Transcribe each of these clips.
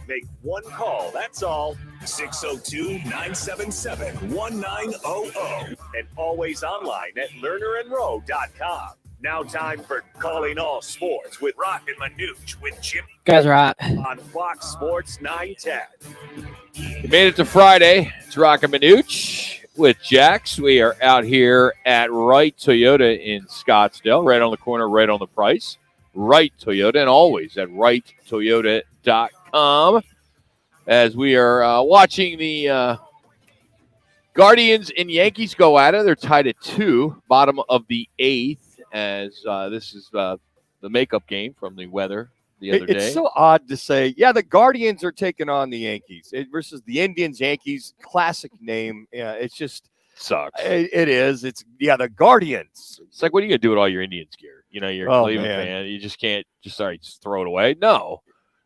Make one call, that's all. 602-977-1900. And always online at lernerandrow.com. Now time for Calling All Sports with Roc and Manuch with Jim. Guys, right On Fox Sports 910. We made it to Friday. It's Roc and Manuch with Jax. We are out here at Wright Toyota in Scottsdale, right on the corner, right on the price. Wright Toyota, and always at wrighttoyota.com. As we are watching the Guardians and Yankees go at it. They're tied at 2, bottom of the 8th, as this is the makeup game from the weather the other day. It's so odd to say, yeah, the Guardians are taking on the Yankees versus the Indians. Yankees, classic name. Yeah, it's just sucks. It is. It's the Guardians. It's like, what are you gonna do with all your Indians gear? You know, you're a Cleveland fan. You just can't just throw it away. No,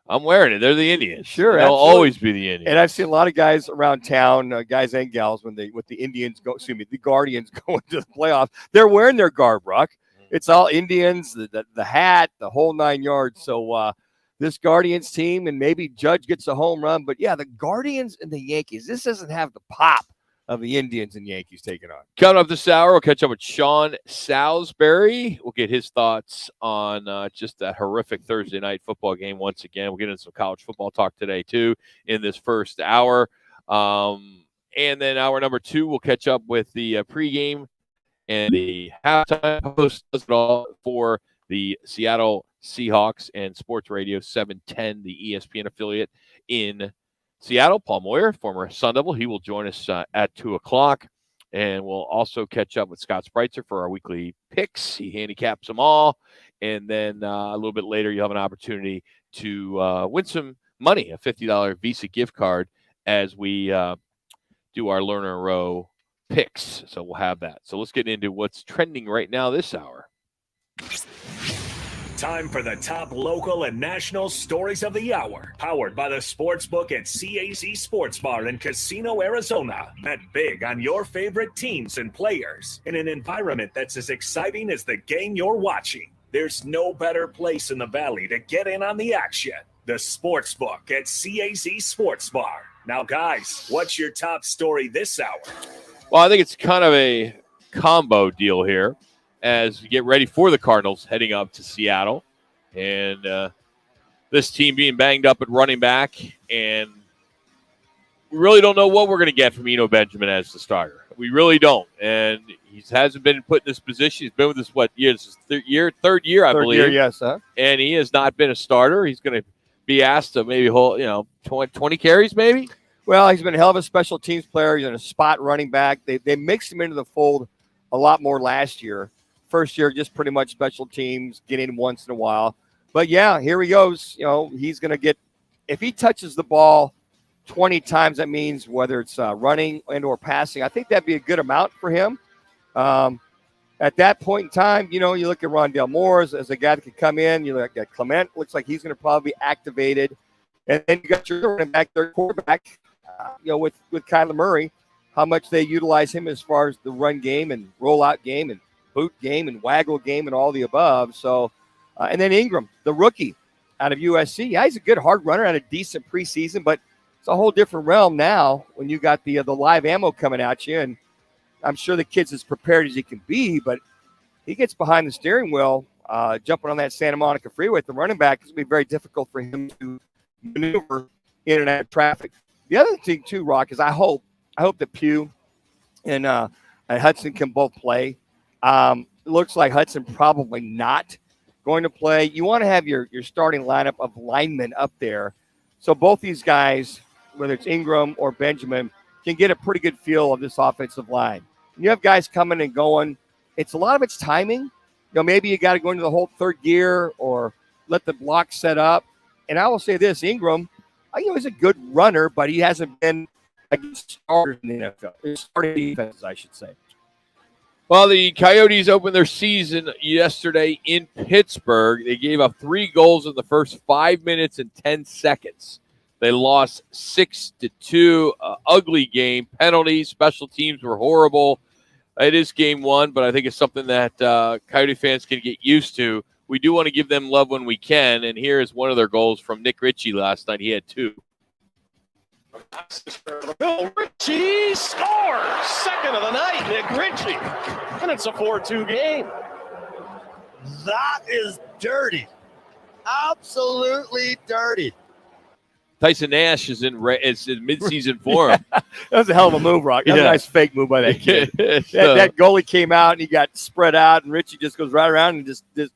I'm wearing it. They're the Indians. Sure, they'll always be the Indians. And I've seen a lot of guys around town, guys and gals, the Guardians go into the playoffs, they're wearing their garb, Rock. It's all Indians, the hat, the whole 9 yards. So this Guardians team, and maybe Judge gets a home run, but yeah, the Guardians and the Yankees. This doesn't have the pop of the Indians and Yankees taking on. Coming up this hour, we'll catch up with Sean Salisbury. We'll get his thoughts on just that horrific Thursday night football game once again. We'll get into some college football talk today, too, in this first hour. And then hour number 2, we'll catch up with the pregame and the halftime post, does it all for the Seattle Seahawks and Sports Radio 710, the ESPN affiliate in Seattle. Paul Moyer, former Sun Devil, he will join us at 2 o'clock. And we'll also catch up with Scott Spreitzer for our weekly picks. He handicaps them all. And then a little bit later, you'll have an opportunity to win some money, a $50 Visa gift card, as we do our Lerner Row picks. So we'll have that. So let's get into what's trending right now this hour. Time for the top local and national stories of the hour. Powered by the Sportsbook at CAZ Sports Bar in Casino, Arizona. Bet big on your favorite teams and players in an environment that's as exciting as the game you're watching. There's no better place in the Valley to get in on the action. The Sportsbook at CAZ Sports Bar. Now, guys, what's your top story this hour? Well, I think it's kind of a combo deal here as we get ready for the Cardinals heading up to Seattle. And this team being banged up at running back. And we really don't know what we're going to get from Eno Benjamin as the starter. We really don't. And he hasn't been put in this position. He's been with us, This is third year, I believe. Third year, yes, huh? And he has not been a starter. He's going to be asked to maybe hold, 20 carries maybe. Well, he's been a hell of a special teams player. He's in a spot running back. They mixed him into the fold a lot more last year. First year, just pretty much special teams, get in once in a while. But, yeah, here he goes. He's going to get – if he touches the ball 20 times, that means whether it's running and or passing, I think that'd be a good amount for him. At that point in time, you look at Rondale Moore as a guy that could come in. You look at Clement. Looks like he's going to probably be activated. And then you got your running back, their quarterback, with Kyler Murray, how much they utilize him as far as the run game and rollout game and boot game and waggle game and all the above. So, and then Ingram, the rookie out of USC. Yeah, he's a good hard runner, had a decent preseason, but it's a whole different realm now when you got the live ammo coming at you. And I'm sure the kid's as prepared as he can be, but he gets behind the steering wheel, jumping on that Santa Monica freeway. The running back, it's going to be very difficult for him to maneuver in and out of traffic. The other thing, too, Rock, is I hope that Pugh and Hudson can both play. It looks like Hudson probably not going to play. You want to have your starting lineup of linemen up there. So both these guys, whether it's Ingram or Benjamin, can get a pretty good feel of this offensive line. And you have guys coming and going. A lot of it's timing. Maybe you got to go into the whole third gear or let the block set up. And I will say this, Ingram, he's a good runner, but he hasn't been against starters in the NFL. Starting defenses, I should say. Well, the Coyotes opened their season yesterday in Pittsburgh. They gave up 3 goals in the first 5 minutes and 10 seconds. They lost 6-2. Ugly game. Penalties, special teams were horrible. It is game 1, but I think it's something that Coyote fans can get used to we do want to give them love when we can. And here is one of their goals from Nick Ritchie last night. He had 2. Bill Ritchie scores! Second of the night, Nick Ritchie. And it's a 4-2 game. That is dirty. Absolutely dirty. Tyson Nash is in midseason form. That was a hell of a move, Rock. That was a nice fake move by that kid. that goalie came out and he got spread out, and Richie just goes right around and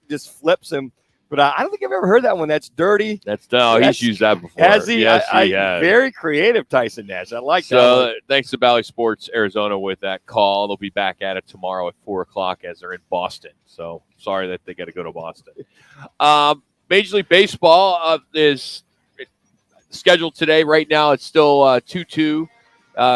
just flips him. But I don't think I've ever heard that one. That's dirty. He's used that before. Has he? Yes, he has. Very creative, Tyson Nash. I like that. So thanks to Valley Sports Arizona with that call. They'll be back at it tomorrow at 4:00 as they're in Boston. So sorry that they got to go to Boston. Major League Baseball is scheduled today. Right now, it's still 2-2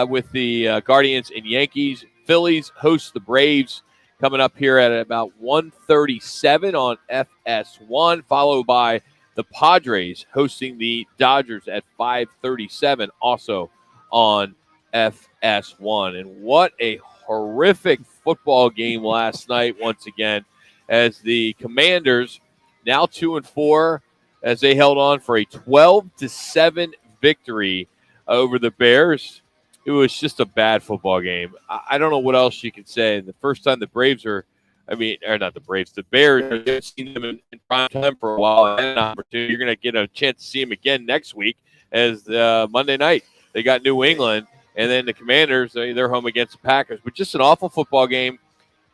with the Guardians and Yankees. Phillies host the Braves coming up here at about 1:37 on FS1, followed by the Padres hosting the Dodgers at 5:37, also on FS1. And what a horrific football game last night once again, as the Commanders, now 2-4, as they held on for a 12-7 victory over the Bears. It was just a bad football game. I don't know what else you could say. The first time the Bears, the Bears, I've seen them in prime time for a while. And an opportunity. You're going to get a chance to see them again next week as Monday night. They got New England, and then the Commanders, they're home against the Packers. But just an awful football game.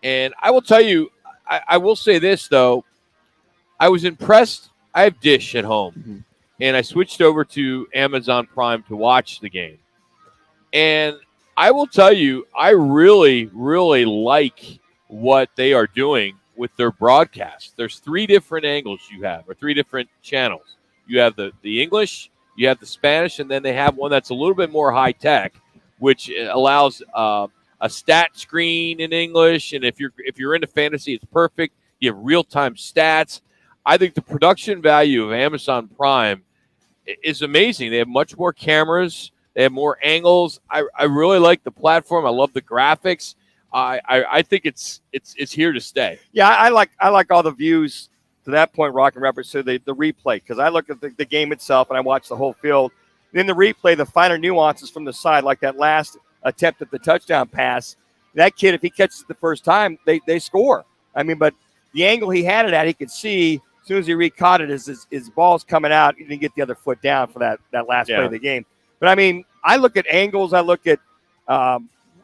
And I will tell you, I will say this, though. I was impressed. I have Dish at home, and I switched over to Amazon Prime to watch the game. And I will tell you, I really, really like what they are doing with their broadcast. There's 3 different angles you have, or 3 different channels. You have the English, you have the Spanish, and then they have one that's a little bit more high-tech, which allows a stat screen in English. And if you're into fantasy, it's perfect. You have real-time stats. I think the production value of Amazon Prime is amazing. They have much more cameras. They have more angles. I really like the platform. I love the graphics. I think it's here to stay. Yeah, I like all the views to that point, Rock and reference to the replay, because I look at the game itself and I watch the whole field. Then the replay, the finer nuances from the side, like that last attempt at the touchdown pass. That kid, if he catches it the first time, they score. I mean, but the angle he had it at, he could see. As soon as he re-caught it, his ball's coming out. He didn't get the other foot down for that last play of the game. But, I mean, I look at angles. I look at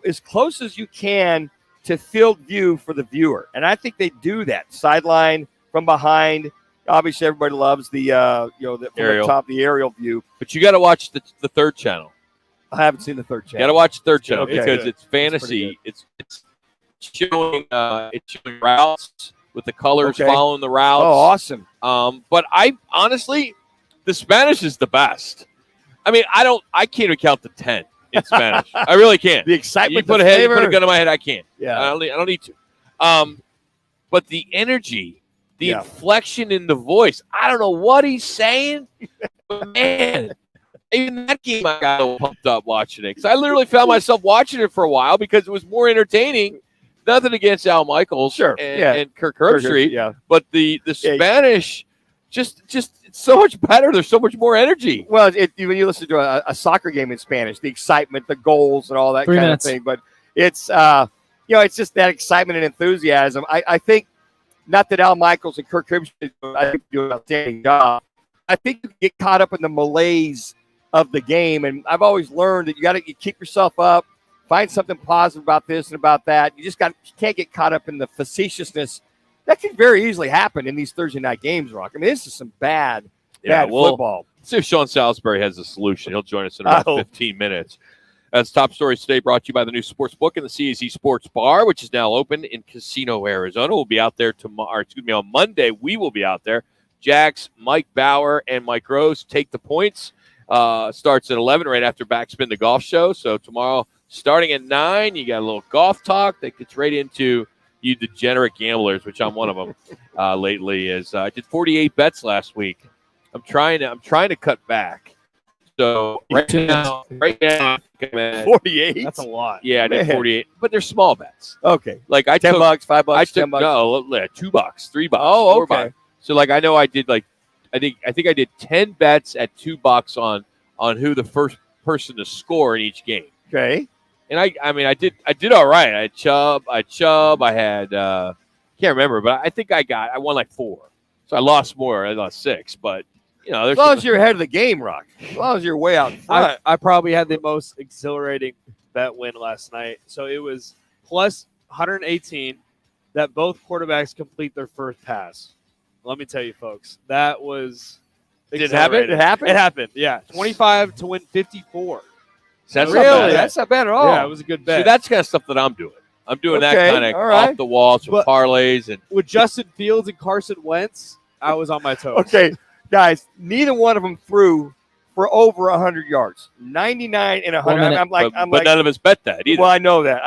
as close as you can to field view for the viewer. And I think they do that. Sideline, from behind. Obviously, everybody loves the from the top, the aerial view. But you got to watch the third channel. I haven't seen the third channel. You got to watch the third channel because it's fantasy. It's showing routes with the colors following the routes. Oh, awesome. But I honestly, the Spanish is the best. I mean, I can't even count to 10 in Spanish. I really can't. The excitement, you put a gun in my head, I can't. Yeah. I don't need to. But the energy, the inflection in the voice, I don't know what he's saying, but man, even that game I got a little pumped up watching it, because I literally found myself watching it for a while because it was more entertaining. Nothing against Al Michaels and Kirk Herbstreit, but the Spanish just it's so much better. There's so much more energy. Well, when you listen to a soccer game in Spanish, the excitement, the goals, and all that kind of thing. But it's it's just that excitement and enthusiasm. I think not that Al Michaels and Kirk Herbstreit do an outstanding job. I think you get caught up in the malaise of the game, and I've always learned that you keep yourself up. Find something positive about this and about that. You can't get caught up in the facetiousness. That could very easily happen in these Thursday night games, Rock. I mean, this is some bad football. Let's see if Sean Salisbury has a solution. He'll join us in about 15 minutes. As top stories today brought to you by the new sports book and the CAZ Sports Bar, which is now open in Casino, Arizona. We'll be out there on Monday. We will be out there. Jax, Mike Bauer, and Mike Rose take the points. Starts at 11 right after Backspin the Golf Show. So tomorrow, starting at 9, you got a little golf talk that gets right into you degenerate gamblers, which I'm one of them lately. I did 48 bets last week. I'm trying to cut back. So right now, 48. That's a lot. Yeah, I did 48, but they're small bets. Okay, like I $10, took $5, I took $10. no, $2, $3. Oh, $4. okay. So like I know I did like I think I did 10 bets at $2 on who the first person to score in each game. Okay. And I did all right. I had Chubb. I had can't remember, but I think I won like 4. So I lost more. I lost 6, but As long as you're ahead of the game, Rock. As long as you're way out in front. I probably had the most exhilarating bet win last night. So it was plus 118 that both quarterbacks complete their first pass. Let me tell you, folks, that was Did it happen? exhilarating. It happened? It happened, yeah. 25 to win 54. that's Really? not bad. That's not bad at all. Yeah, it was a good bet. See, that's kind of stuff that I'm doing. I'm doing that Okay, kind of all right. off the wall, some But- parlays, and With Justin Fields and Carson Wentz, I was on my toes. Okay, guys, neither one of them threw for over 100 yards. 99 and 100. minute. I'm but like, none of us bet that either. well, I know that.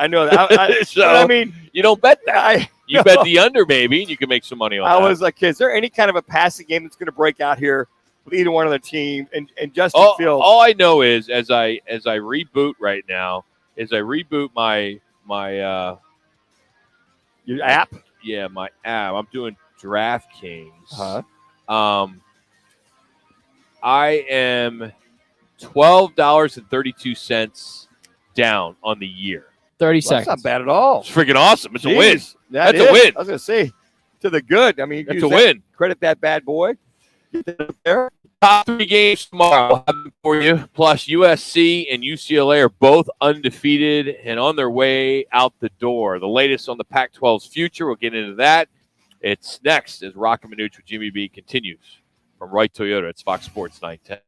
So, but I mean, you don't bet that. You no. bet the under, maybe, and you can make some money on I that. was like, is there any kind of a passing game that's going to break out here with either one of the team? And Justin all, Fields. all I know is as I reboot right now, my Your app? my app. I'm doing DraftKings. Uh-huh. I am $12.32 down on the year. 30 Well, seconds. that's not bad at all. It's freaking awesome. It's a win. Jeez, That's is. a win. I was going to say, to the good. I mean, That's use a that- win. Credit that bad boy. Get that up there. Top 3 games tomorrow I'll have them for you. Plus, USC and UCLA are both undefeated and on their way out the door. The latest on the Pac-12's future. We'll get into that. It's next as Roc and Manuch with Jimmy B continues from Wright Toyota. It's Fox Sports 910.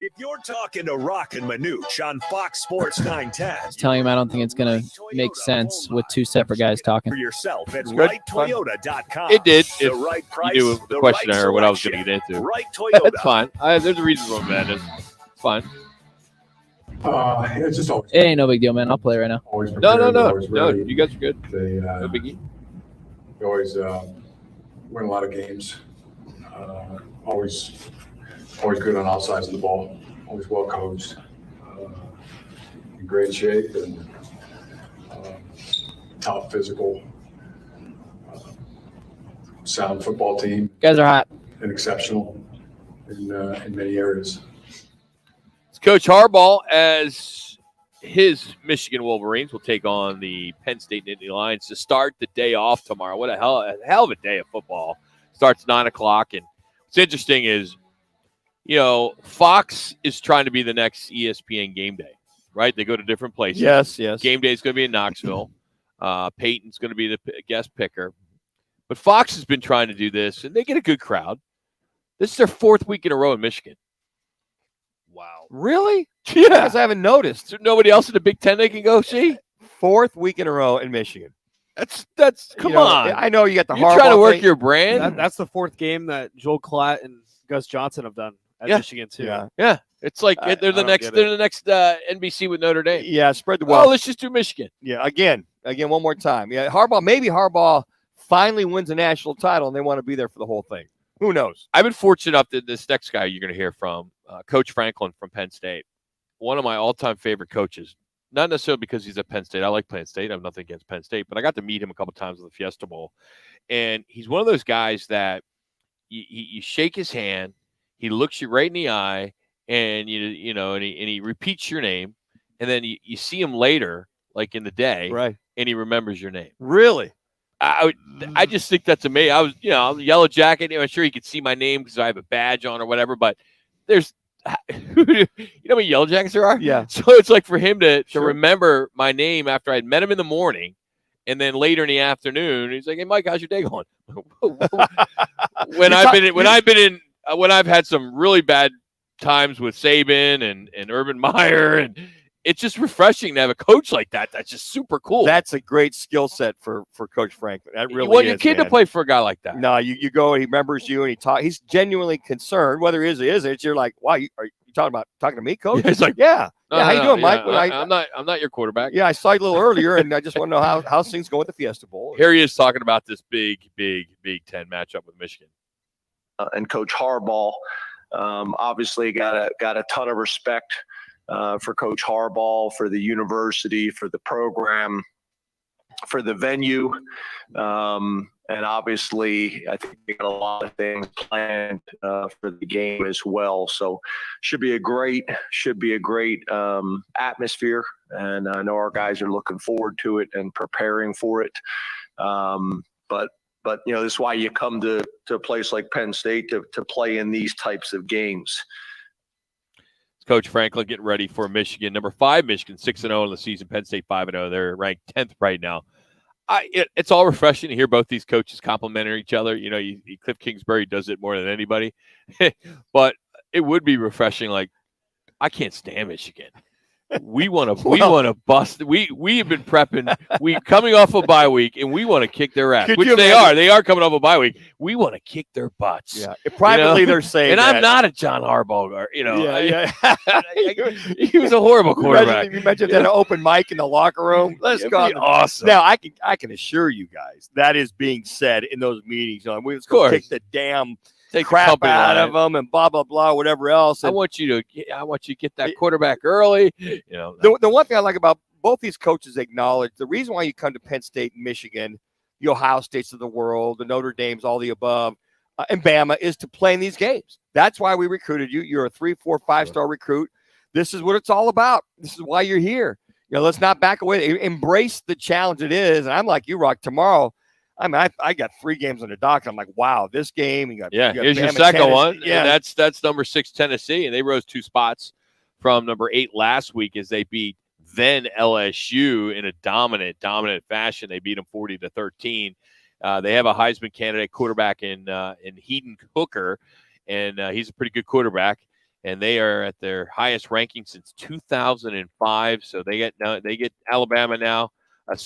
If you're talking to Roc and Manuch on Fox Sports 910, Telling him I don't think it's going to make sense with 2 separate guys talking. for yourself at good. righttoyota.com. It did. The If right price, you knew the question right or what I was going selection. to get into. Right Toyota. That's fine. There's a reason for that. It's fine. It's just always, It ain't no big deal, man. I'll play right now. always No, prepared, no. always No, ready. you guys are good. They, No biggie. they always win a lot of games. Always good on all sides of the ball. Always well coached. In great shape and top physical, sound football team Guys are hot. and exceptional in many areas. It's Coach Harbaugh as his Michigan Wolverines will take on the Penn State Nittany Lions to start the day off tomorrow. What a hell of a day of football. Starts 9 o'clock. And what's interesting is, Fox is trying to be the next ESPN game day, right? They go to different places. Yes. Game day is going to be in Knoxville. Peyton's going to be the guest picker. But Fox has been trying to do this, and they get a good crowd. This is their 4th week in a row in Michigan. Wow. Really? Yeah. Because I haven't noticed. Is there nobody else in the Big Ten they can go see? 4th week in a row in Michigan. That's come on. I know you got the You're Harbaugh trying to work thing. your brand. That's the 4th game that Joel Klatt and Gus Johnson have done at Michigan too. Yeah. It's like they're the next NBC with Notre Dame. Yeah, spread the wealth. Oh, let's just do Michigan. Yeah, again, one more time. Yeah, maybe Harbaugh finally wins a national title and they want to be there for the whole thing. Who knows? I've been fortunate enough that this next guy you're going to hear from, Coach Franklin from Penn State, one of my all-time favorite coaches. Not necessarily because he's at Penn State. I like Penn State. I have nothing against Penn State, but I got to meet him a couple times at the Fiesta Bowl. And he's one of those guys that you shake his hand, he looks you right in the eye, and he repeats your name, and then you see him later, like in the day, right? And he remembers your name. Really? I just think that's amazing. I was, Yellow Jacket. I'm sure he could see my name because I have a badge on or whatever. But there's, how many Yellow Jackets there are? Yeah. So it's like for him to remember my name after I'd met him in the morning, and then later in the afternoon, he's like, "Hey, Mike, how's your day going?" when I've had some really bad times with Saban and Urban Meyer, and it's just refreshing to have a coach like that. That's just super cool. That's a great skill set for Coach Franklin. That really is. You can't to play for a guy like that. No, you go and he remembers you and he's genuinely concerned, whether he is or isn't. You're like, wow, are you talking to me, Coach? Yeah, it's like, yeah. How you doing, Mike? I'm not your quarterback. Yeah, I saw you a little earlier, and I just want to know how things go with the Fiesta Bowl. Here he is talking about this big Big Ten matchup with Michigan. And Coach Harbaugh, obviously got a ton of respect for Coach Harbaugh, for the university, for the program, for the venue. And obviously, I think we got a lot of things planned for the game as well. So should be a great atmosphere. And I know our guys are looking forward to it and preparing for it. But this is why you come to a place like Penn State to play in these types of games. Coach Franklin getting ready for Michigan. Number 5, Michigan, 6-0 in the season. Penn State 5-0. They're ranked 10th right now. It's all refreshing to hear both these coaches complimenting each other. Cliff Kingsbury does it more than anybody. But it would be refreshing. Like, I can't stand Michigan. We want to bust. We have been prepping. We coming off a bye week, and we want to kick their ass. Which they are. They are coming off a bye week. We want to kick their butts. Yeah. Privately, they're saying. And that. I'm not a John Harbaugh guy. Yeah. He was a horrible quarterback. You mentioned that open mic in the locker room. Let's go. Awesome. Now I can assure you guys that is being said in those meetings. Let's go kick the damn. Take crap out of them and blah blah blah, whatever else. And I want you to get that quarterback early. The one thing I like about both these coaches acknowledge the reason why you come to Penn State and Michigan, the Ohio States of the world, the Notre Dames, all the above, and Bama is to play in these games. That's why we recruited you. You're a 3, 4, 5-star recruit. This is what it's all about. This is why you're here. Let's not back away. Embrace the challenge it is. And I'm like you, Rock. Tomorrow. I got 3 games on the dock. I'm like, wow, this game. You got here's your Bama, second Tennessee. one. Yeah, and that's number 6 Tennessee, and they rose 2 spots from number 8 last week as they beat then LSU in a dominant fashion. They beat them 40-13. They have a Heisman candidate quarterback in Heaton Hooker, and he's a pretty good quarterback. And they are at their highest ranking since 2005. So they get Alabama now. A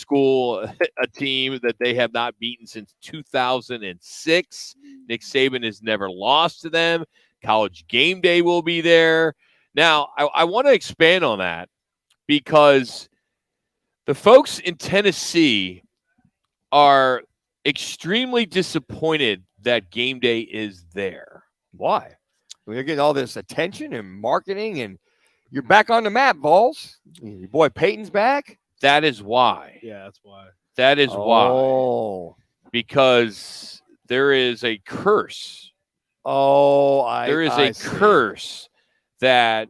team that they have not beaten since 2006. Nick Saban has never lost to them. College game day will be there. Now, I want to expand on that because the folks in Tennessee are extremely disappointed that game day is there. Why? We're getting all this attention and marketing, and you're back on the map, Vols. Your boy Peyton's back. That is why. Yeah, that's why. That is why. Because there is a curse. There is a curse that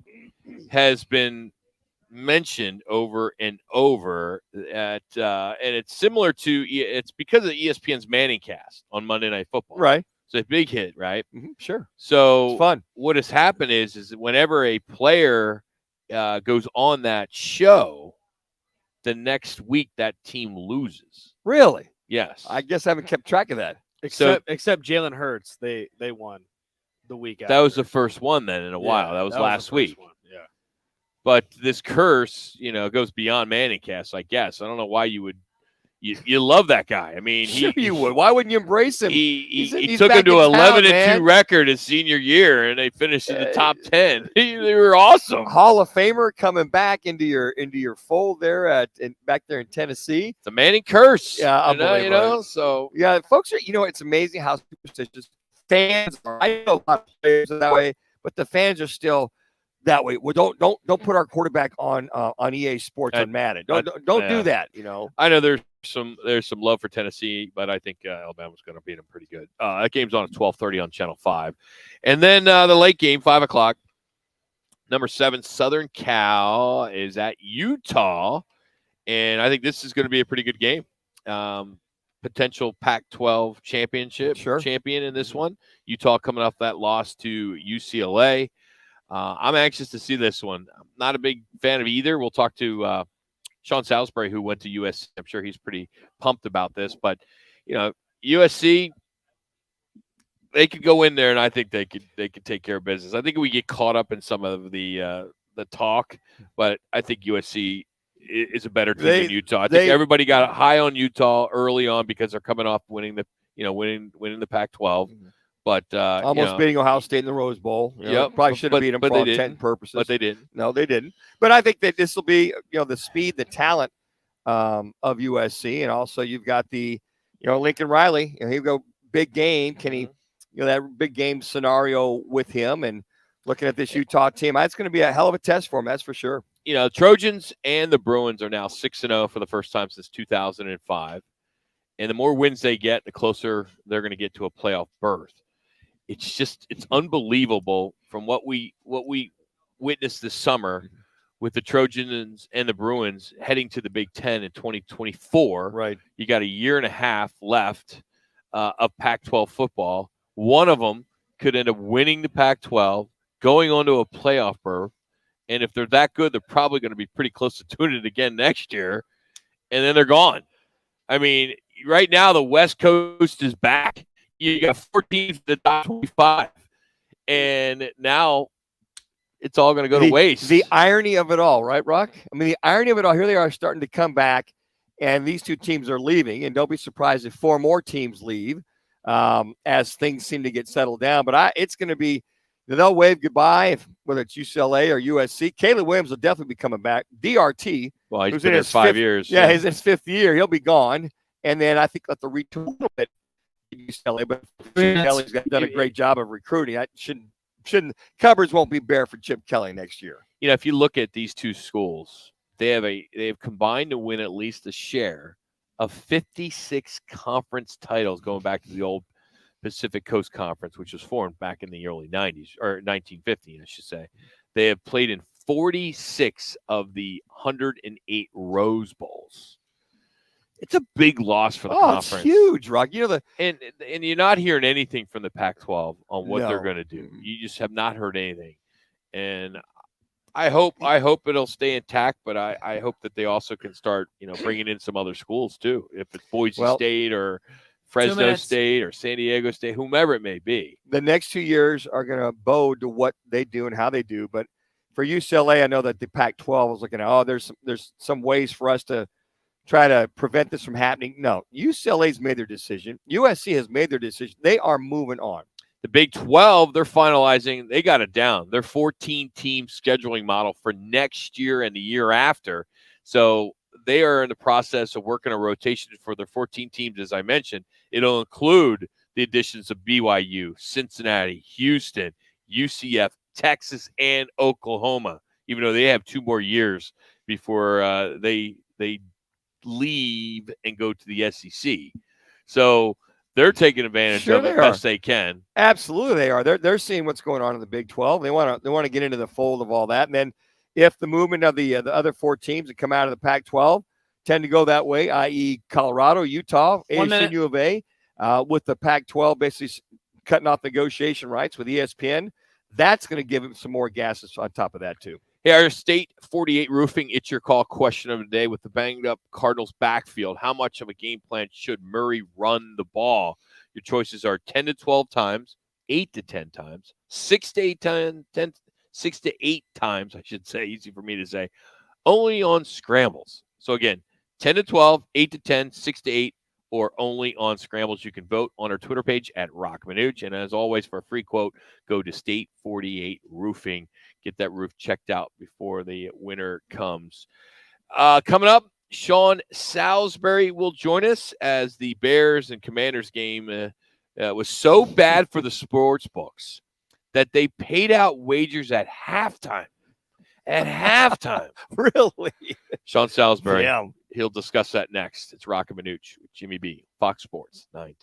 has been mentioned over and over and it's similar to it's because of ESPN's Manning cast on Monday Night Football. Right. It's a big hit, right? Mm-hmm. Sure. So it's fun. What has happened is whenever a player goes on that show, the next week that team loses. Really? Yes. I guess I haven't kept track of that. Except Jalen Hurts, they won the week after. That was the first one then in a while. That was last week. One. Yeah. But this curse, goes beyond Manning cast, I guess. I don't know why you would. You love that guy. I mean, sure you would. Why wouldn't you embrace him? He took him to 11-2 record his senior year, and they finished in the top 10. They were awesome. Hall of Famer coming back into your fold there back there in Tennessee. It's a Manning curse. Yeah, unbelievable. So yeah, folks are. It's amazing how superstitious fans are. I know a lot of players are that way, but the fans are still that way. Well, don't put our quarterback on EA Sports on Madden. Don't do that. I know there's some love for Tennessee, but I think Alabama's going to beat them pretty good. That game's on at 12:30 on Channel 5, and then the late game 5:00. Number 7 Southern Cal is at Utah, and I think this is going to be a pretty good game. Potential Pac-12 championship champion in this one. Utah coming off that loss to UCLA. I'm anxious to see this one. I'm not a big fan of either. We'll talk to Sean Salisbury, who went to USC. I'm sure he's pretty pumped about this. But, USC, they could go in there, and I think they could take care of business. I think we get caught up in some of the talk, but I think USC is a better team than Utah. I think everybody got high on Utah early on because they're coming off winning the Pac-12. But almost beating Ohio State in the Rose Bowl. Probably should have beat them for all intent and purposes. But they didn't. No, they didn't. But I think that this will be, the speed, the talent of USC, and also you've got the, Lincoln Riley. He'll go big game. Can he, that big game scenario with him? And looking at this Utah team, it's going to be a hell of a test for him. That's for sure. Trojans and the Bruins are now 6-0 for the first time since 2005, and the more wins they get, the closer they're going to get to a playoff berth. It's unbelievable from what we witnessed this summer with the Trojans and the Bruins heading to the Big Ten in 2024. Right. You got a year and a half left of Pac-12 football. One of them could end up winning the Pac-12, going on to a playoff berth, and if they're that good, they're probably going to be pretty close to doing it again next year, and then they're gone. I mean, right now the West Coast is back. You got 4 teams in the top 25, and now it's all going to go to waste. The irony of it all, right, Rock? I mean, the irony of it all, here they are starting to come back, and these 2 teams are leaving, and don't be surprised if 4 more teams leave as things seem to get settled down. But it's going to be, they'll wave goodbye, whether it's UCLA or USC. Caleb Williams will definitely be coming back. DRT. Well, he's been there 5 years. Yeah, he's in his 5th year. He'll be gone. And then I think let the retool a little bit. UCLA, but Kelly's done a great job of recruiting. I shouldn't cupboards won't be bare for Chip Kelly next year. If you look at these 2 schools, they have combined to win at least a share of 56 conference titles going back to the old Pacific Coast Conference, which was formed back in the early 90s or 1950, I should say. They have played in 46 of the 108 Rose Bowls. It's a big loss for the conference. It's huge, Rock. And you're not hearing anything from the Pac-12 on what they're going to do. You just have not heard anything. And I hope it'll stay intact, but I hope that they also can start, bringing in some other schools too. If it's Boise State or Fresno State or San Diego State, whomever it may be. The next 2 years are going to bode to what they do and how they do. But for UCLA, I know that the Pac-12 was looking at, there's some ways for us to try to prevent this from happening. No, UCLA's made their decision. USC has made their decision. They are moving on. The Big 12, they're finalizing. They got it down. Their 14-team scheduling model for next year and the year after. So they are in the process of working a rotation for their 14 teams, as I mentioned. It'll include the additions of BYU, Cincinnati, Houston, UCF, Texas, and Oklahoma, even though they have 2 more years before they leave and go to the SEC. So they're taking advantage of it best they can. Absolutely, they are. They're seeing what's going on in the Big 12. They want to get into the fold of all that. And then if the movement of the other 4 teams that come out of the Pac-12 tend to go that way, i.e. Colorado, Utah, ASU, U of A, with the Pac-12 basically cutting off negotiation rights with ESPN, that's going to give them some more gases on top of that too. Hey, our State 48 Roofing, it's your call question of the day. With the banged-up Cardinals backfield, how much of a game plan should Murray run the ball? Your choices are 10 to 12 times, 8 to 10 times, 6 to 8 times, 6 to 8 times, I should say, easy for me to say, only on scrambles. So again, 10 to 12, 8 to 10, 6 to 8, or only on scrambles. You can vote on our Twitter page at Roc and Manuch. And as always, for a free quote, go to State 48 Roofing. Get that roof checked out before the winter comes. Coming up, Sean Salisbury will join us as the Bears and Commanders game was so bad for the sports books that they paid out wagers at halftime. Really? Sean Salisbury. Yeah. He'll discuss that next. It's Roc and Manuch with Jimmy B, Fox Sports 9.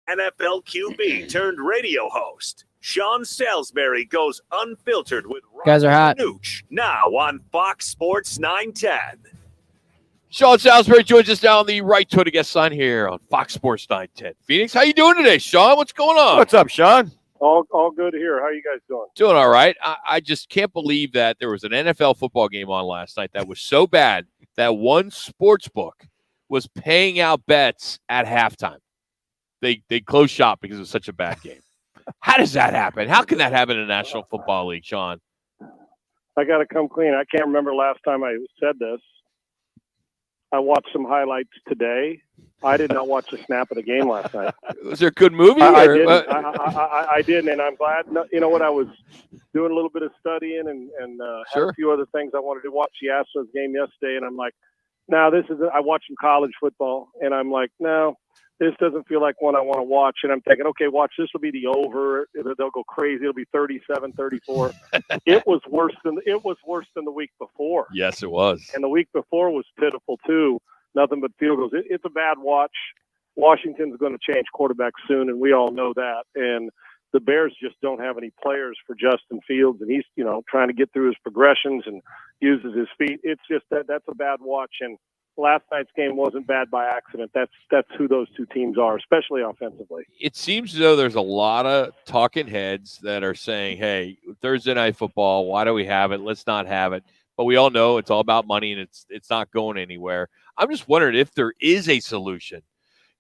NFL QB turned radio host. Sean Salisbury goes unfiltered with Guys are hot. Manuch, now on Fox Sports 910. Sean Salisbury joins us now on the right Twitter guest sign here on Fox Sports 910. Phoenix, how you doing today, Sean? What's going on? What's up, Sean? All good here. How you guys doing? Doing all right. I just can't believe that there was an NFL football game on last night that was so bad that one sports book was paying out bets at halftime. They closed shop because it was such a bad game. How does that happen? How can that happen in the National Football League, Sean? I got to come clean. I can't remember last time I said this. I watched some highlights today. I did not watch a snap of the game last night. Was there a good movie? I didn't. I didn't, and I'm glad. You know what? I was doing a little bit of studying and had Sure. a few other things I wanted to watch the Astros game yesterday, and I'm like, Now I watch some college football, and I'm like, no, this doesn't feel like one I want to watch. And I'm thinking, okay, watch, this will be the over. They'll go crazy. It'll be 37-34. It was worse than the week before. Yes, it was. And the week before was pitiful too. Nothing but field goals. It's a bad watch. Washington's going to change quarterbacks soon, and we all know that. And the Bears just don't have any players for Justin Fields, and he's trying to get through his progressions and uses his feet. It's just that's a bad watch. And last night's game wasn't bad by accident. That's who those two teams are, especially offensively. It seems as though there's a lot of talking heads that are saying, hey, Thursday night football, why do we have it? Let's not have it. But we all know it's all about money, and it's not going anywhere. I'm just wondering if there is a solution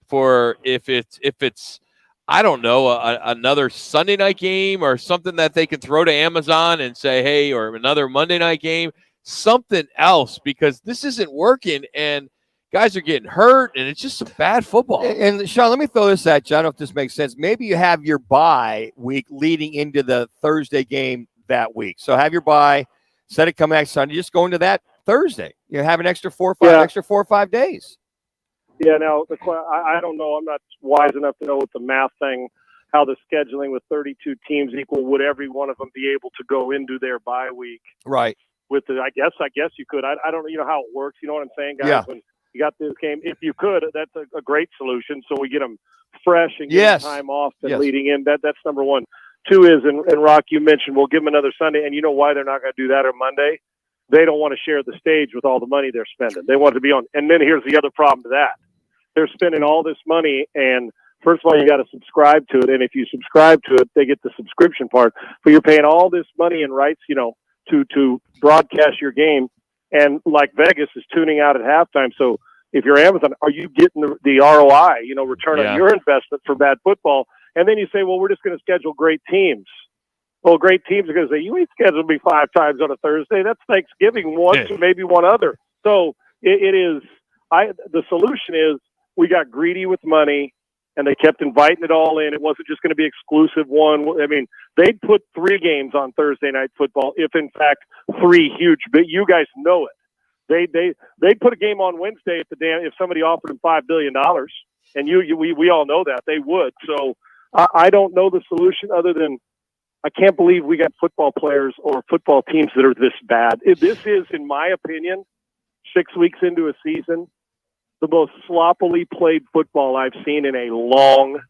for if it's I don't know, another Sunday night game or something that they can throw to Amazon and say, hey, or another Monday night game, something else, because this isn't working and guys are getting hurt and it's just some bad football. And Sean, let me throw this at you. I don't know if this makes sense. Maybe you have your bye week leading into the Thursday game that week. So have your bye, instead of coming back Sunday, just go into that Thursday. You have an extra 4 or 5 days. Yeah, now, I don't know. I'm not wise enough to know what the math thing, how the scheduling with 32 teams equal. Would every one of them be able to go into their bye week? Right. With the, I guess you could. I don't know, how it works. You know what I'm saying, guys? Yeah. When you got this game, if you could, that's a great solution. So we get them fresh and get them time off and leading in. That's number one. Two is, and Rock, you mentioned, we'll give them another Sunday. And you know why they're not going to do that on Monday? They don't want to share the stage with all the money they're spending. They want to be on. And then here's the other problem to that. They're spending all this money, and first of all, you got to subscribe to it. And if you subscribe to it, they get the subscription part. But you're paying all this money in rights, to broadcast your game. And like Vegas is tuning out at halftime. So if you're Amazon, are you getting the ROI, return on your investment for bad football? And then you say, well, we're just going to schedule great teams. Well, great teams are going to say, you ain't scheduled me 5 times on a Thursday. That's Thanksgiving once or maybe one other. So it is. The solution is, we got greedy with money, and they kept inviting it all in. It wasn't just going to be exclusive one. I mean, they'd put 3 games on Thursday night football if, in fact, 3 huge. But you guys know it. They'd put a game on Wednesday if somebody offered them $5 billion, and we all know that they would. So I don't know the solution other than I can't believe we got football players or football teams that are this bad. This is, in my opinion, 6 weeks into a season, the most sloppily played football I've seen in a long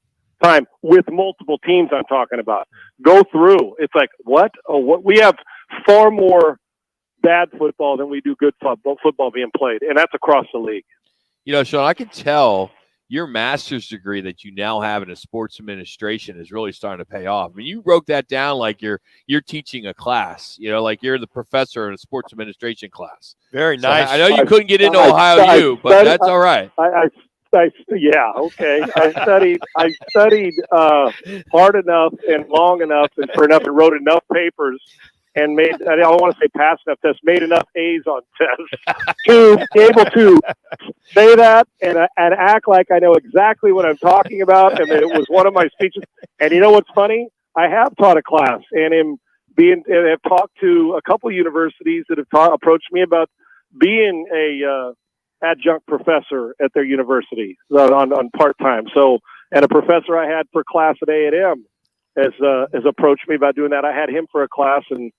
time with multiple teams I'm talking about. Go through. It's like, what? Oh, what? We have far more bad football than we do good football being played, and that's across the league. Sean, I can tell your master's degree that you now have in sports administration is really starting to pay off. I mean, you broke that down like you're teaching a class, like you're the professor in a sports administration class. Very nice. I know you couldn't get into Ohio U, but that's all right. Yeah, okay. I studied hard enough and long enough and wrote enough papers and made, I don't want to say pass enough tests, made enough A's on tests to be able to say that and act like I know exactly what I'm talking about, and that it was one of my speeches. And you know what's funny? I have taught a class and have talked to a couple of universities that have approached me about being a adjunct professor at their university on part-time. So, and a professor I had for class at A&M has approached me about doing that. I had him for a class, and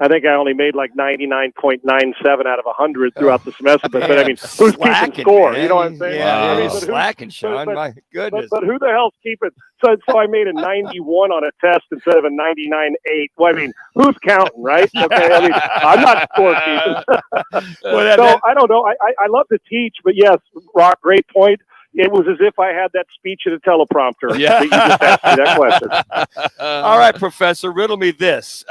I think I only made like 99.97 out of 100 throughout the semester. But I mean, who's keeping score? Man. You know what I'm saying? Yeah, I mean, slacking, Sean. My goodness. But who the hell's keeping? So I made a 91 on a test instead of a 99.8. Well, I mean, who's counting, right? Okay, I mean, I'm not scorekeeping. So I don't know. I love to teach, but yes, Rock, great point. It was as if I had that speech in a teleprompter. Yeah. You just asked me that question. All right, Professor, riddle me this.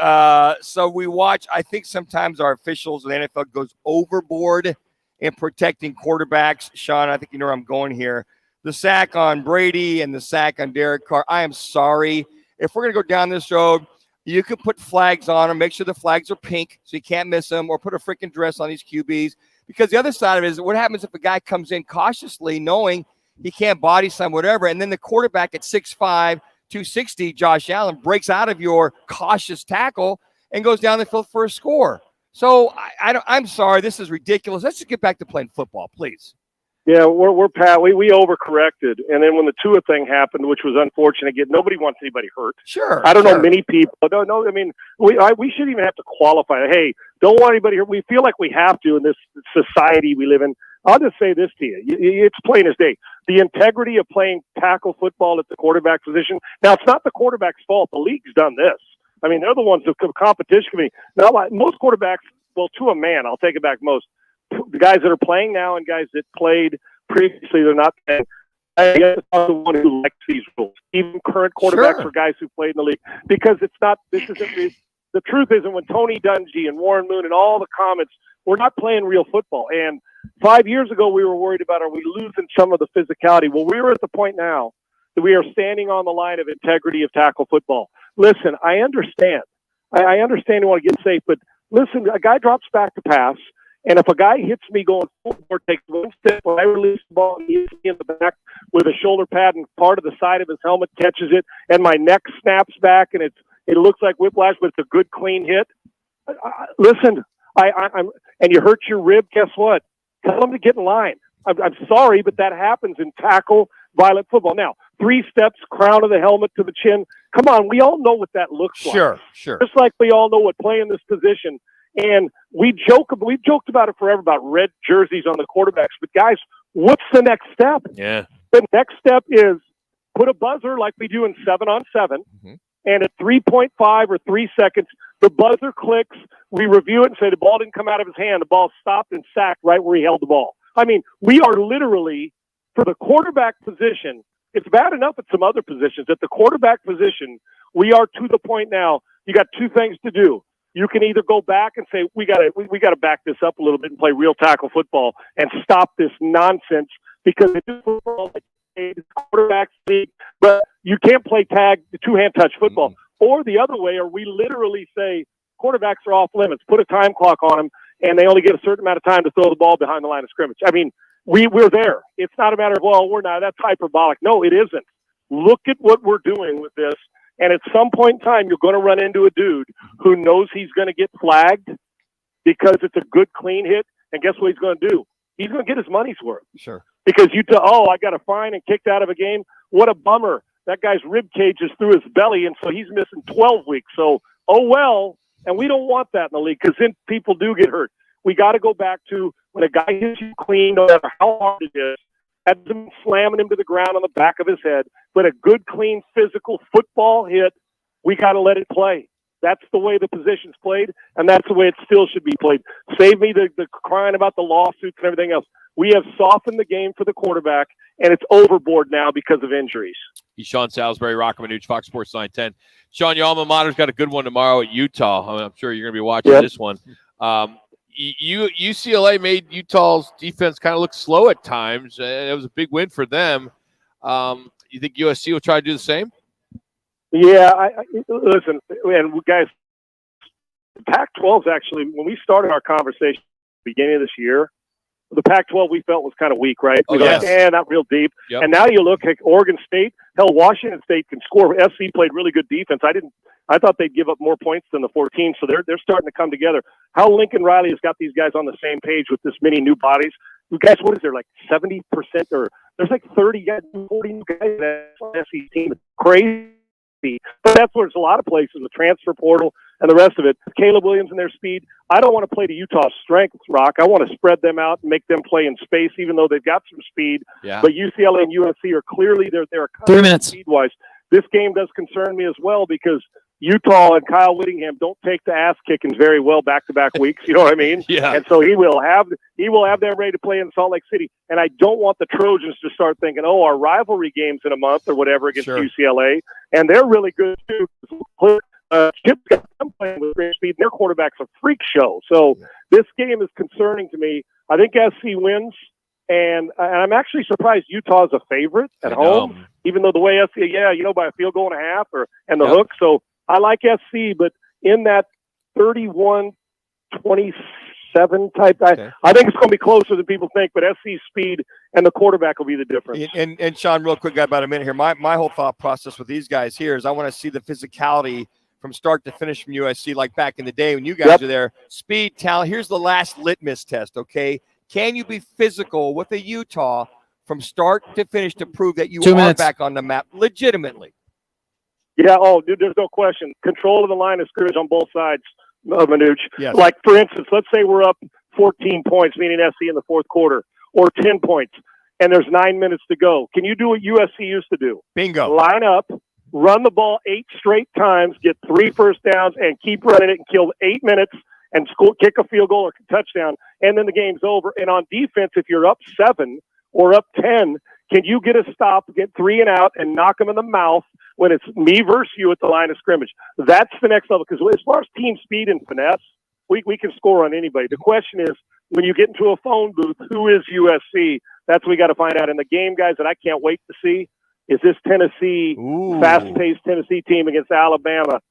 So we watch, I think sometimes our officials in the NFL goes overboard in protecting quarterbacks. Sean, I think you know where I'm going here. The sack on Brady and the sack on Derek Carr. I am sorry. If we're going to go down this road, you could put flags on them, make sure the flags are pink so you can't miss them, or put a freaking dress on these QBs. Because the other side of it is, what happens if a guy comes in cautiously knowing he can't body slam, whatever, and then the quarterback at 6'5", 260, Josh Allen, breaks out of your cautious tackle and goes down the field for a score. So I'm sorry, this is ridiculous. Let's just get back to playing football, please. Yeah, we're Pat. We overcorrected, and then when the Tua thing happened, which was unfortunate, again, nobody wants anybody hurt. Sure. I don't know many people. No. I mean, we shouldn't even have to qualify. Hey, don't want anybody hurt. We feel like we have to in this society we live in. I'll just say this to you. It's plain as day. The integrity of playing tackle football at the quarterback position. Now, it's not the quarterback's fault. The league's done this. I mean, they're the ones who have competition committee. Now, most quarterbacks, well, to a man, I'll take it back most. The guys that are playing now and guys that played previously, they're not playing. I'm the one who likes these rules. Even current quarterbacks or guys who played in the league. Because it's not, this isn't, the truth isn't when Tony Dungy and Warren Moon and all the comments, we're not playing real football. And 5 years ago, we were worried about, are we losing some of the physicality? Well, we're at the point now that we are standing on the line of integrity of tackle football. Listen, I understand. I understand you want to get safe, but listen, a guy drops back to pass, and if a guy hits me going forward, takes one step, when I release the ball, he hits me in the back with a shoulder pad and part of the side of his helmet catches it, and my neck snaps back, and it looks like whiplash, but it's a good, clean hit. Listen, I'm and you hurt your rib, guess what? Tell him to get in line. I'm sorry, but that happens in tackle violent football. Now, 3 steps, crown of the helmet to the chin. Come on, we all know what that looks like. Sure. Just like we all know what playing this position. And we've joked about it forever about red jerseys on the quarterbacks. But guys, what's the next step? Yeah. The next step is put a buzzer like we do in 7-on-7, and at 3.5 or 3 seconds, the buzzer clicks. We review it and say the ball didn't come out of his hand. The ball stopped and sacked right where he held the ball. I mean, we are literally, for the quarterback position, it's bad enough at some other positions. At the quarterback position, we are to the point now, you got 2 things to do. You can either go back and say, we got to back this up a little bit and play real tackle football and stop this nonsense, because it is football, it's quarterback league, but you can't play tag, the 2-hand touch football. Or the other way, or we literally say quarterbacks are off limits, put a time clock on them, and they only get a certain amount of time to throw the ball behind the line of scrimmage. I mean, we're there. It's not a matter of, well, we're not. That's hyperbolic. No, it isn't. Look at what we're doing with this. And at some point in time, you're going to run into a dude who knows he's going to get flagged because it's a good, clean hit. And guess what he's going to do? He's going to get his money's worth. Sure. Because I got a fine and kicked out of a game. What a bummer. That guy's rib cage is through his belly, and so he's missing 12 weeks. So, oh, well. And we don't want that in the league, because then people do get hurt. We got to go back to when a guy hits you clean, no matter how hard it is, that doesn't mean slamming him to the ground on the back of his head, but a good, clean, physical football hit, we got to let it play. That's the way the position's played, and that's the way it still should be played. Save me the crying about the lawsuits and everything else. We have softened the game for the quarterback, and it's overboard now because of injuries. He's Sean Salisbury, Roc and Manuch, Fox Sports 910. Sean, your alma mater's got a good one tomorrow at Utah. I'm sure you're going to be watching this one. UCLA made Utah's defense kind of look slow at times, and it was a big win for them. You think USC will try to do the same? Yeah, listen, and guys, Pac-12 is actually, when we started our conversation at the beginning of this year, the Pac-12 we felt was kind of weak, right? Oh, yes. Not real deep. Yep. And now you look at Oregon State. Hell, Washington State can score. SC played really good defense. I thought they'd give up more points than the 14, so they're starting to come together. How Lincoln Riley has got these guys on the same page with this many new bodies. You guys, what is there, like 70%? Or there's like 30 guys, 40 new guys on the SC team. It's crazy. But that's where there's a lot of places, the transfer portal and the rest of it. Caleb Williams and their speed. I don't want to play to Utah's strengths, Rock. I want to spread them out and make them play in space, even though they've got some speed. Yeah. But UCLA and USC are clearly they're 3 minutes speed-wise. This game does concern me as well, because Utah and Kyle Whittingham don't take the ass kickings very well back-to-back weeks. You know what I mean? Yeah. And so he will have them ready to play in Salt Lake City. And I don't want the Trojans to start thinking, our rivalry game's in a month or whatever against UCLA. And they're really good too. Chip's got them playing with great speed. Their quarterback's a freak show. So this game is concerning to me. I think SC wins. And I'm actually surprised Utah's a favorite at home, even though the way SC, by a field goal and a half and the hook. So I like SC, but in that 31-27 type, I think it's going to be closer than people think. But SC speed and the quarterback will be the difference. And Sean, real quick, got about a minute here. My whole thought process with these guys here is I want to see the physicality from start to finish from USC, like back in the day when you guys were there. Speed, talent. Here's the last litmus test, okay? Can you be physical with a Utah from start to finish to prove that you 2 are minutes. back on the map legitimately? Yeah, dude, there's no question. Control of the line of scrimmage on both sides, Manuch. Yes. Like, for instance, let's say we're up 14 points, meaning SC in the fourth quarter, or 10 points, and there's 9 minutes to go. Can you do what USC used to do? Bingo. Line up, run the ball 8 straight times, get 3 first downs, and keep running it and kill 8 minutes and kick a field goal or touchdown, and then the game's over. And on defense, if you're up 7 or up 10, can you get a stop, get 3 and out, and knock them in the mouth when it's me versus you at the line of scrimmage? That's the next level. Because as far as team speed and finesse, we can score on anybody. The question is, when you get into a phone booth, who is USC? That's what we got to find out. And the game, guys, that I can't wait to see is this Tennessee, fast-paced Tennessee team against Alabama.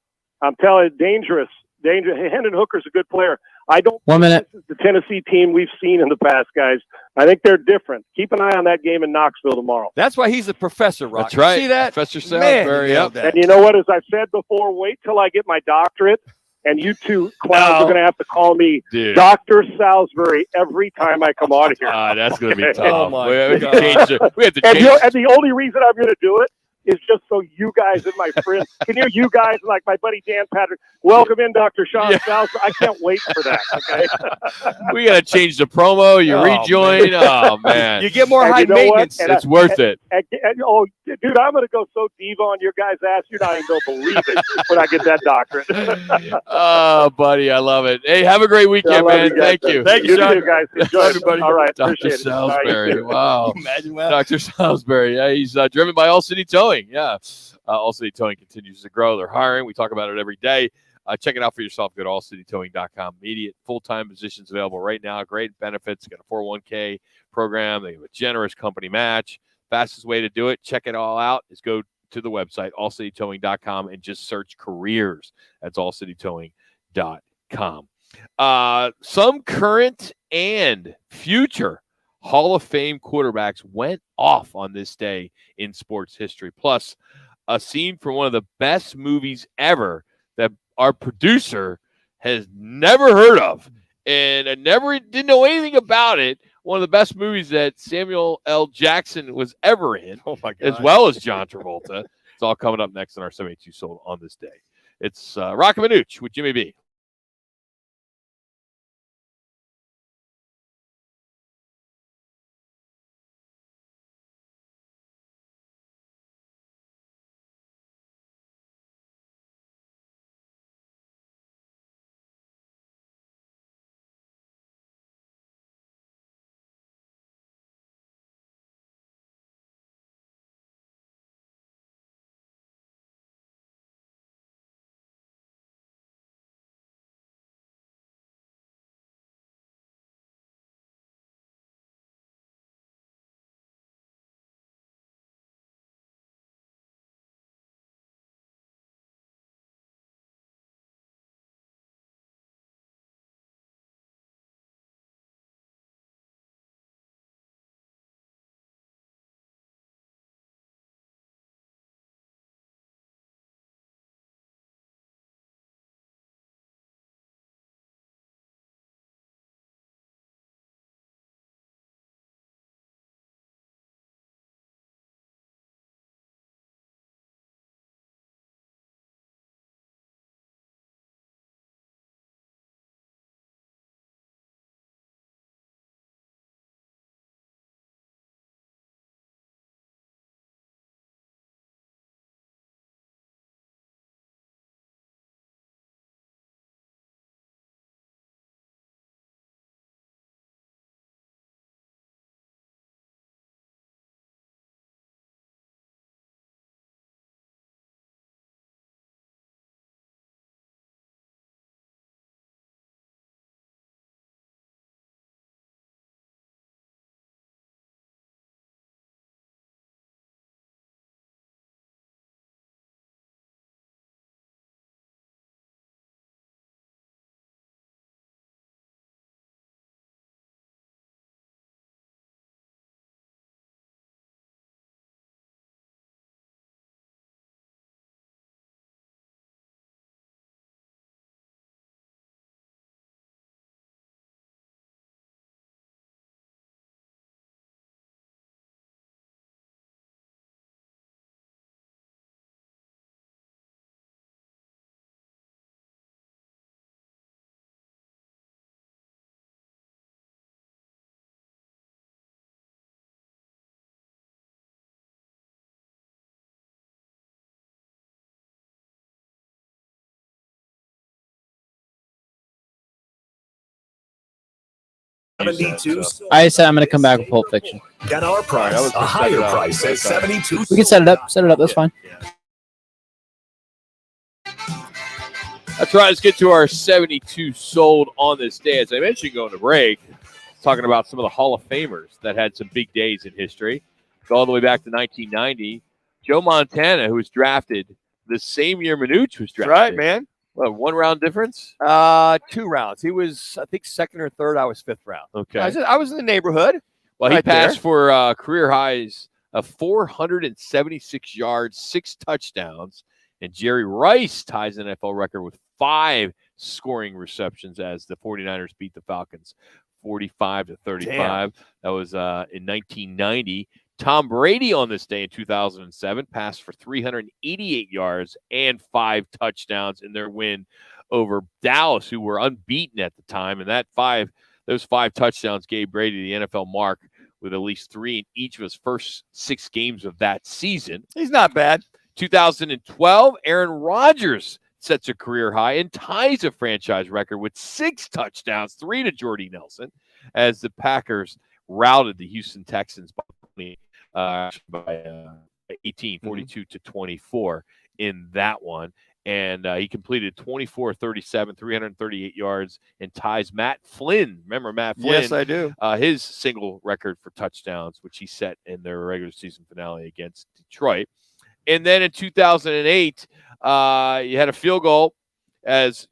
I'm telling you, dangerous. Hendon Hooker's a good player. I don't 1 minute. think this is the Tennessee team we've seen in the past, guys. I think they're different. Keep an eye on that game in Knoxville tomorrow. That's why he's a professor, Rock. That's right. See that? Professor Salisbury. Yep. And you know what? As I've said before, wait till I get my doctorate, and you two clowns are going to have to call me Dr. Salisbury every time I come on here. That's going to be tough. Oh, my we have God. to change it. We have to And, change and the only reason I'm going to do it is just so you guys and my friends can hear you guys, like my buddy Dan Patrick. Welcome in, Dr. Sean Salisbury. I can't wait for that. Okay. We got to change the promo. You rejoin. Oh, man. You get more And high you know what? maintenance. And It's worth it. Oh, dude, I'm going to go so diva on your guys' ass. You're not even going to believe it when I get that doctorate. Oh, buddy, I love it. Hey, have a great weekend, man. Thank you. Thank you, Sean. too, guys. Enjoy Everybody. All right. Dr. Appreciate it. Salisbury. Wow. Imagine that. Dr. Salisbury. Yeah, he's driven by All City Towing. Yeah. All City Towing continues to grow. They're hiring. We talk about it every day. Check it out for yourself. Go to allcitytowing.com. Immediate full-time positions available right now. Great benefits. Got a 401k program. They have a generous company match. Fastest way to do it, check it all out, is go to the website, allcitytowing.com, and just search careers. That's allcitytowing.com. Some current and future Hall of Fame quarterbacks went off on this day in sports history. Plus, a scene from one of the best movies ever that our producer has never heard of and didn't know anything about it. One of the best movies that Samuel L. Jackson was ever in, as well as John Travolta. It's all coming up next on our 72 Sold on this day. It's Roc and Manuch with Jimmy B. You said, 72. so. I said I'm going to come back with Pulp Fiction. Get our price, I was a gonna set higher it up. price at Okay. 72. We can set it up. Set it up. That's fine. That's right. Let's get to our 72 sold on this day. As I mentioned going to break, talking about some of the Hall of Famers that had some big days in history. Go all the way back to 1990. Joe Montana, who was drafted the same year Manuch was drafted. That's right, man. What, 1 round difference? 2 rounds. He was, I think, 2nd or 3rd. I was 5th round. Okay. I was in the neighborhood. Well, right he passed there. for career highs of 476 yards, 6 touchdowns. And Jerry Rice ties the NFL record with 5 scoring receptions as the 49ers beat the Falcons 45-35. Damn. That was in 1990. Tom Brady on this day in 2007 passed for 388 yards and 5 touchdowns in their win over Dallas, who were unbeaten at the time. And those 5 touchdowns gave Brady the NFL mark with at least 3 in each of his first 6 games of that season. He's not bad. 2012, Aaron Rodgers sets a career high and ties a franchise record with 6 touchdowns, 3 to Jordy Nelson, as the Packers routed the Houston Texans by 18, 42-24 in that one. And he completed 24-37, 338 yards, and ties Matt Flynn. Remember Matt Flynn? Yes, I do. His single record for touchdowns, which he set in their regular season finale against Detroit. And then in 2008, you had a field goal as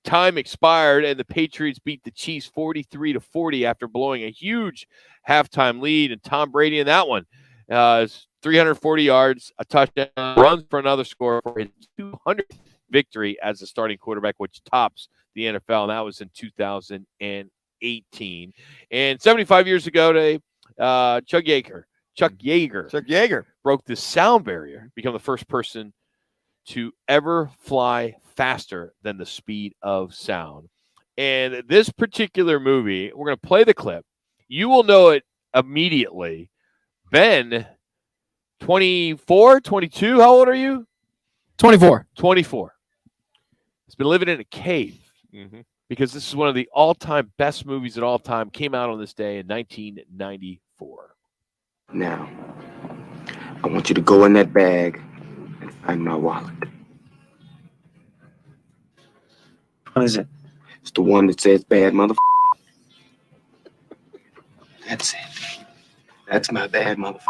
time expired, and the Patriots beat the Chiefs 43-40 after blowing a huge halftime lead. And Tom Brady in that one, 340 yards, a touchdown, runs for another score for his 200th victory as a starting quarterback, which tops the NFL, and that was in 2018. And 75 years ago today, Chuck Yeager broke the sound barrier, become the first person to ever fly faster than the speed of sound. And this particular movie, we're going to play the clip. You will know it immediately. Ben, 24, 22, how old are you? 24. 24. He's been living in a cave because this is one of the all-time best movies of all time. Came out on this day in 1994. Now, I want you to go in that bag and find my wallet. What is it? It's the one that says bad motherfucker. That's it. That's my bad motherfucker.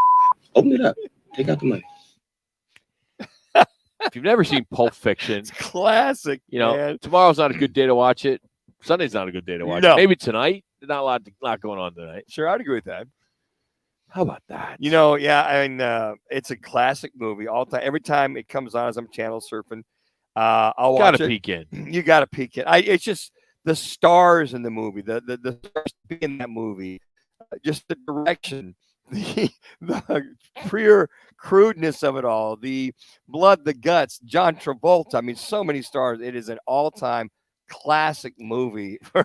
Open it up. Take out the money. If you've never seen Pulp Fiction, It's classic. Man. Tomorrow's not a good day to watch it. Sunday's not a good day to watch it. Maybe tonight. There's not a lot going on tonight. Sure, I'd agree with that. How about that? It's a classic movie. All time, every time it comes on as I'm channel surfing, I'll watch it. Gotta peek in. You gotta peek in. It's just the stars in the movie, the stars in that movie, just the direction, the pure crudeness of it all, the blood, the guts, John Travolta. I mean, so many stars. It is an all-time classic movie for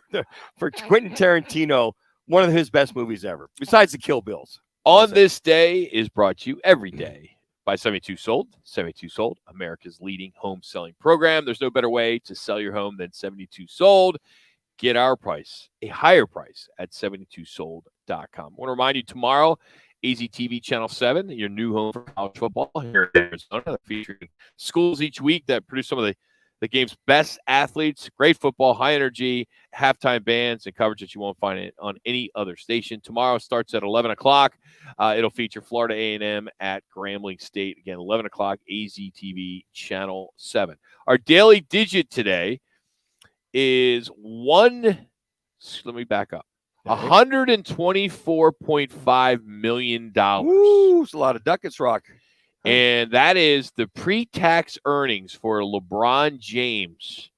Quentin Tarantino. One of his best movies ever, besides the Kill Bills. On This Day is brought to you every day by 72 Sold. 72 Sold, America's leading home selling program. There's no better way to sell your home than 72 Sold. Get our price, a higher price at 72sold.com. I want to remind you tomorrow, AZTV Channel 7, your new home for college football here in Arizona. They're featuring schools each week that produce some of the game's best athletes, great football, high energy, halftime bands, and coverage that you won't find it on any other station. Tomorrow starts at 11 o'clock. It'll feature Florida A&M at Grambling State. Again, 11 o'clock, AZTV Channel 7. Our daily digit today is let me back up. $124.5 million. Ooh, it's a lot of ducats, Rock. And that is the pre-tax earnings for LeBron James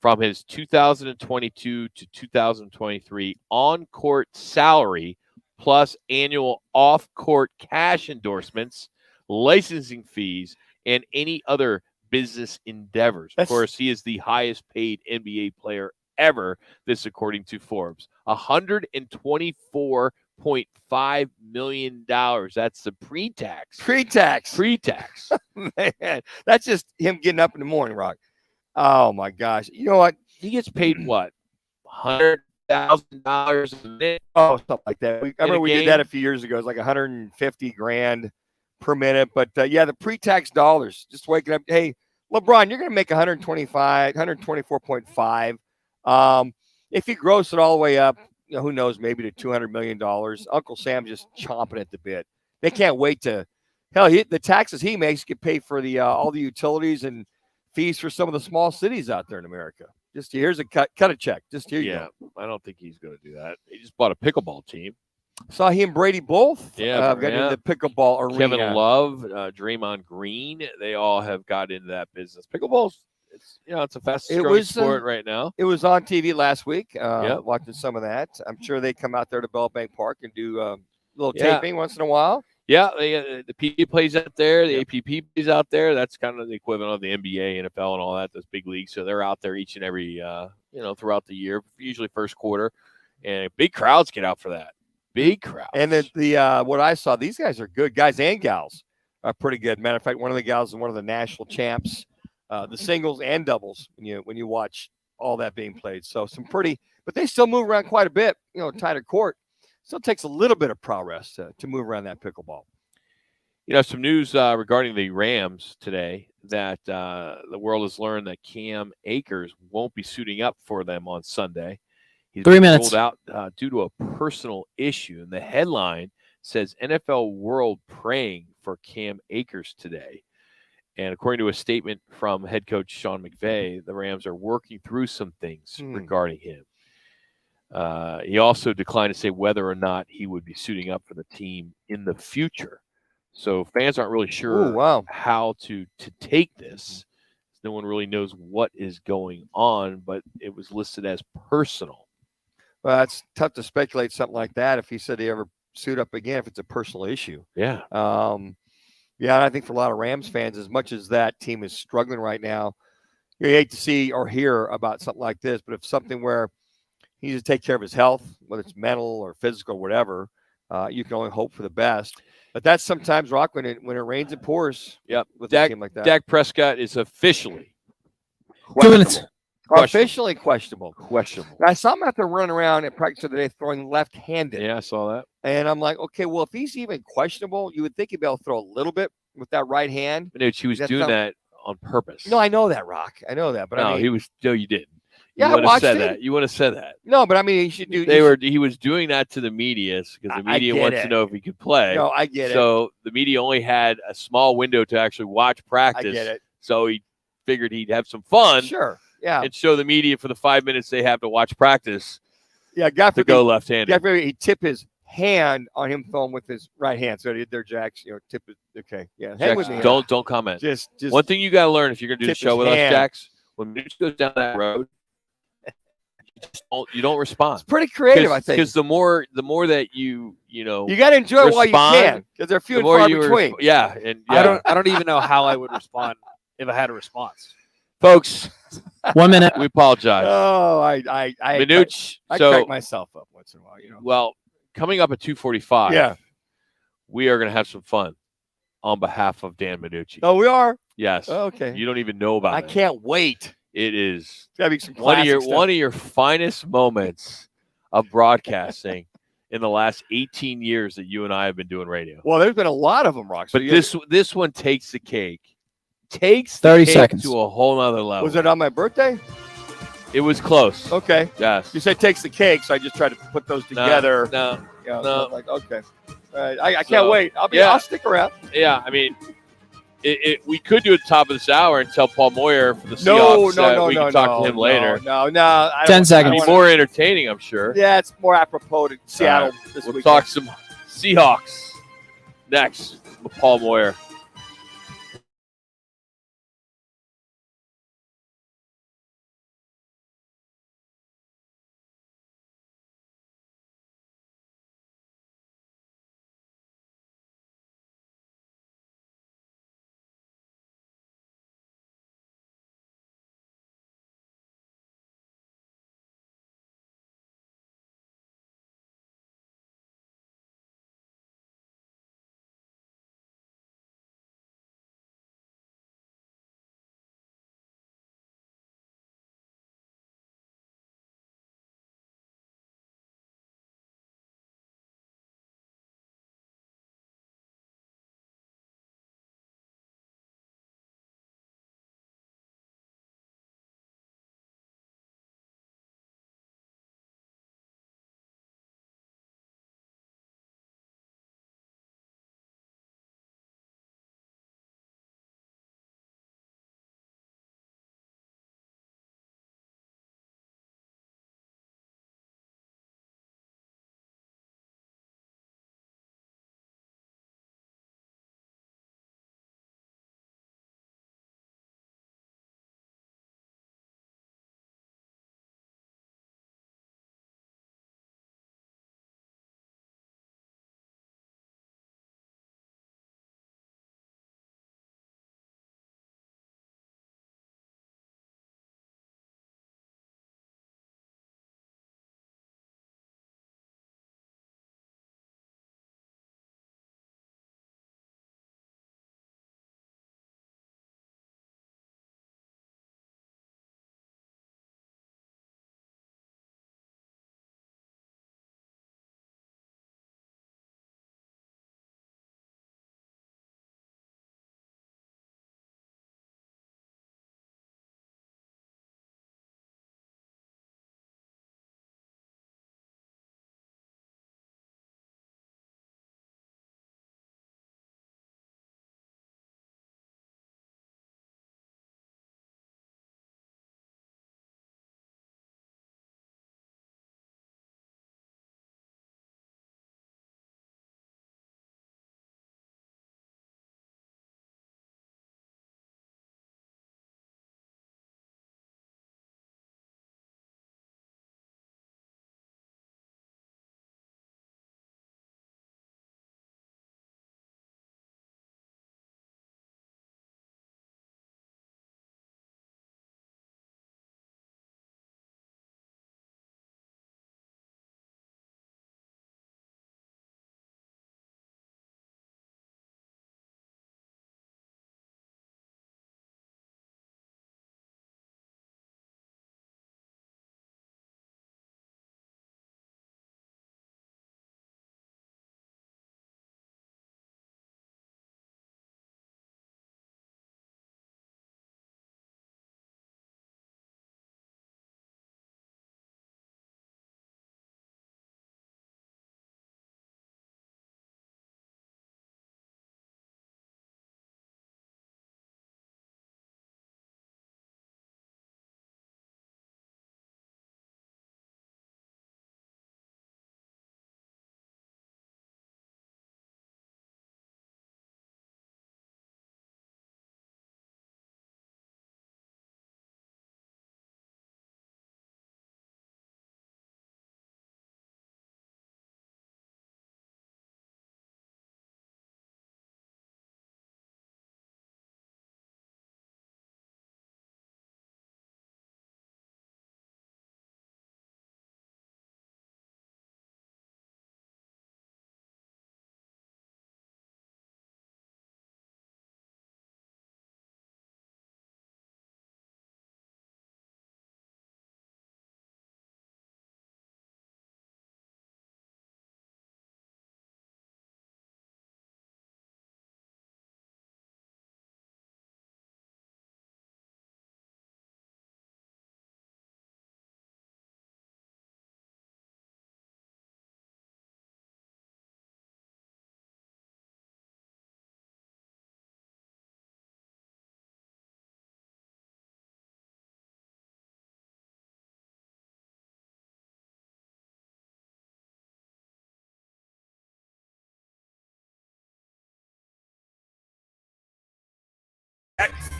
from his 2022 to 2023 on-court salary plus annual off-court cash endorsements, licensing fees, and any other business endeavors. Of course, he is the highest paid NBA player ever, this according to Forbes. $124.5 million. That's the pre-tax. Pre-tax. Man, that's just him getting up in the morning, Rock. Oh, my gosh. You know what? He gets paid what? 100 $1,000 a minute. Oh, something like that. I remember we did that a game. few years ago. It was like 150 grand per minute. But yeah, the pre-tax dollars, just waking up. Hey, LeBron, you're going to make 124.5. If you gross it all the way up, who knows, maybe to $200 million. Uncle Sam just chomping at the bit. They can't wait to, the taxes he makes can pay for the all the utilities and fees for some of the small cities out there in America. Just here's a cut a check. Just here you go. I don't think he's going to do that. He just bought a pickleball team. Saw he and Brady both got into the pickleball arena. Kevin Love, Draymond Green, they all have got into that business. Pickleball's it's a fastest growing sport right now. It was on TV last week. Watching some of that. I'm sure they come out there to Bell Bank Park and do a little taping once in a while. Yeah, the PA plays out there. The APP plays out there. That's kind of the equivalent of the NBA, NFL, and all that. Those big leagues. So they're out there each and every, throughout the year. Usually first quarter, and big crowds get out for that. Big crowds. And then what I saw, these guys are good guys and gals are pretty good. Matter of fact, one of the gals is one of the national champs, the singles and doubles. When you watch all that being played, so some pretty, but they still move around quite a bit. Tighter court. Still takes a little bit of progress to move around that pickleball. Some news regarding the Rams today that the world has learned that Cam Akers won't be suiting up for them on Sunday. He's 3 minutes. Ruled out due to a personal issue. And the headline says NFL world praying for Cam Akers today. And according to a statement from head coach Sean McVay, the Rams are working through some things regarding him. He also declined to say whether or not he would be suiting up for the team in the future. So fans aren't really sure how to take this. No one really knows what is going on, but it was listed as personal. Well, it's tough to speculate something like that if he said he ever suit up again if it's a personal issue. Yeah. And I think for a lot of Rams fans, as much as that team is struggling right now, you hate to see or hear about something like this, but if something where he needs to take care of his health, whether it's mental or physical, whatever. You can only hope for the best. But that's sometimes, Rock, when it rains and pours. Yep. With a team like that. Dak Prescott is officially 2 minutes. Officially questionable. Questionable. I saw him out there running around at practice today throwing left-handed. Yeah, I saw that. And I'm like, okay, well, if he's even questionable, you would think he'd be able to throw a little bit with that right hand. He was doing that on purpose. No, I know that, Rock. I know that. But no, I mean, you didn't. Yeah, you would have said that. You would have said that. No, but I mean, he should do. He was doing that to the media because the media wants to know if he could play. No, I get it. So the media only had a small window to actually watch practice. I get it. So he figured he'd have some fun. Sure. Yeah. And show the media for the 5 minutes they have to watch practice. Yeah, God forbid, to go left-handed. God forbid he tip his hand on him throwing with his right hand. So there, Jax. Tip it. Okay. Yeah. Hang with me. Don't comment. Just one thing you got to learn if you're going to do the show with us, Jax. When Manuch goes down that road, you don't respond. It's pretty creative, I think. Because the more that you got to enjoy it while you can, because they're few and far between. And I don't even know how I would respond if I had a response. Folks, 1 minute. We apologize. Oh, Manuch. I crack myself up once in a while. Well, coming up at 2:45. Yeah, we are going to have some fun on behalf of Dan Manucci. Oh, we are. Yes. Okay. You don't even know about it. I can't wait. It is some one of your finest moments of broadcasting in the last 18 years that you and I have been doing radio. Well, there's been a lot of them, Rock. But this one takes the cake. Takes 30 the cake seconds to a whole nother level. Was it on my birthday? It was close. Okay. Yes. You said takes the cake, so I just tried to put those together. No. So like, okay. All right. I can't wait. I'll stick around. Yeah, I mean, we could do it at the top of this hour and tell Paul Moyer for the Seahawks that we can talk to him later. No. 10 seconds. It'll be more entertaining, I'm sure. Yeah, it's more apropos to Seattle this week. We'll talk some Seahawks next with Paul Moyer.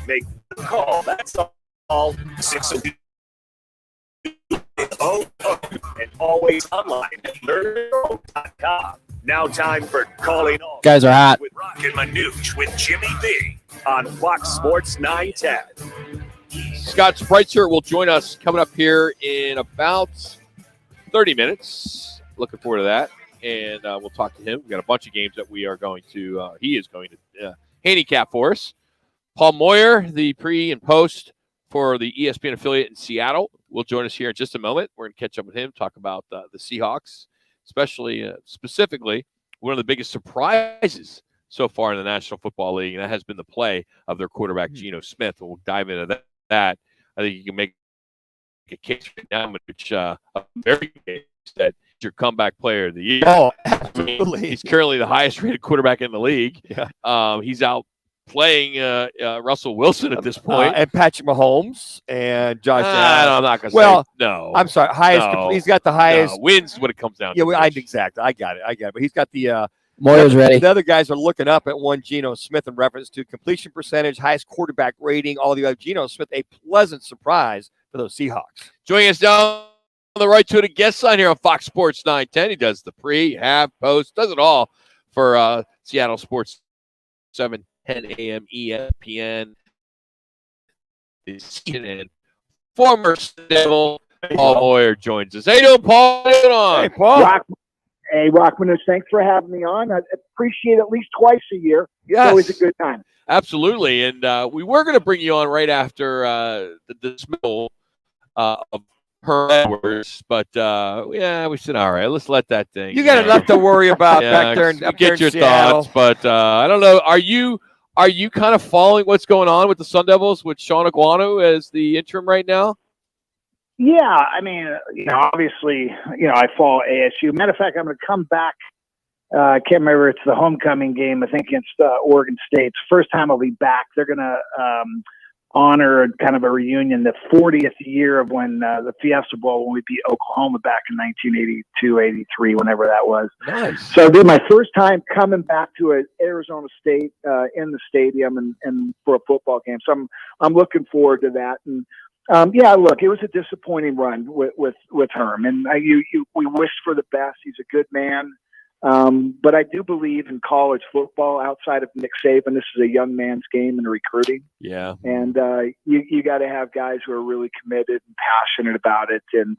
Make the call. That's all. 602. And always online at learnrow.com. Now time for Calling All Guys are hot. with Roc and Manuch with Jimmy B on Fox Sports 910. Scott Spreitzer will join us coming up here in about 30 minutes. Looking forward to that. And we'll talk to him. We've got a bunch of games that we are going to, he is going to handicap for us. Paul Moyer, the pre and post for the ESPN affiliate in Seattle, will join us here in just a moment. We're going to catch up with him, talk about the Seahawks, especially, specifically, one of the biggest surprises so far in the National Football League, and that has been the play of their quarterback, Geno Smith. We'll dive into that. I think you can make a case right now, which a very good case that your comeback player of the year. Oh, absolutely. He's currently the highest-rated quarterback in the league. Yeah. He's out playing Russell Wilson at this point. And Patrick Mahomes and Josh Allen. I'm not going to say no. I'm sorry. He's got the highest. Wins when it comes down to it. Exactly. I got it. But he's got the Moyer's ready. The other guys are looking up at one Geno Smith in reference to completion percentage, highest quarterback rating, all the other. Geno Smith, a pleasant surprise for those Seahawks. Joining us down on the right to the guest sign here on Fox Sports 910. He does the pre, half, post, does it all for Seattle Sports 710 AM ESPN. And former Devil Paul Moyer joins us. How you doing, Paul? How you doing on? Hey, Paul. Hey, Roc and Manuch, thanks for having me on. I appreciate it at least twice a year. Yes. It's always a good time. Absolutely. And we were going to bring you on right after the dismissal of Herm Edwards, but we said, all right, let's let that thing. You got enough to worry about back there. Get your thoughts, but I don't know. Are you kind of following what's going on with the Sun Devils with Sean Iguanu as the interim right now? Yeah, I mean, obviously, I follow ASU. Matter of fact, I'm going to come back. I can't remember. It's the homecoming game, I think, against Oregon State. It's the first time I'll be back. They're going to honor kind of a reunion, the 40th year of when the Fiesta Bowl, when we beat Oklahoma back in 1982, 83, whenever that was. Nice. So it'll be my first time coming back to Arizona State in the stadium and for a football game. So I'm looking forward to that. And look, it was a disappointing run with Herm, and we wished for the best. He's a good man. But I do believe in college football outside of Nick Saban. This is a young man's game in recruiting. Yeah. And you got to have guys who are really committed and passionate about it. And,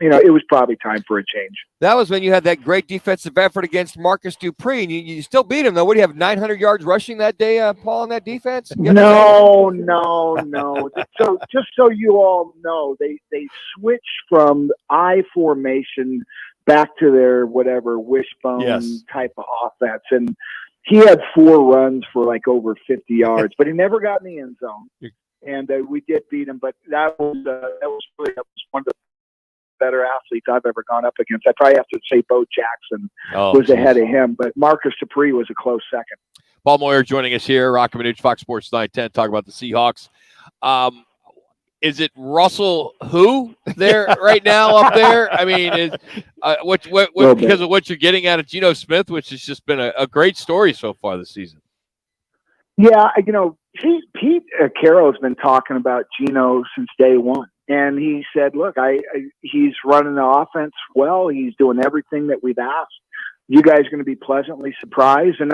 it was probably time for a change. That was when you had that great defensive effort against Marcus Dupree, and you still beat him, though. What do you have, 900 yards rushing that day, Paul, on that defense? No. So just so you all know, they switched from I formation back to their whatever wishbone type of offense. And he had 4 runs for like over 50 yards, but he never got in the end zone. And we did beat him, but that was one of the better athletes I've ever gone up against. I probably have to say Bo Jackson was ahead of him, but Marcus Dupree was a close second. Paul Moyer joining us here, Roc and Manuch, Fox Sports 910, talk about the Seahawks. Is it Russell who there right now up there? I mean, because of what you're getting out of Geno Smith, which has just been a great story so far this season. Yeah, Pete Carroll has been talking about Geno since day one. And he said, look, he's running the offense well. He's doing everything that we've asked. You guys are going to be pleasantly surprised. And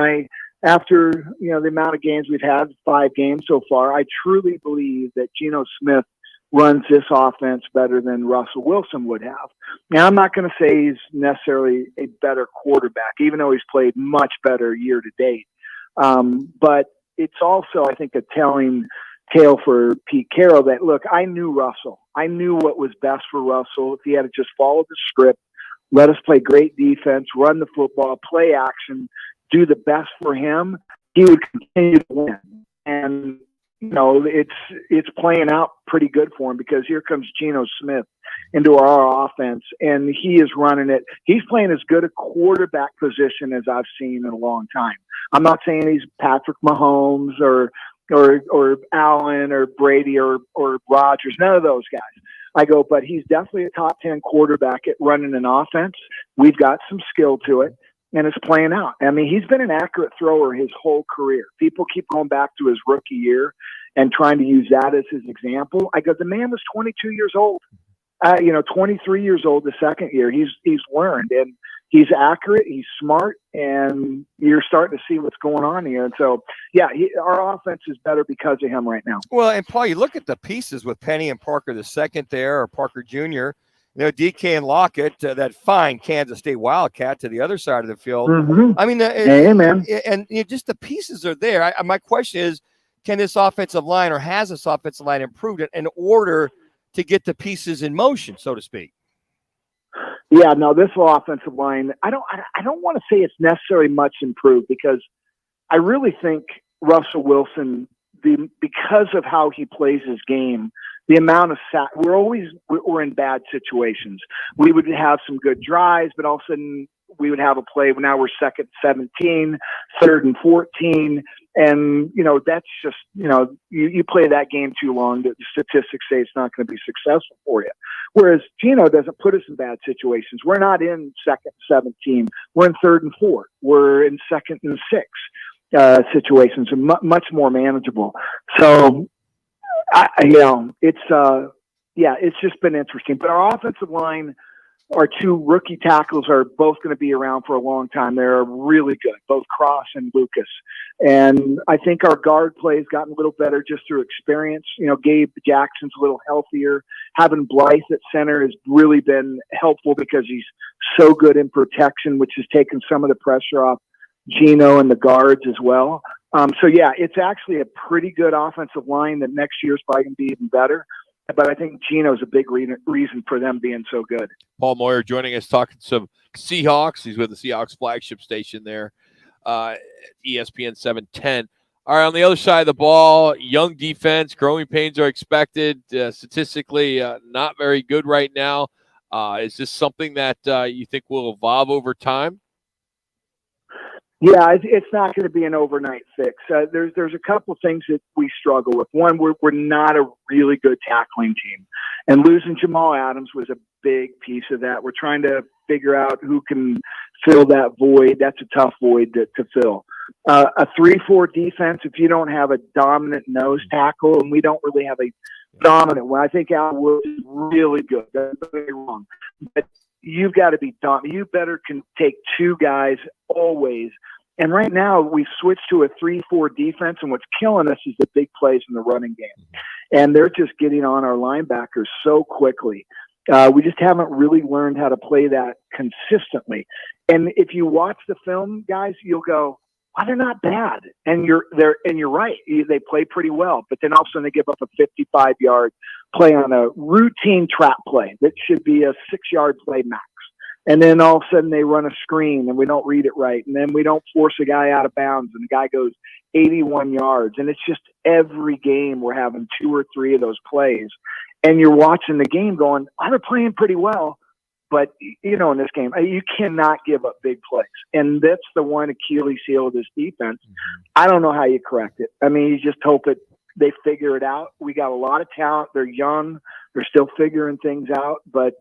after the amount of games we've had, 5 games so far, I truly believe that Geno Smith runs this offense better than Russell Wilson would have. Now, I'm not going to say he's necessarily a better quarterback, even though he's played much better year to date. But it's also, I think, a telling tale for Pete Carroll that, look, I knew Russell. I knew what was best for Russell. If he had to just follow the script, let us play great defense, run the football, play action, do the best for him, he would continue to win. And, it's playing out pretty good for him because here comes Geno Smith into our offense, and he is running it. He's playing as good a quarterback position as I've seen in a long time. I'm not saying he's Patrick Mahomes or Allen or Brady or Rodgers, none of those guys. But he's definitely a top 10 quarterback at running an offense. We've got some skill to it, and it's playing out. I mean, he's been an accurate thrower his whole career. People keep going back to his rookie year, and trying to use that as his example. I go, the man was 22 years old, 23 years old the second year. He's learned, and he's accurate, he's smart, and you're starting to see what's going on here. And so, yeah, our offense is better because of him right now. Well, and Paul, you look at the pieces with Penny and Parker the second there, or Parker Jr., DK and Lockett, that fine Kansas State Wildcat to the other side of the field. Mm-hmm. I mean, and just the pieces are there. My question is, can this offensive line, or has this offensive line improved in order to get the pieces in motion, so to speak? Yeah, no, this offensive line, I don't want to say it's necessarily much improved, because I really think Russell Wilson, because of how he plays his game, the amount of we're in bad situations. We would have some good drives, but all of a sudden we would have a play. Now we're second 17, third and 14. And, that's just, you play that game too long, the statistics say it's not going to be successful for you. Whereas Geno doesn't put us in bad situations. We're not in second 17. We're in third and 4. We're in second and 6 situations, and much more manageable. So, it's just been interesting. But our offensive line, our 2 rookie tackles are both going to be around for a long time. They're really good, both Cross and Lucas. And I think our guard play has gotten a little better just through experience. Gabe Jackson's a little healthier. Having Blythe at center has really been helpful because he's so good in protection, which has taken some of the pressure off Geno and the guards as well. It's actually a pretty good offensive line that next year's probably going to be even better. But I think Geno's a big reason for them being so good. Paul Moyer joining us, talking some Seahawks. He's with the Seahawks flagship station there, ESPN 710. All right, on the other side of the ball, young defense, growing pains are expected. Statistically, not very good right now. Is this something that you think will evolve over time? Yeah, it's not going to be an overnight fix. There's a couple things that we struggle with. One, we're not a really good tackling team, and losing Jamal Adams was a big piece of that. We're trying to figure out who can fill that void. That's a tough void to fill. A 3-4 defense, if you don't have a dominant nose tackle, and we don't really have a dominant one. I think Al Woods is really good. Don't get me wrong, but you've got to be dominant. You better can take 2 guys always. And right now we've switched to a 3-4 defense, and what's killing us is the big plays in the running game. And they're just getting on our linebackers so quickly. We just haven't really learned how to play that consistently. And if you watch the film, guys, you'll go, "Wow, they're not bad." And you're right. They play pretty well, but then all of a sudden they give up a 55-yard play on a routine trap play that should be a 6-yard play max. And then all of a sudden they run a screen and we don't read it right. And then we don't force a guy out of bounds and the guy goes 81 yards. And it's just every game we're having 2 or 3 of those plays. And you're watching the game going, they're playing pretty well. But, in this game, you cannot give up big plays. And that's the one Achilles heel of this defense. I don't know how you correct it. I mean, you just hope that they figure it out. We got a lot of talent. They're young. They're still figuring things out. But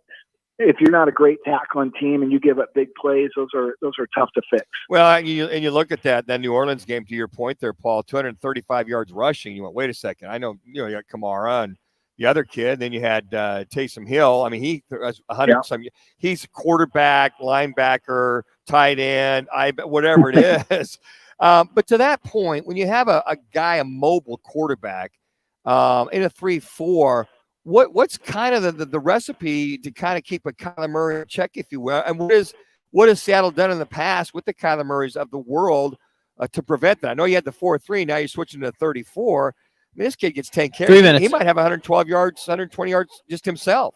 if you're not a great tackling team and you give up big plays, those are tough to fix. Well, you look at that New Orleans game, to your point there, Paul, 235 yards rushing. You went, wait a second. I know, you got Kamara and the other kid. Then you had Taysom Hill. I mean, he was 100. Yeah. He's a quarterback, linebacker, tight end, whatever it is. But to that point, when you have a guy, a mobile quarterback in a 3-4, what's kind of the recipe to kind of keep a Kyler Murray in check, if you will? And what has Seattle done in the past with the Kyler Murrays of the world to prevent that? I know you had the 4-3. Now you're switching to 34. I mean, this kid gets 10 carries. 3 minutes. He might have 112 yards, 120 yards just himself.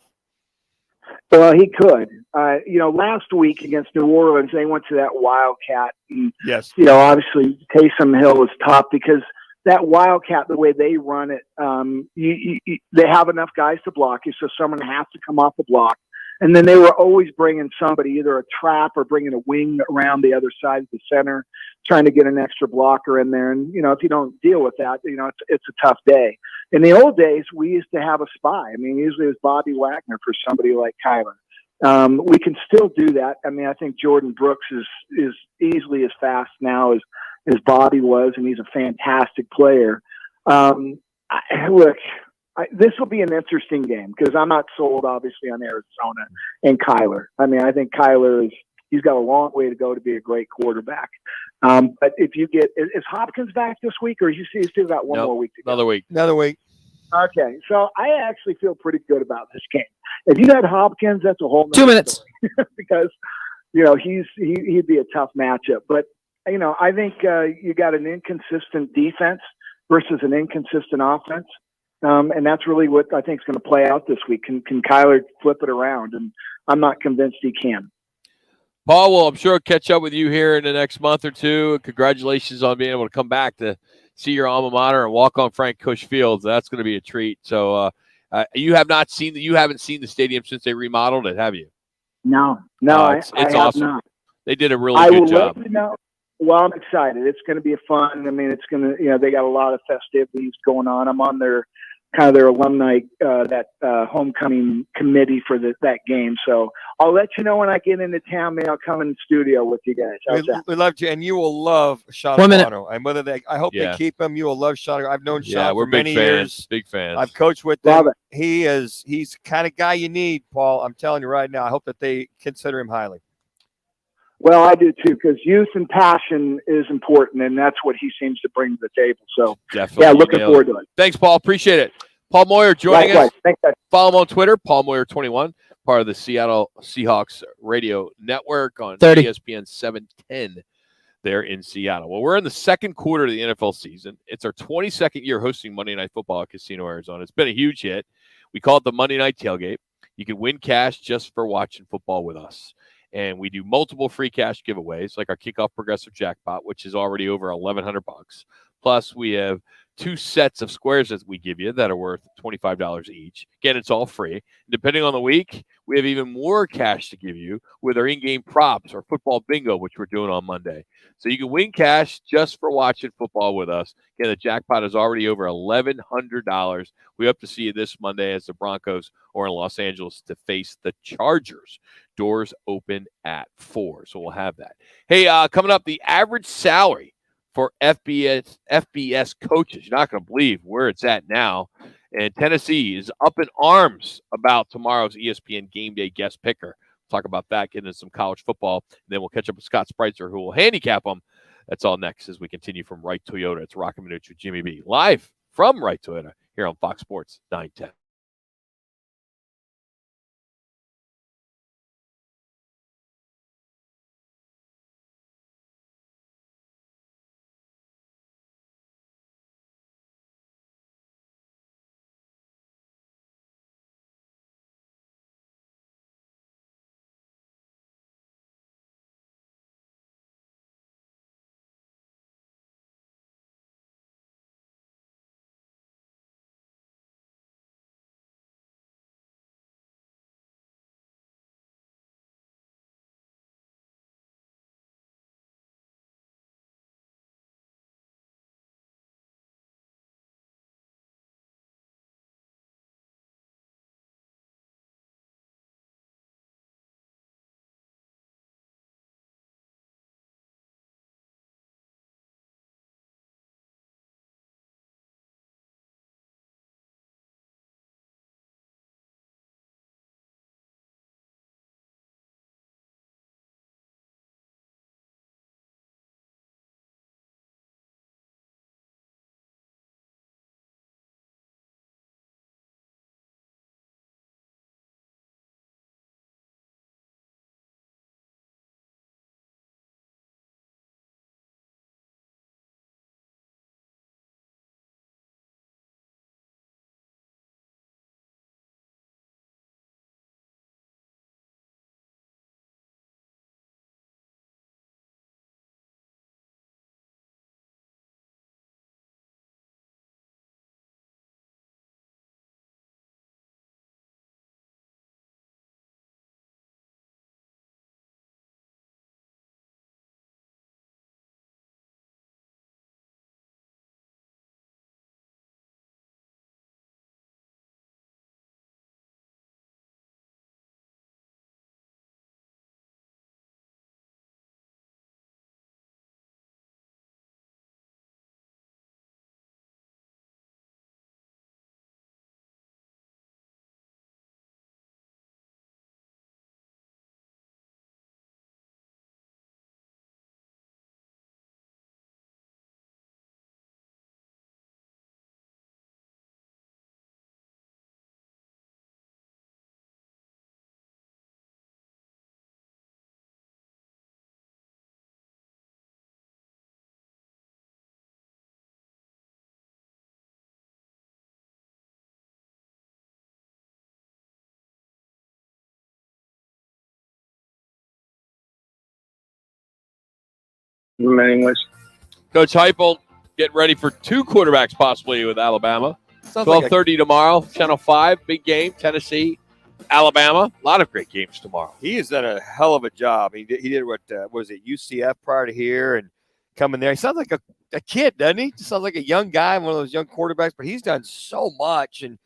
Well, he could. Last week against New Orleans, they went to that Wildcat. And, yes. Obviously Taysom Hill was tough because that Wildcat, the way they run it, they have enough guys to block you, so someone has to come off the block. And then they were always bringing somebody, either a trap or bringing a wing around the other side of the center, trying to get an extra blocker in there. And, if you don't deal with that, it's a tough day. In the old days, we used to have a spy. I mean, usually it was Bobby Wagner for somebody like Kyler. We can still do that. I mean, I think Jordan Brooks is easily as fast now as Bobby was, and he's a fantastic player. Look, this will be an interesting game because I'm not sold, obviously, on Arizona and Kyler. I mean, I think Kyler he's got a long way to go to be a great quarterback. But if you get, is Hopkins back this week, or you see he's still got one more week to go? Another week. Okay, so I actually feel pretty good about this game. If you had Hopkins, that's a whole nother 2 minutes because he'd be a tough matchup. But I think you got an inconsistent defense versus an inconsistent offense, and that's really what I think is going to play out this week. Can Kyler flip it around? And I'm not convinced he can. Paul, well, I'm sure I'll catch up with you here in the next month or two. Congratulations on being able to come back to see your alma mater and walk on Frank Cush Fields. That's going to be a treat. So you haven't seen the stadium since they remodeled it, have you? No, it's I awesome. have not. They did a really good job. Let you know. Well, I'm excited. It's going to be fun. I mean, it's going to, they got a lot of festivities going on. I'm on their alumni, homecoming committee for that game. So I'll let you know when I get into town. Maybe I'll come in the studio with you guys. We love you, and you will love Sean 1 minute. O'Connell. And I hope they keep him. You will love Sean. I've known Sean we're for many big fans. years. Big fans. I've coached with Love him. it. He's the kind of guy you need, Paul. I'm telling you right now. I hope that they consider him highly. Well, I do too, because youth and passion is important, and that's what he seems to bring to the table. So, definitely, looking forward to it. Thanks, Paul. Appreciate it. Paul Moyer joining Likewise. us. Thanks, guys. Follow him on Twitter, Paul Moyer21, part of the Seattle Seahawks radio network on 30. ESPN 710 there in Seattle. Well, we're in the second quarter of the NFL season. It's our 22nd year hosting Monday Night Football at Casino Arizona. It's been a huge hit. We call it the Monday Night Tailgate. You can win cash just for watching football with us. And we do multiple free cash giveaways, like our kickoff progressive jackpot, which is already over $1,100. Plus, we have 2 sets of squares that we give you that are worth $25 each. Again, it's all free. Depending on the week, we have even more cash to give you with our in-game props or football bingo, which we're doing on Monday. So you can win cash just for watching football with us. Again, the jackpot is already over $1,100. We hope to see you this Monday as the Broncos are in Los Angeles to face the Chargers. Doors open at 4, so we'll have that. Hey, coming up, the average salary for FBS coaches. You're not going to believe where it's at now. And Tennessee is up in arms about tomorrow's ESPN Game Day guest picker. We'll talk about that, get into some college football. And then we'll catch up with Scott Spreitzer, who will handicap them. That's all next as we continue from Wright Toyota. It's Roc and Manuch with Jimmy B. Live from Wright Toyota here on Fox Sports 910. Coach Heupel getting ready for 2 quarterbacks possibly with Alabama. 12:30 tomorrow, Channel 5, big game, Tennessee, Alabama. A lot of great games tomorrow. He has done a hell of a job. He did what was it, UCF prior to here and coming there. He sounds like a kid, doesn't he? Just sounds like a young guy, one of those young quarterbacks, but he's done so much. And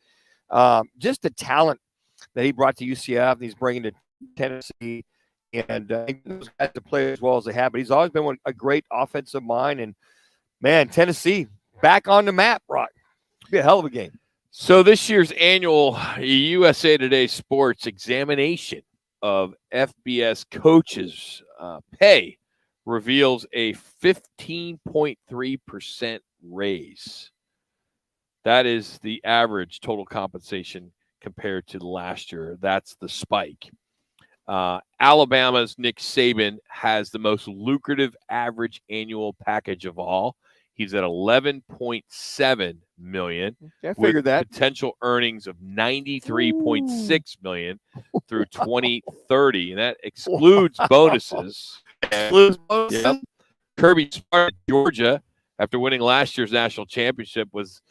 just the talent that he brought to UCF and he's bringing to Tennessee. And those guys to play as well as they have. But he's always been a great offensive mind. And, man, Tennessee back on the map, Rock. It'll be a hell of a game. So this year's annual USA Today Sports examination of FBS coaches' pay reveals a 15.3% raise. That is the average total compensation compared to last year. That's the spike. Alabama's Nick Saban has the most lucrative average annual package of all. He's at $11.7 million. I figured that. Potential earnings of $93.6 million through 2030, and that excludes bonuses. Yep. Kirby Smart of Georgia, after winning last year's national championship, was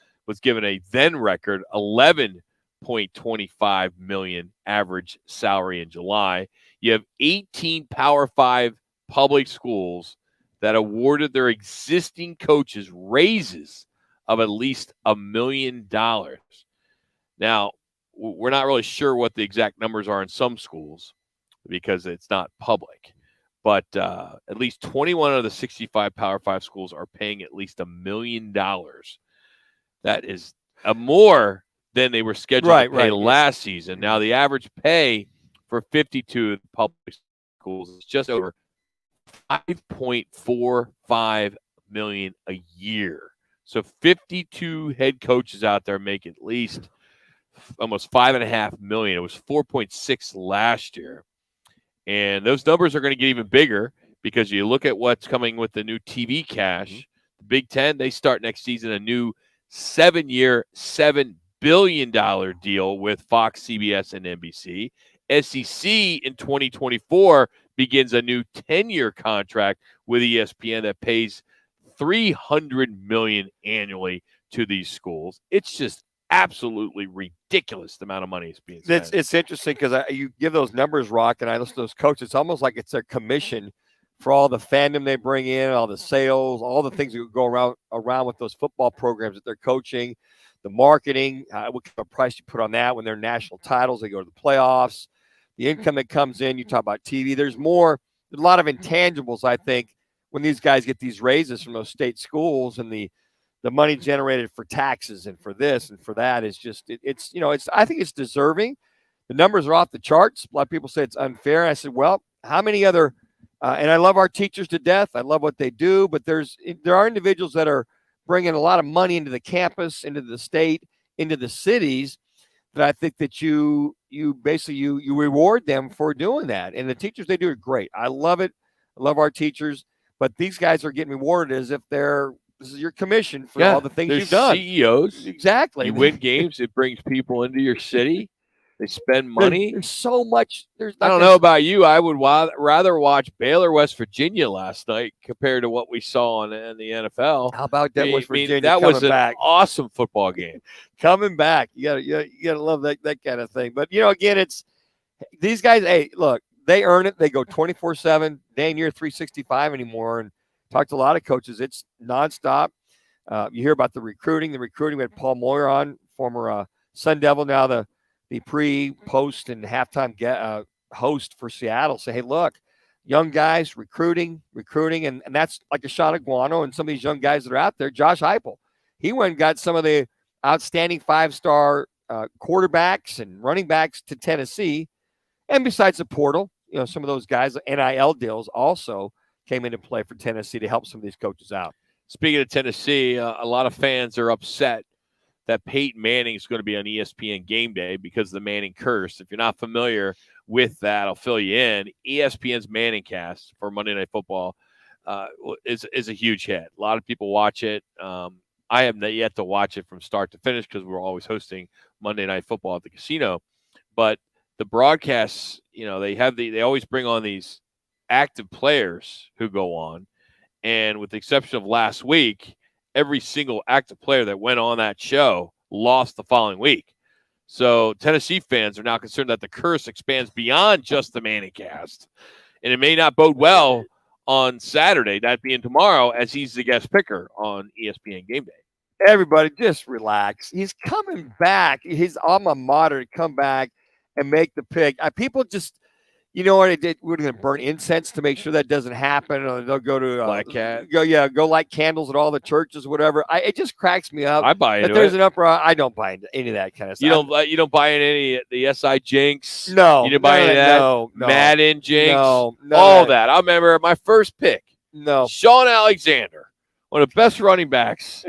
given a then record $11.25 million average salary in July. You have 18 Power 5 public schools that awarded their existing coaches raises of at least $1 million. Now, we're not really sure what the exact numbers are in some schools because it's not public. But at least 21 of the 65 Power 5 schools are paying at least $1 million. That is more than they were scheduled to pay last season. Now, the average pay for 52 public schools is just over $5.45 million a year. So 52 head coaches out there make at least almost $5.5 million. It was 4.6 last year. And those numbers are going to get even bigger because you look at what's coming with the new TV cash. The Big Ten, they start next season a new 7-year, $7 billion deal with Fox, CBS, and NBC. SEC in 2024 begins a new 10-year contract with ESPN that pays $300 million annually to these schools. It's just absolutely ridiculous the amount of money is being spent. It's interesting because you give those numbers, Rock, and I listen to those coaches. It's almost like it's their commission for all the fandom they bring in, all the sales, all the things that go around with those football programs that they're coaching, the marketing, what kind of price you put on that when they're national titles, they go to the playoffs, the income that comes in. You talk about TV. There's a lot of intangibles, I think, when these guys get these raises from those state schools and the money generated for taxes and for this and for that is just I think it's deserving. The numbers are off the charts. A lot of people say it's unfair. I said, well, how many other and I love our teachers to death. I love what they do, but there are individuals that are bringing a lot of money into the campus, into the state, into the cities that I think that you reward them for doing that. And the teachers, they do it great. I love it. I love our teachers, but these guys are getting rewarded as if this is your commission for all the things you've done. CEOs. Exactly. You win games. It brings people into your city. They spend money. There's so much. I don't know about you. I would rather watch Baylor, West Virginia last night compared to what we saw in the NFL. How about that West Virginia? That was an awesome football game. Coming back. You gotta love that kind of thing. But, again, it's these guys, hey, look, they earn it. They go 24/7, day near 365 anymore. And talked to a lot of coaches. It's nonstop. You hear about the recruiting. We had Paul Moyer on, former Sun Devil, now the pre, post, and halftime host for Seattle. Say, hey, look, young guys recruiting, and that's like a shot of guano. And some of these young guys that are out there, Josh Heupel, he went and got some of the outstanding 5-star quarterbacks and running backs to Tennessee. And besides the portal, some of those guys, NIL deals also came into play for Tennessee to help some of these coaches out. Speaking of Tennessee, a lot of fans are upset that Peyton Manning is going to be on ESPN Game Day because of the Manning curse. If you're not familiar with that, I'll fill you in. ESPN's Manning cast for Monday Night Football is a huge hit. A lot of people watch it. I have not yet to watch it from start to finish because we're always hosting Monday Night Football at the casino. But the broadcasts, they always bring on these active players who go on, And with the exception of last week, every single active player that went on that show lost the following week. So Tennessee fans are now concerned that the curse expands beyond just the Manning cast. And it may not bode well on Saturday, that being tomorrow, as he's the guest picker on ESPN Game Day. Everybody just relax. He's coming back. His alma mater to come back and make the pick. People just, you know what they did? We're going to burn incense to make sure that doesn't happen. Or they'll go to Black Cat. Go light candles at all the churches, whatever. It just cracks me up. I buy into there's it. an uproar. I don't buy into any of that kind of stuff. You don't buy in any of the SI jinx. No, you didn't buy any of that. No, Madden jinx. No, all that. I remember my first pick. No, Sean Alexander, one of the best running backs,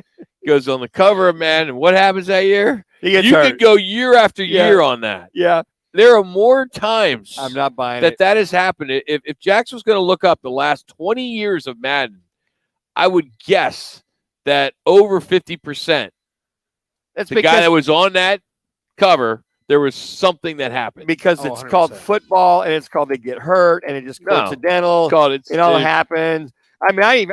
goes on the cover of Madden. And what happens that year? You could go year after year on that. Yeah. There are more times I'm not buying that has happened. If Jackson was going to look up the last 20 years of Madden, I would guess that over 50%, that's the guy that was on that cover, there was something that happened. Because it's called football, and it's called they get hurt, and it's just coincidental. It all happens. I mean,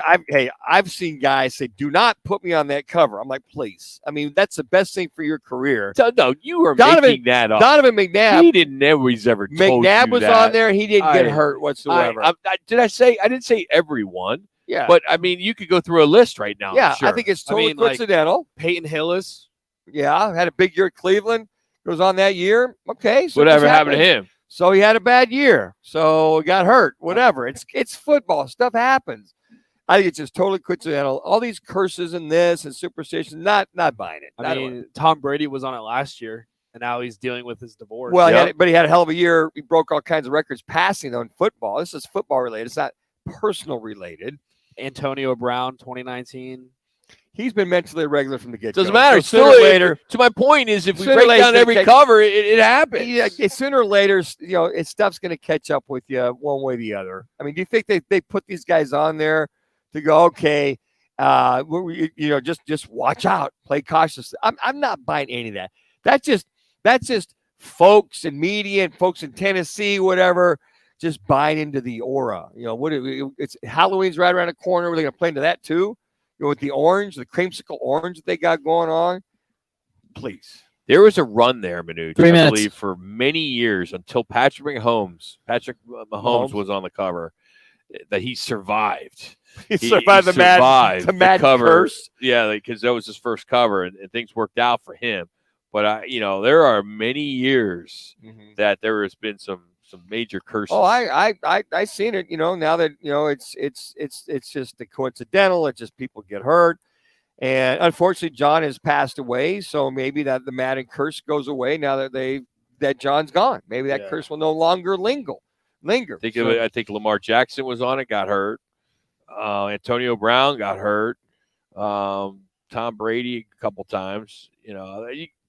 I've seen guys say, "Do not put me on that cover." I'm like, please. I mean, that's the best thing for your career. No, you were making that up. Donovan McNabb. He didn't ever. He's ever told McNabb you was that. on there. He didn't get hurt whatsoever. I didn't say everyone. Yeah, but I mean, you could go through a list right now. Yeah, sure. I think it's totally coincidental. Peyton Hillis. Yeah, had a big year at Cleveland. Goes on that year. Okay, so whatever happened to him? So he had a bad year. So he got hurt. Whatever. It's football. Stuff happens. I think it's just totally coincidental. All these curses and this and superstitions, not buying it. I mean, Tom Brady was on it last year, and now he's dealing with his divorce. Well, but he had a hell of a year. He broke all kinds of records passing on football. This is football related. It's not personal related. Antonio Brown, 2019. He's been mentally irregular from the get-go. Doesn't matter. So Still later. To my point is, if we break down every cover, it happens. Yeah, sooner or later, stuff's going to catch up with you one way or the other. I mean, do you think they put these guys on there to go, okay, just watch out, play cautious? I'm not buying any of that. That's just folks in media and folks in Tennessee, whatever, just buying into the aura. It's Halloween's right around the corner. We're going to play into that too. With the orange, the creamsicle orange that they got going on. Please. There was a run there, Manuch, 3 minutes. I believe, for many years until Patrick Mahomes was on the cover, that he surved. He survived the Madden cover. Curse. Yeah, because that was his first cover, and things worked out for him. But there are many years that there has been some major curses. Oh, I seen it. Now that it's just the coincidental. It's just people get hurt, and unfortunately, John has passed away. So maybe that the Madden curse goes away now that John's gone. Maybe that curse will no longer linger. I think Lamar Jackson was on it, got hurt. Antonio Brown got hurt. Tom Brady a couple times.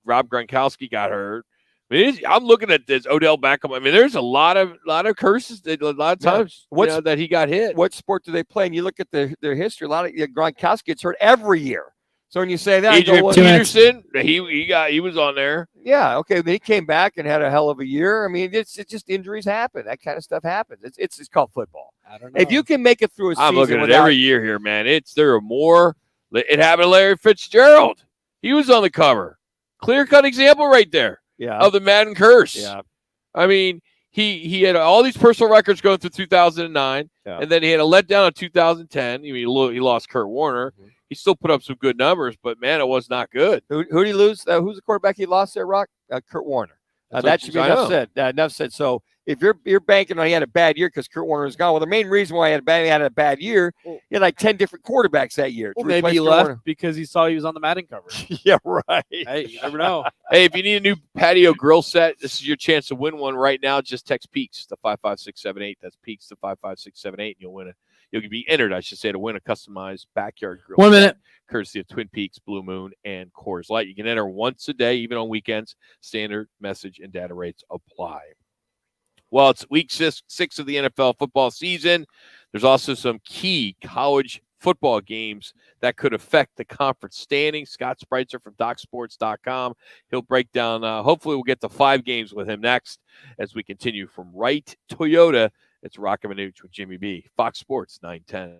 Rob Gronkowski got hurt. I mean, I'm looking at this Odell Beckham. I mean, there's a lot of curses. A lot of times that he got hit. What sport do they play? And you look at their history. A lot of Gronkowski gets hurt every year. So when you say that, Adrian Peterson, he was on there. Yeah, okay. Then he came back and had a hell of a year. I mean, it's just injuries happen. That kind of stuff happens. It's called football. I don't know. If you can make it through a season, I'm looking at every year here, man. There are more. It happened to Larry Fitzgerald. He was on the cover. Clear-cut example right there. Yeah. Of the Madden curse. Yeah. I mean, he had all these personal records going through 2009, and then he had a letdown in 2010. He lost Kurt Warner. He still put up some good numbers, but man, it was not good. Who did he lose? Who's the quarterback he lost there, Rock? Kurt Warner. That should be enough said. Enough said. So if you're banking on he had a bad year because Kurt Warner was gone, well, the main reason why he had a bad year, he had like 10 different quarterbacks that year. Well, maybe he left because he saw he was on the Madden cover. Yeah, right. Hey, you never know. Hey, if you need a new patio grill set, this is your chance to win one right now. Just text Peaks to 55678. That's Peaks to 55678, and you'll win it. You'll be entered, I should say, to win a customized backyard grill. 1 minute. Courtesy of Twin Peaks, Blue Moon, and Coors Light. You can enter once a day, even on weekends. Standard message and data rates apply. Well, it's week six of the NFL football season. There's also some key college football games that could affect the conference standings. Scott Spreitzer from DocSports.com. He'll break down, hopefully we'll get to 5 games with him next as we continue from Wright Toyota. It's Roc and Manuch with Jimmy B. Fox Sports 910.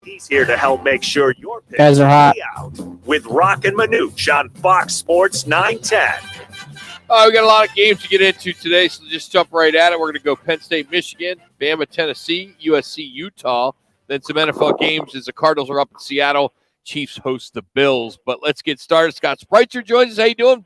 He's here to help make sure your picks Guys are hot. play out with Roc and Manuch on Fox Sports 910. All right, we got a lot of games to get into today, so just jump right at it. We're going to go Penn State, Michigan, Bama, Tennessee, USC, Utah. Then some NFL games as the Cardinals are up in Seattle. Chiefs host the Bills. But let's get started. Scott Spreitzer joins us. How you doing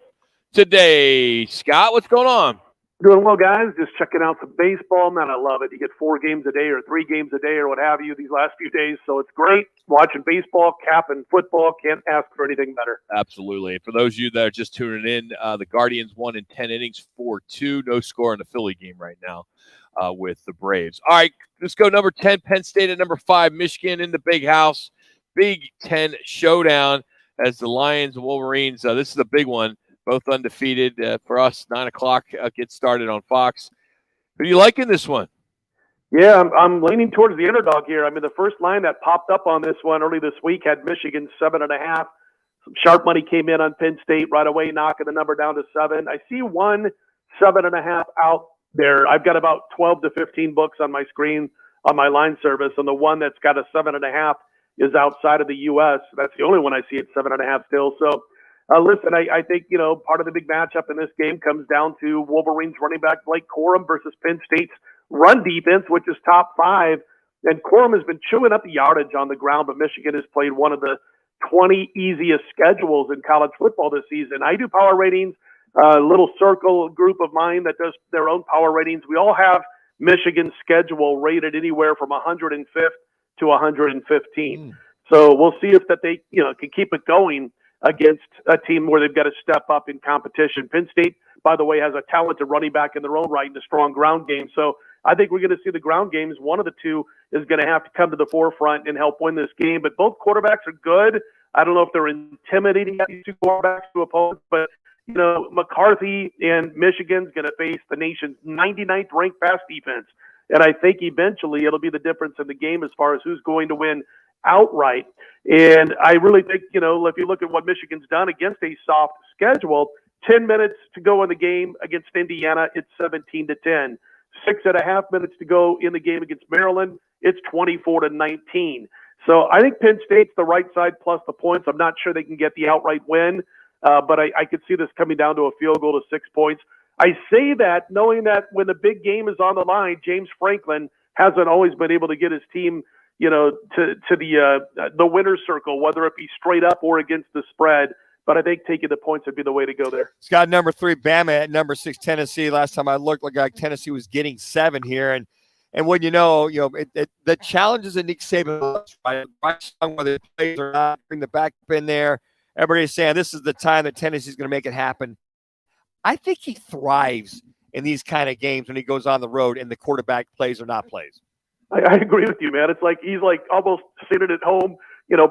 today, Scott? What's going on? Doing well, guys. Just checking out some baseball. Man, I love it. You get 4 games a day or 3 games a day or what have you these last few days. So it's great. Watching baseball, capping football. Can't ask for anything better. Absolutely. And for those of you that are just tuning in, the Guardians won in 10 innings, 4-2. No score in the Philly game right now with the Braves. All right, let's go number 10, Penn State at number 5, Michigan in the Big House. Big 10 showdown as the Lions and Wolverines. This is a big one. Both undefeated for us. 9 o'clock gets started on Fox. Who are you liking this one? Yeah, I'm leaning towards the underdog here. I mean, the first line that popped up on this one early this week had Michigan 7.5. Some sharp money came in on Penn State right away, knocking the number down to 7. I see 7.5 out there. I've got about 12 to 15 books on my screen on my line service, and the one that's got a 7.5 is outside of the U.S. That's the only one I see at 7.5 still. So. Listen, I think, part of the big matchup in this game comes down to Wolverines running back Blake Corum versus Penn State's run defense, which is top 5. And Corum has been chewing up the yardage on the ground, but Michigan has played one of the 20 easiest schedules in college football this season. I do power ratings, a little circle group of mine that does their own power ratings. We all have Michigan's schedule rated anywhere from 105th to 115th. So we'll see if that they, can keep it going against a team where they've got to step up in competition. Penn State, by the way, has a talented running back in their own right and a strong ground game. So I think we're going to see the ground games. One of the two is going to have to come to the forefront and help win this game. But both quarterbacks are good. I don't know if they're intimidating these two quarterbacks to opponents, but McCarthy and Michigan's going to face the nation's 99th ranked pass defense. And I think eventually it'll be the difference in the game as far as who's going to win outright. And I really think, if you look at what Michigan's done against a soft schedule, 10 minutes to go in the game against Indiana, it's 17-10. 6.5 minutes to go in the game against Maryland, it's 24-19. So I think Penn State's the right side plus the points. I'm not sure they can get the outright win, but I could see this coming down to a field goal to 6 points. I say that knowing that when the big game is on the line, James Franklin hasn't always been able to get his team to the winner's circle, whether it be straight up or against the spread. But I think taking the points would be the way to go there. It's got number 3, Bama at number 6, Tennessee. Last time I looked, like Tennessee was getting 7 here. And when the challenges that Nick Saban, right, whether it plays or not, bring the backup in there. Everybody's saying this is the time that Tennessee's going to make it happen. I think he thrives in these kind of games when he goes on the road and the quarterback plays or not plays. I agree with you, man. It's like he's like almost sitting at home,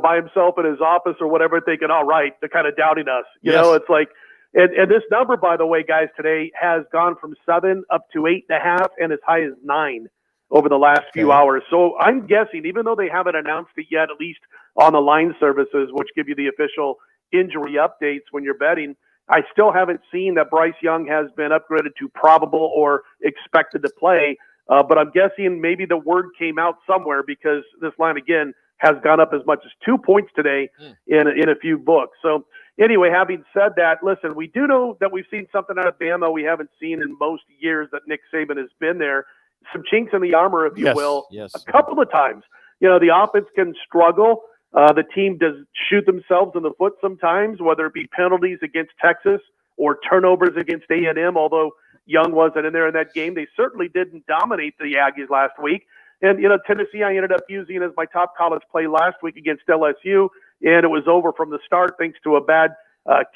by himself in his office or whatever, thinking, all right, they're kind of doubting us. It's like, and this number, by the way, guys, today has gone from 7 up to 8.5 and as high as 9 over the last few hours. So I'm guessing, even though they haven't announced it yet, at least on the line services, which give you the official injury updates when you're betting, I still haven't seen that Bryce Young has been upgraded to probable or expected to play. But I'm guessing maybe the word came out somewhere because this line, again, has gone up as much as 2 points today in a few books. So anyway, having said that, listen, we do know that we've seen something out of Bama we haven't seen in most years that Nick Saban has been there. Some chinks in the armor, if you will, a couple of times. The offense can struggle. The team does shoot themselves in the foot sometimes, whether it be penalties against Texas or turnovers against A&M, although Young wasn't in there in that game. They certainly didn't dominate the Aggies last week. And, Tennessee, I ended up using as my top college play last week against LSU, and it was over from the start thanks to a bad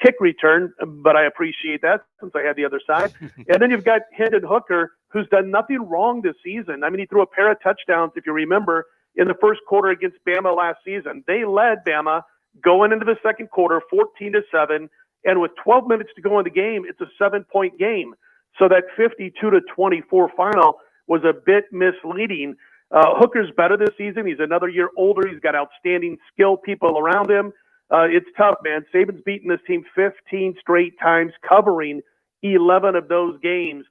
kick return, but I appreciate that since I had the other side. And then you've got Hendon Hooker, who's done nothing wrong this season. I mean, he threw a pair of touchdowns, if you remember, in the first quarter against Bama last season. They led Bama going into the second quarter 14-7, and with 12 minutes to go in the game, it's a 7-point game. So that 52-24 final was a bit misleading. Hooker's better this season. He's another year older. He's got outstanding skill people around him. It's tough, man. Saban's beaten this team 15 straight times, covering 11 of those games.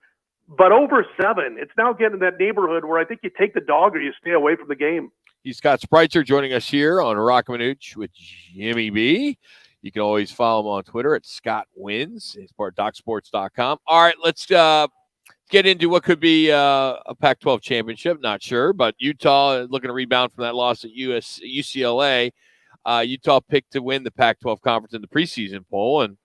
But over 7, it's now getting in that neighborhood where I think you take the dog or you stay away from the game. He's Scott Spreitzer joining us here on Roc and Manuch with Jimmy B. You can always follow him on Twitter at Scott Wins. He's part of DocSports.com. All right, let's get into what could be a Pac-12 championship. Not sure, but Utah looking to rebound from that loss at UCLA. Utah picked to win the Pac-12 conference in the preseason poll, and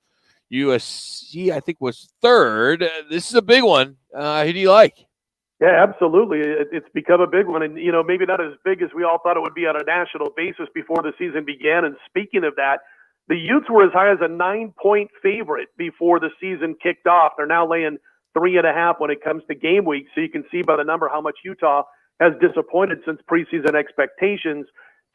USC, I think, was third. This is a big one. Who do you like? Yeah, absolutely. It's become a big one, and maybe not as big as we all thought it would be on a national basis before the season began. And speaking of that, the Utes were as high as a 9-point favorite before the season kicked off. They're now laying 3.5 when it comes to game week. So you can see by the number how much Utah has disappointed since preseason expectations.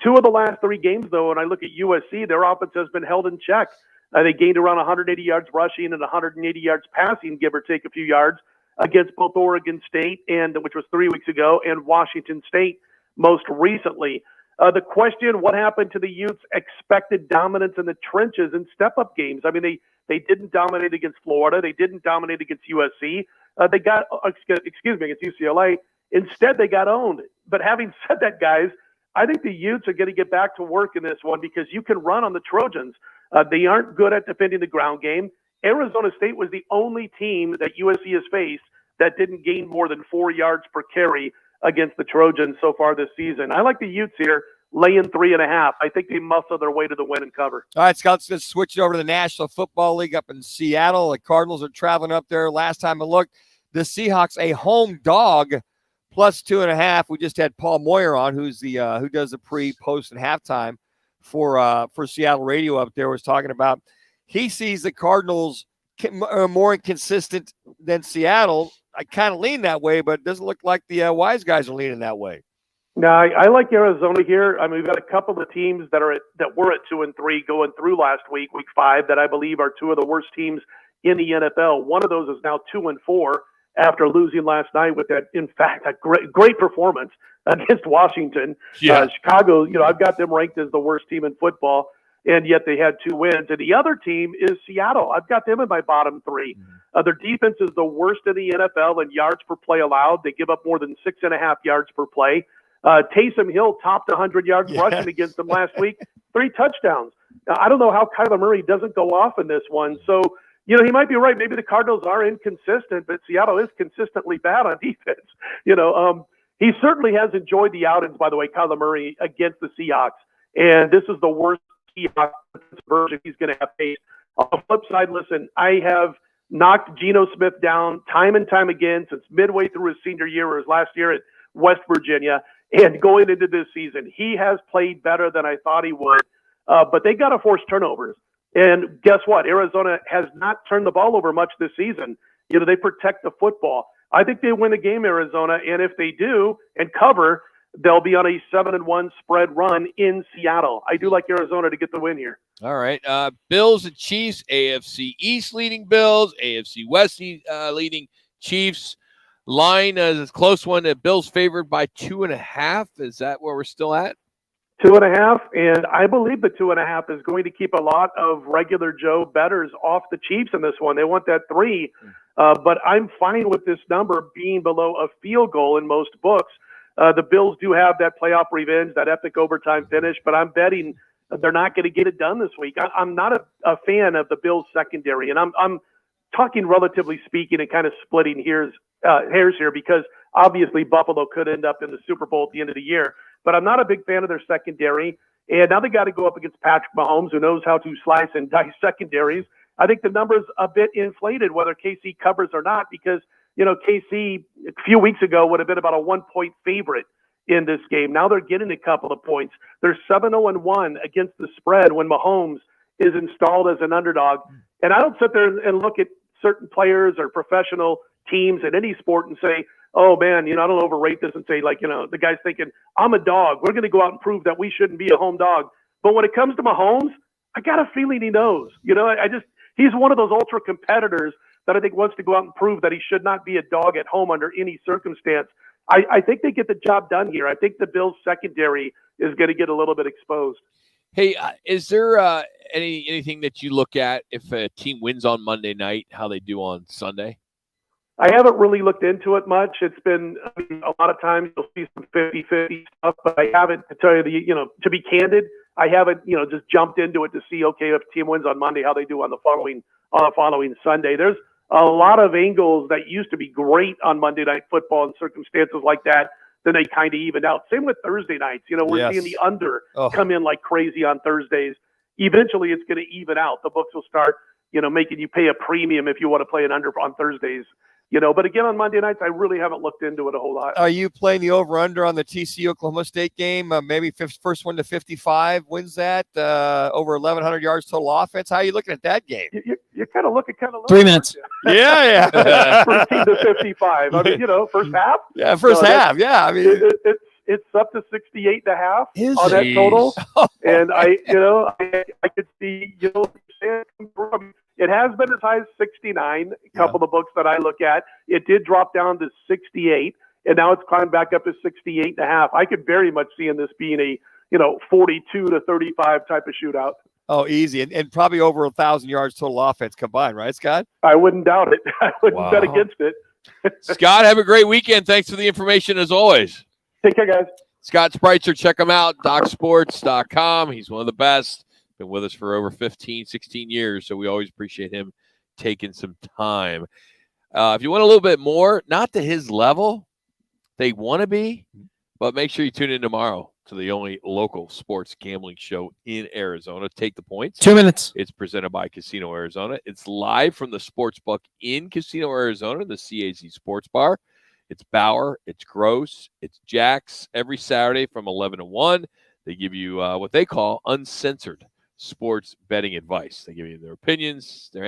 2 of the last 3 games, though, when I look at USC, their offense has been held in check. They gained around 180 yards rushing and 180 yards passing, give or take a few yards, against both Oregon State, which was 3 weeks ago, and Washington State most recently. The question, what happened to the Utes' expected dominance in the trenches and step-up games? I mean, they didn't dominate against Florida. They didn't dominate against USC. They got, against UCLA. Instead, they got owned. But having said that, guys, I think the Utes are going to get back to work in this one because you can run on the Trojans. They aren't good at defending the ground game. Arizona State was the only team that USC has faced that didn't gain more than 4 yards per carry against the Trojans so far this season. I like the Utes here, laying 3.5. I think they muscle their way to the win and cover. All right, Scott, let's switch it over to the National Football League up in Seattle. The Cardinals are traveling up there. Last time I looked, the Seahawks a home dog plus 2.5. We just had Paul Moyer on, who's the who does the pre, post, and halftime for Seattle radio up there. Was talking about he sees the Cardinals more inconsistent than Seattle. I kind of lean that way, but it doesn't look like the wise guys are leaning that way. No, I like Arizona here. I mean, we've got a couple of teams that were at 2 and 3 going through last week, week 5, that I believe are 2 of the worst teams in the NFL. One of those is now 2 and 4 after losing last night with that, in fact, a great performance against Washington. Yeah. Chicago, I've got them ranked as the worst team in football, and yet they had 2 wins. And the other team is Seattle. I've got them in my bottom 3. Their defense is the worst in the NFL in yards per play allowed. They give up more than 6.5 yards per play. Taysom Hill topped 100 yards rushing against them last week, 3 touchdowns. Now, I don't know how Kyler Murray doesn't go off in this one. So, he might be right. Maybe the Cardinals are inconsistent, but Seattle is consistently bad on defense. He certainly has enjoyed the outings, by the way, Kyler Murray, against the Seahawks. And this is the worst Seahawks version he's going to have faced. On the flip side, listen, I have knocked Geno Smith down time and time again since midway through his senior year or his last year at West Virginia. And going into this season, he has played better than I thought he would. But they got to force turnovers. And guess what? Arizona has not turned the ball over much this season. They protect the football. I think they win the game, Arizona. And if they do and cover, they'll be on a 7-1 spread run in Seattle. I do like Arizona to get the win here. All right. Bills and Chiefs, AFC East leading Bills, AFC West leading Chiefs. Line is a close one. Bills favored by 2.5. Is that where we're still at? 2.5, and I believe the 2.5 is going to keep a lot of regular Joe bettors off the Chiefs in this one. They want that 3, but I'm fine with this number being below a field goal in most books. The Bills do have that playoff revenge, that epic overtime finish, but I'm betting they're not going to get it done this week. I'm not a fan of the Bills secondary, and I'm talking relatively speaking and kind of splitting hairs here because obviously Buffalo could end up in the Super Bowl at the end of the year. But I'm not a big fan of their secondary. And now they got to go up against Patrick Mahomes, who knows how to slice and dice secondaries. I think the number's a bit inflated, whether KC covers or not, because, KC a few weeks ago would have been about a 1-point favorite in this game. Now they're getting a couple of points. They're 7-0-1 against the spread when Mahomes is installed as an underdog. And I don't sit there and look at certain players or professional teams in any sport and say, oh, man, I don't overrate this and say, the guy's thinking, I'm a dog. We're going to go out and prove that we shouldn't be a home dog. But when it comes to Mahomes, I got a feeling he knows. He's one of those ultra competitors that I think wants to go out and prove that he should not be a dog at home under any circumstance. I think they get the job done here. I think the Bills secondary is going to get a little bit exposed. Hey, is there anything that you look at if a team wins on Monday night, how they do on Sunday? I haven't really looked into it much. It's been, I mean, a lot of times you'll see some 50-50 stuff, but I haven't, to tell you to be candid, I haven't, just jumped into it to see, okay, if a team wins on Monday, how they do on the following Sunday. There's a lot of angles that used to be great on Monday Night Football in circumstances like that. Then they kind of evened out. Same with Thursday nights. We're seeing the under come in like crazy on Thursdays. Eventually, it's going to even out. The books will start, making you pay a premium if you want to play an under on Thursdays. But again, on Monday nights, I really haven't looked into it a whole lot. Are you playing the over-under on the TCU Oklahoma State game? Maybe first one to 55 wins that, over 1,100 yards total offense. How are you looking at that game? You're kind of looking 3 minutes. Yeah. 13 to 55. I mean, first half. Yeah, first half. Yeah, I mean, it's up to 68.5 on that total, and I could see it has been as high as 69. A couple of the books that I look at, it did drop down to 68, and now it's climbed back up to 68.5. I could very much see in this being a 42 to 35 type of shootout. Oh, easy, and probably over 1,000 yards total offense combined, right, Scott? I wouldn't doubt it. I wouldn't bet against it. Scott, have a great weekend. Thanks for the information as always. Take care, guys. Scott Spreitzer, check him out, docsports.com. He's one of the best. Been with us for over 15, 16 years, so we always appreciate him taking some time. If you want a little bit more, not to his level, they want to be, but make sure you tune in tomorrow to the only local sports gambling show in Arizona. Take the points. 2 minutes. It's presented by Casino Arizona. It's live from the Sportsbook in Casino Arizona, the CAZ Sports Bar. It's Bauer, it's Gross, it's Jack's every Saturday from 11 to 1. They give you what they call uncensored sports betting advice. They give you their opinions, their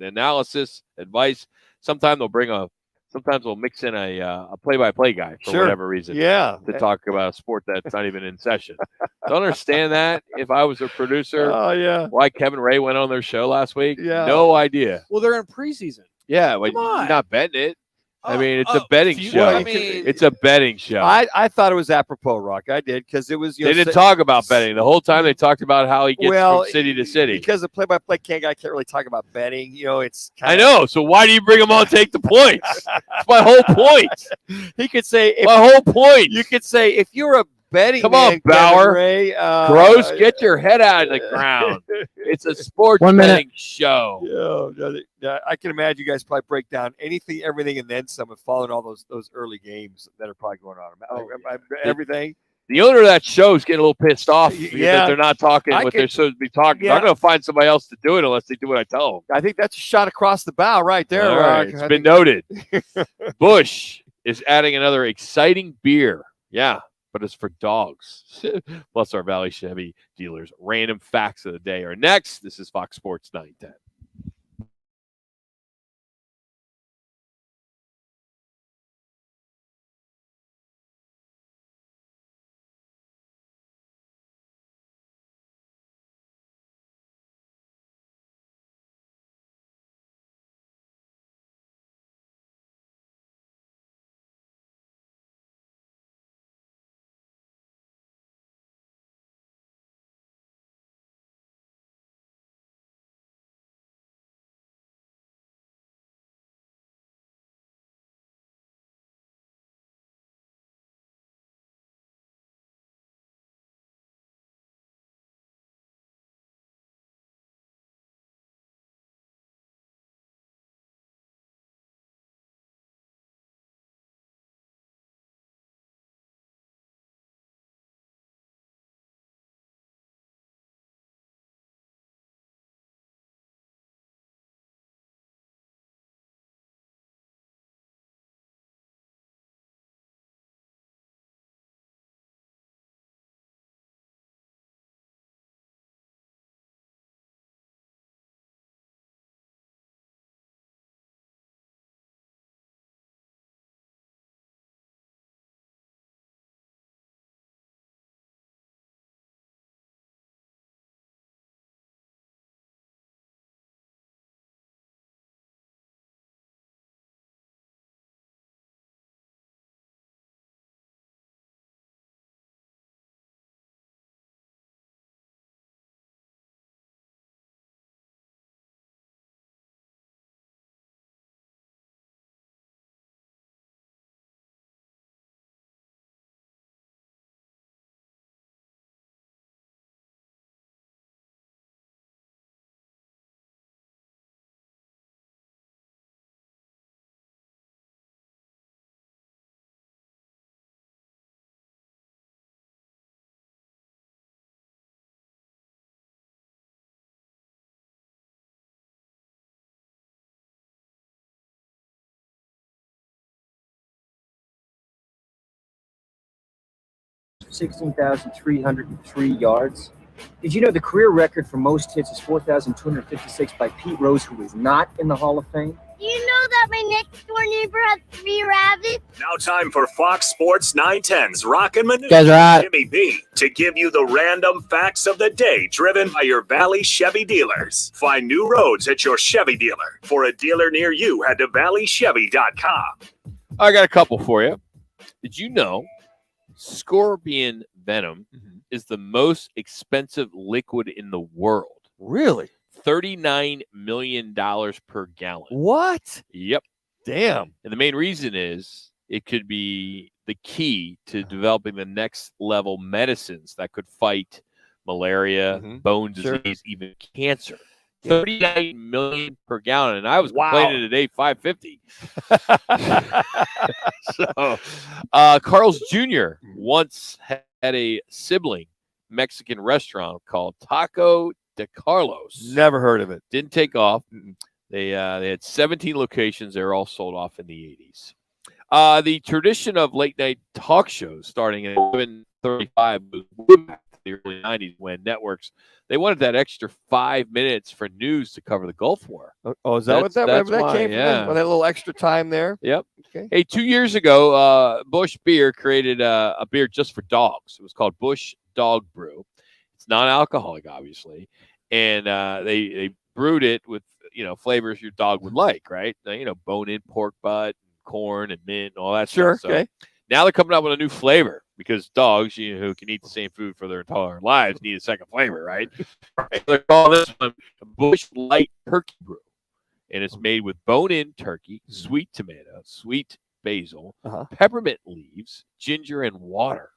analysis, advice. Sometimes they'll mix in a play-by-play guy for whatever reason. Yeah. To talk about a sport that's not even in session. Don't understand that. If I was a producer, why Kevin Ray went on their show last week? Yeah. No idea. Well, they're in preseason. Yeah, well, you're not betting it. I mean, it's a betting show. Well, it's a betting show. I thought it was apropos, Rock. I did, because it was. They didn't talk about betting the whole time. They talked about how he gets from city to city. Because the play-by-play guy can't really talk about betting. It's. I know. So why do you bring him on? Take the points. That's my whole point. He could say. My whole point. You could say if you're a betting. Come man, on, Bauer. Ray, Gross, get your head out of the ground. It's a sports 1 minute. betting show. Yeah, I can imagine you guys probably break down anything, everything, and then some, and following all those early games that are probably going on. Everything. The owner of that show is getting a little pissed off that Yeah. they're not talking what they're supposed to be talking. Yeah. I'm going to find somebody else to do it unless they do what I tell them. I think that's a shot across the bow right there. All Rock. right, it's been noted. Busch is adding another exciting beer. Yeah, but it's for dogs. Plus our Valley Chevy dealers. Random facts of the day are next. This is Fox Sports 910. for 16,303 yards. Did you know the career record for most hits is 4,256 by Pete Rose, who is not in the Hall of Fame? Do you know that my next door neighbor has 3 rabbits? Now time for Fox Sports 910's Roc and Manuch. Guys, right. Jimmy B to give you the random facts of the day driven by your Valley Chevy dealers. Find new roads at your Chevy dealer. For a dealer near you, head to valleychevy.com. I got a couple for you. Did you know scorpion venom is the most expensive liquid in the world? Really? $39 million per gallon. What? Yep. Damn. And the main reason is it could be the key to developing the next level medicines that could fight malaria, bone disease, even cancer. 39 million per gallon, and I was complaining today, $5.50. So, Carl's Jr. once had a sibling Mexican restaurant called Taco de Carlos. Never heard of it. Didn't take off. They had 17 locations. They were all sold off in the 80s. The tradition of late night talk shows starting at 11:35 was way back to the early 90s when networks they wanted that extra 5 minutes for news to cover the Gulf War. Oh, is that what that came from? Well, that little extra time there? Yep. Okay. Hey, 2 years ago, Busch Beer created a beer just for dogs. It was called Busch Dog Brew. It's non-alcoholic, obviously, and they brewed it with flavors your dog would like, right? Bone-in pork butt, corn, and mint, and all that stuff. So okay. Now they're coming up with a new flavor because dogs, who can eat the same food for their entire lives, need a second flavor, right? They're calling this one Busch Light Turkey Brew, and it's made with bone-in turkey, sweet tomato, sweet basil, peppermint leaves, ginger, and water.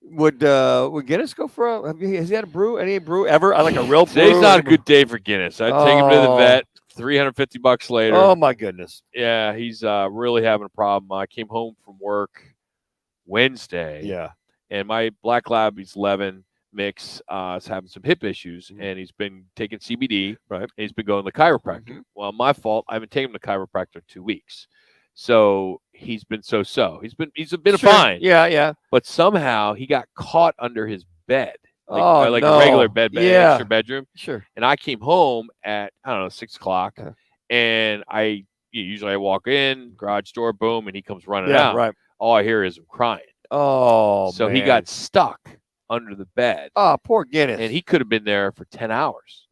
Would Guinness go for has he had any brew ever? I like a real brew. Today's not a good day for Guinness. I'd take him to the vet. $350 later. Oh my goodness. Yeah, he's really having a problem. I came home from work Wednesday. Yeah. And my black lab, he's 11, Mix, is having some hip issues, and he's been taking CBD. Right. And he's been going to the chiropractor. Well, my fault. I haven't taken him to the chiropractor in 2 weeks. So he's been so. He's been fine. Yeah. But somehow he got caught under his bed. No. A regular bed, extra bedroom. Sure. And I came home at 6 o'clock, and usually I walk in, garage door, boom, and he comes running out. Right. All I hear is him crying. Oh, so man. he got stuck under the bed. Oh, poor Guinness. And he could have been there for 10 hours.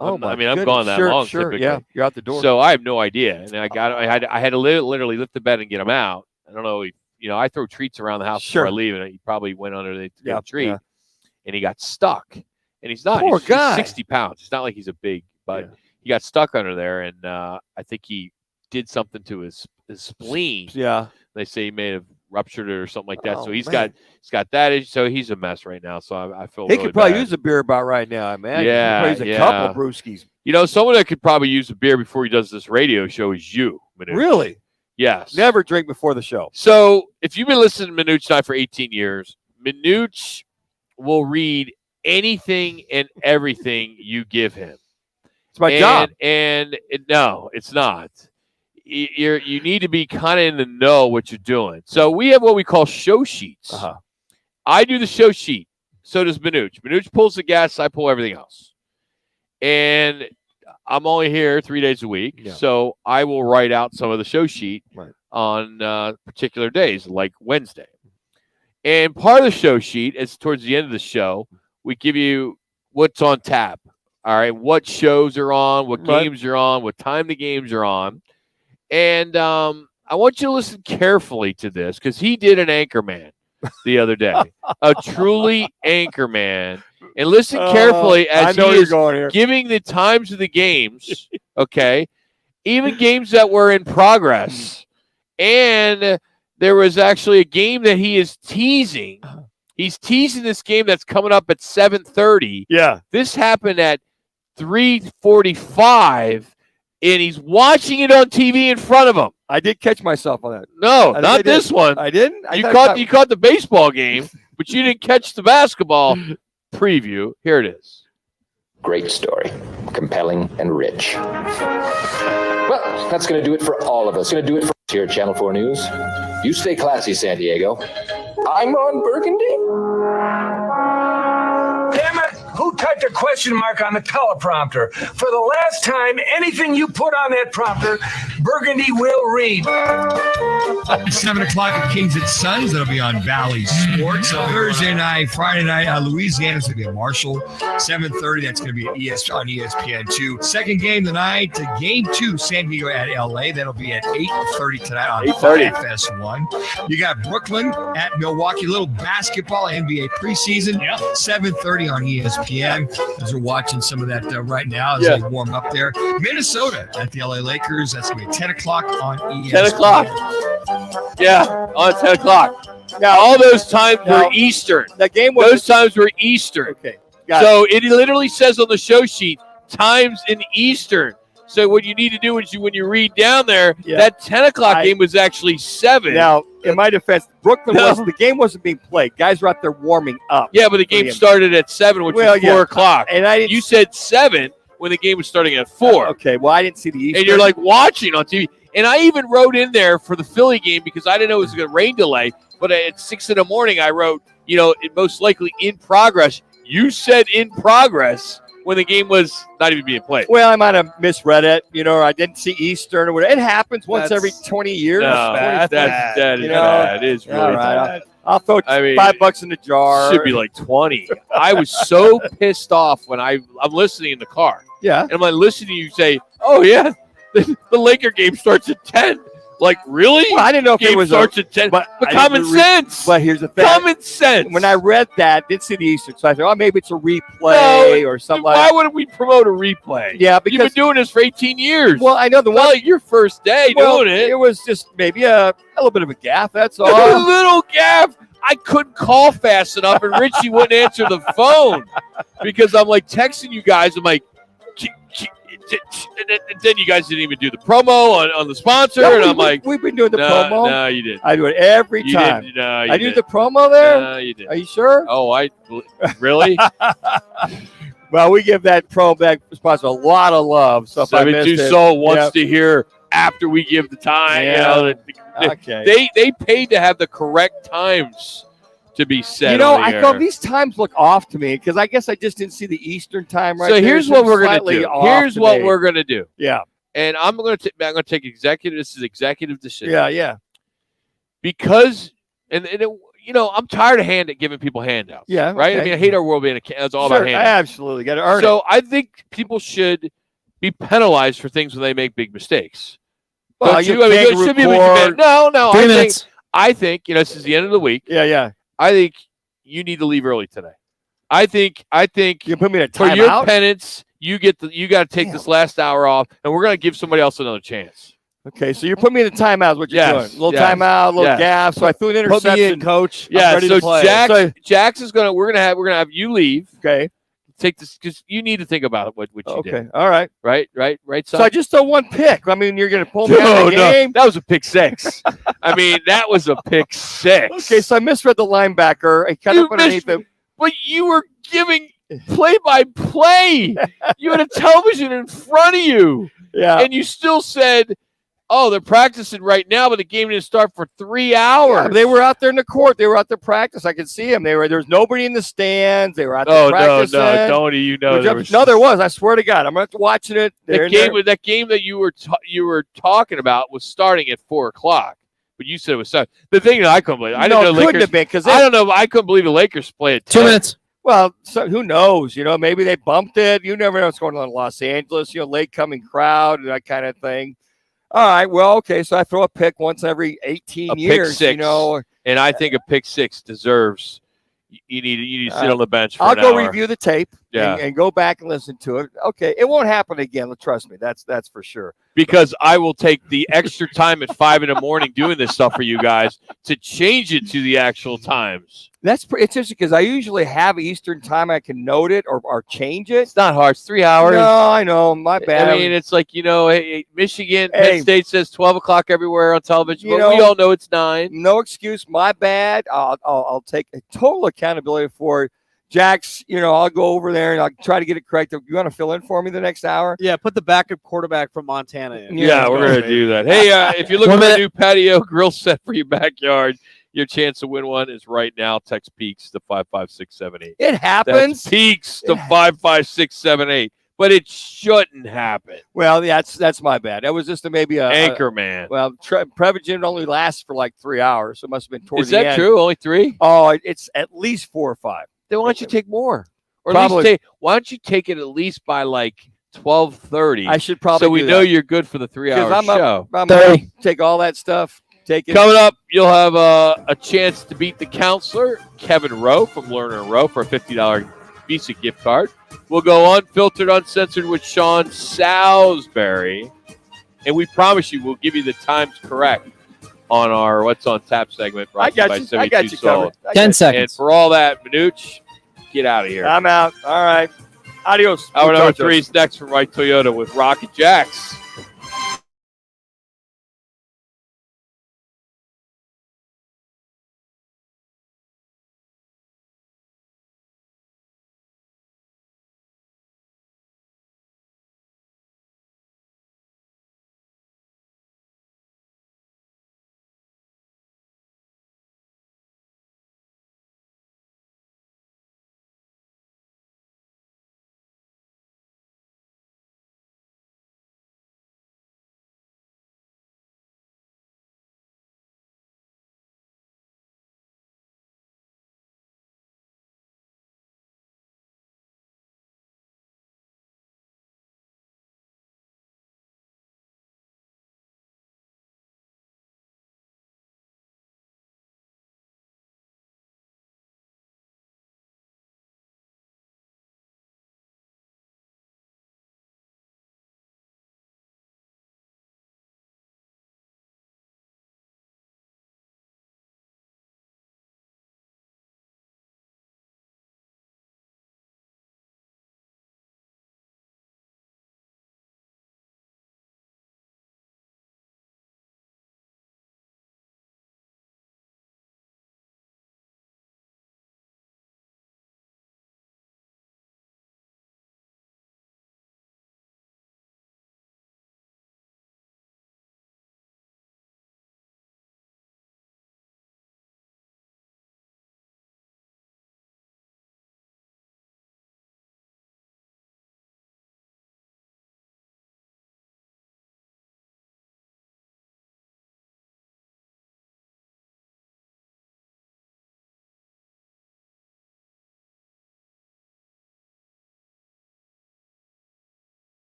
Oh, I'm gone that long. Sure. Typically. Yeah, you're out the door. So I have no idea, and I had to literally lift the bed and get him out. I don't know. I throw treats around the house before I leave, and he probably went under the treat. Yeah. And he got stuck, and he's not. He's 60 pounds. It's not like he's a big, but he got stuck under there, and I think he did something to his spleen. Yeah, they say he may have ruptured it or something like that. So he's got that issue. So he's a mess right now. So I feel he really could probably bad. use a beer about right now. I imagine. Yeah, he could use a couple brewskis. Someone that could probably use a beer before he does this radio show is you, Manuch. Really? Yes. Never drink before the show. So if you've been listening to Manuch Night for 18 years, Manuch will read anything and everything you give him. It's my job. No, it's not. You need to be kind of in the know what you're doing. So we have what we call show sheets. I do the show sheet. So does Manuch. Manuch pulls the gas. I pull everything else. And I'm only here 3 days a week. Yeah. So I will write out some of the show sheet on particular days, like Wednesday. And part of the show sheet is towards the end of the show, we give you what's on tap. All right, what shows are on, what games are on, what time the games are on. And I want you to listen carefully to this because he did an Anchorman the other day, a truly Anchorman. And listen carefully as he is giving the times of the games, okay, even games that were in progress. And there was actually a game that he is teasing. He's teasing this game that's coming up at 7:30. Yeah. This happened at 3:45, and he's watching it on TV in front of him. I did catch myself on that. No, not this one. I didn't? You caught the baseball game, but you didn't catch the basketball preview. Here it is. Great story. Compelling and rich. Well, that's going to do it for all of us. Going to do it for here at Channel 4 News. You stay classy, San Diego. rhyme on Burgundy? Damn it! Who typed a question mark on the teleprompter? For the last time, anything you put on that prompter, Burgundy will read. It's 7 o'clock at Kings and Sons. That'll be on Valley Sports. Thursday night, Friday night, Louisiana's going to be at Marshall. 7:30, that's going to be at on ESPN2. Second game tonight, Game 2, San Diego at LA. That'll be at 8:30 tonight on FS1. You got Brooklyn at Milwaukee. Little basketball, NBA preseason. 7:30 on ESPN. As we're watching some of that right now as they warm up there. Minnesota at the LA Lakers. That's going to be 10 o'clock on ESPN. 10 o'clock. Yeah, on 10 o'clock. Now, all those times were Eastern. That game was those times were Eastern. Okay. So it literally says on the show sheet, times in Eastern. So what you need to do is when you read down there, that 10 o'clock game was actually 7. Now, in my defense, Brooklyn the game wasn't being played. Guys were out there warming up. Yeah, but the game started at 7, which was 4 o'clock. And you said 7 when the game was starting at 4. Okay, well, I didn't see the Eastern. And you're like watching on TV. And I even wrote in there for the Philly game because I didn't know it was going to rain delay. But at 6 in the morning, I wrote, it most likely in progress. You said in progress when the game was not even being played. Well, I might have misread it, or I didn't see Eastern or whatever. It happens once every 20 years. No, that is bad. It is really bad. I'll throw $5 in the jar. Should be like 20. I was so pissed off when I'm listening in the car. Yeah. And I'm listening to you say, oh, yeah, the Laker game starts at 10. Like, really? Well, I didn't know if it was starts at 10. But common sense. But here's the thing. Common sense. When I read that, didn't see the Eastern, so I thought, maybe it's a replay or something like that. Why would we promote a replay? Yeah, because you've been doing this for 18 years. Well, I know the one. Like your first day doing it. It was just maybe a little bit of a gaffe. That's all. A little gaffe. I couldn't call fast enough, and Richie wouldn't answer the phone because I'm like texting you guys. I'm like, and then you guys didn't even do the promo on the sponsor, and I'm like, we've been doing the promo. No, you didn't. I do it every You time. didn't. No, you I do didn't. the promo there. No, you didn't. Are you sure? Oh, really? Well, we give that sponsor a lot of love. So if I missed 72 it, Soul wants to hear after we give the time. Yeah. Okay. They paid to have the correct times to be set. I thought these times look off to me because I guess I just didn't see the Eastern time right. So here's what we're going to do. Here's what we're going to do. Yeah. And I'm going to take executive. This is executive decision. Yeah. Because I'm tired of giving people handouts. Yeah. Right. Okay. I mean, I hate our world being it's all about handouts. Absolutely, got to earn it. So I think people should be penalized for things when they make big mistakes. Well, it should be no. 3 minutes. I think this is the end of the week. Yeah. I think you need to leave early today. I think you put me in a for timeout. your penance, you got to take this last hour off, and we're going to give somebody else another chance. Okay, so you're putting me in a timeout. Is what you're doing? A little timeout, a little gap. So I threw an interception. Put me in, coach. Yeah. I'm ready to play. Jax is gonna. We're gonna have you leave. Okay. Take this because you need to think about what you did. Okay. All right. Right. So I just throw one pick. I mean, you're going to pull me out of the game. That was a pick 6. I mean, that was a pick 6. Okay, so I misread the linebacker. I cut up underneath him. But you were giving play-by-play. You had a television in front of you. Yeah. And you still said, oh, they're practicing right now, but the game didn't start for 3 hours. Yeah, they were out there in the court. They were out there practice. I could see them. There was nobody in the stands. They were out there practicing. No, Tony, there was. I swear to God, I'm watching it. That game that you were talking about was starting at 4 o'clock. But you said it was 7. The thing that I couldn't believe, I didn't know couldn't have been because I don't know. I couldn't believe the Lakers play at 2 minutes. Well, so who knows? Maybe they bumped it. You never know what's going on in Los Angeles. Late coming crowd and that kind of thing. All right. Well, okay. So I throw a pick once every 18 years. Pick 6, and I think a pick 6 deserves. You need to sit on the bench for I'll an go hour. review the tape and go back and listen to it. Okay, it won't happen again. Trust me. That's for sure. Because I will take the extra time at 5 in the morning doing this stuff for you guys to change it to the actual times. It's interesting because I usually have Eastern time. I can note it or change it. It's not hard. It's 3 hours. No, I know. My bad. I mean, it's like, Michigan, Penn State says 12 o'clock everywhere on television, but we all know it's 9. No excuse. My bad. I'll take total accountability for it. Jax, I'll go over there and I'll try to get it correct. You want to fill in for me the next hour? Yeah, put the backup quarterback from Montana in. Yeah, we're going to do that. Hey, if you're looking for a new patio grill set for your backyard, Your chance to win one is right now. Text Peaks to 55678. It happens. That's Peaks to 55678. But it shouldn't happen. Well, that's my bad. That was just maybe a Anchorman. Well, Prevagen only lasts for like 3 hours, so it must have been towards Is the end. that true? Only 3? Oh, it's at least 4 or 5. Then why don't you take more? Or Probably. at least why don't you take it at least by like 12:30? I should probably so we do know that. you're good for the 3-hour I'm show. I'm gonna take all that stuff. Take it. Coming up, you'll have a chance to beat the counselor, Kevin Rowe from Lerner & Rowe, for a $50 Visa gift card. We'll go unfiltered, uncensored with Sean Salisbury. And we promise you we'll give you the times correct on our What's on Tap segment. I got you covered. 10 seconds. And for all that, Manuch, get out of here. I'm out. All right. Adios. Hour number 3 is next from Wright Toyota with Rock and Jacks.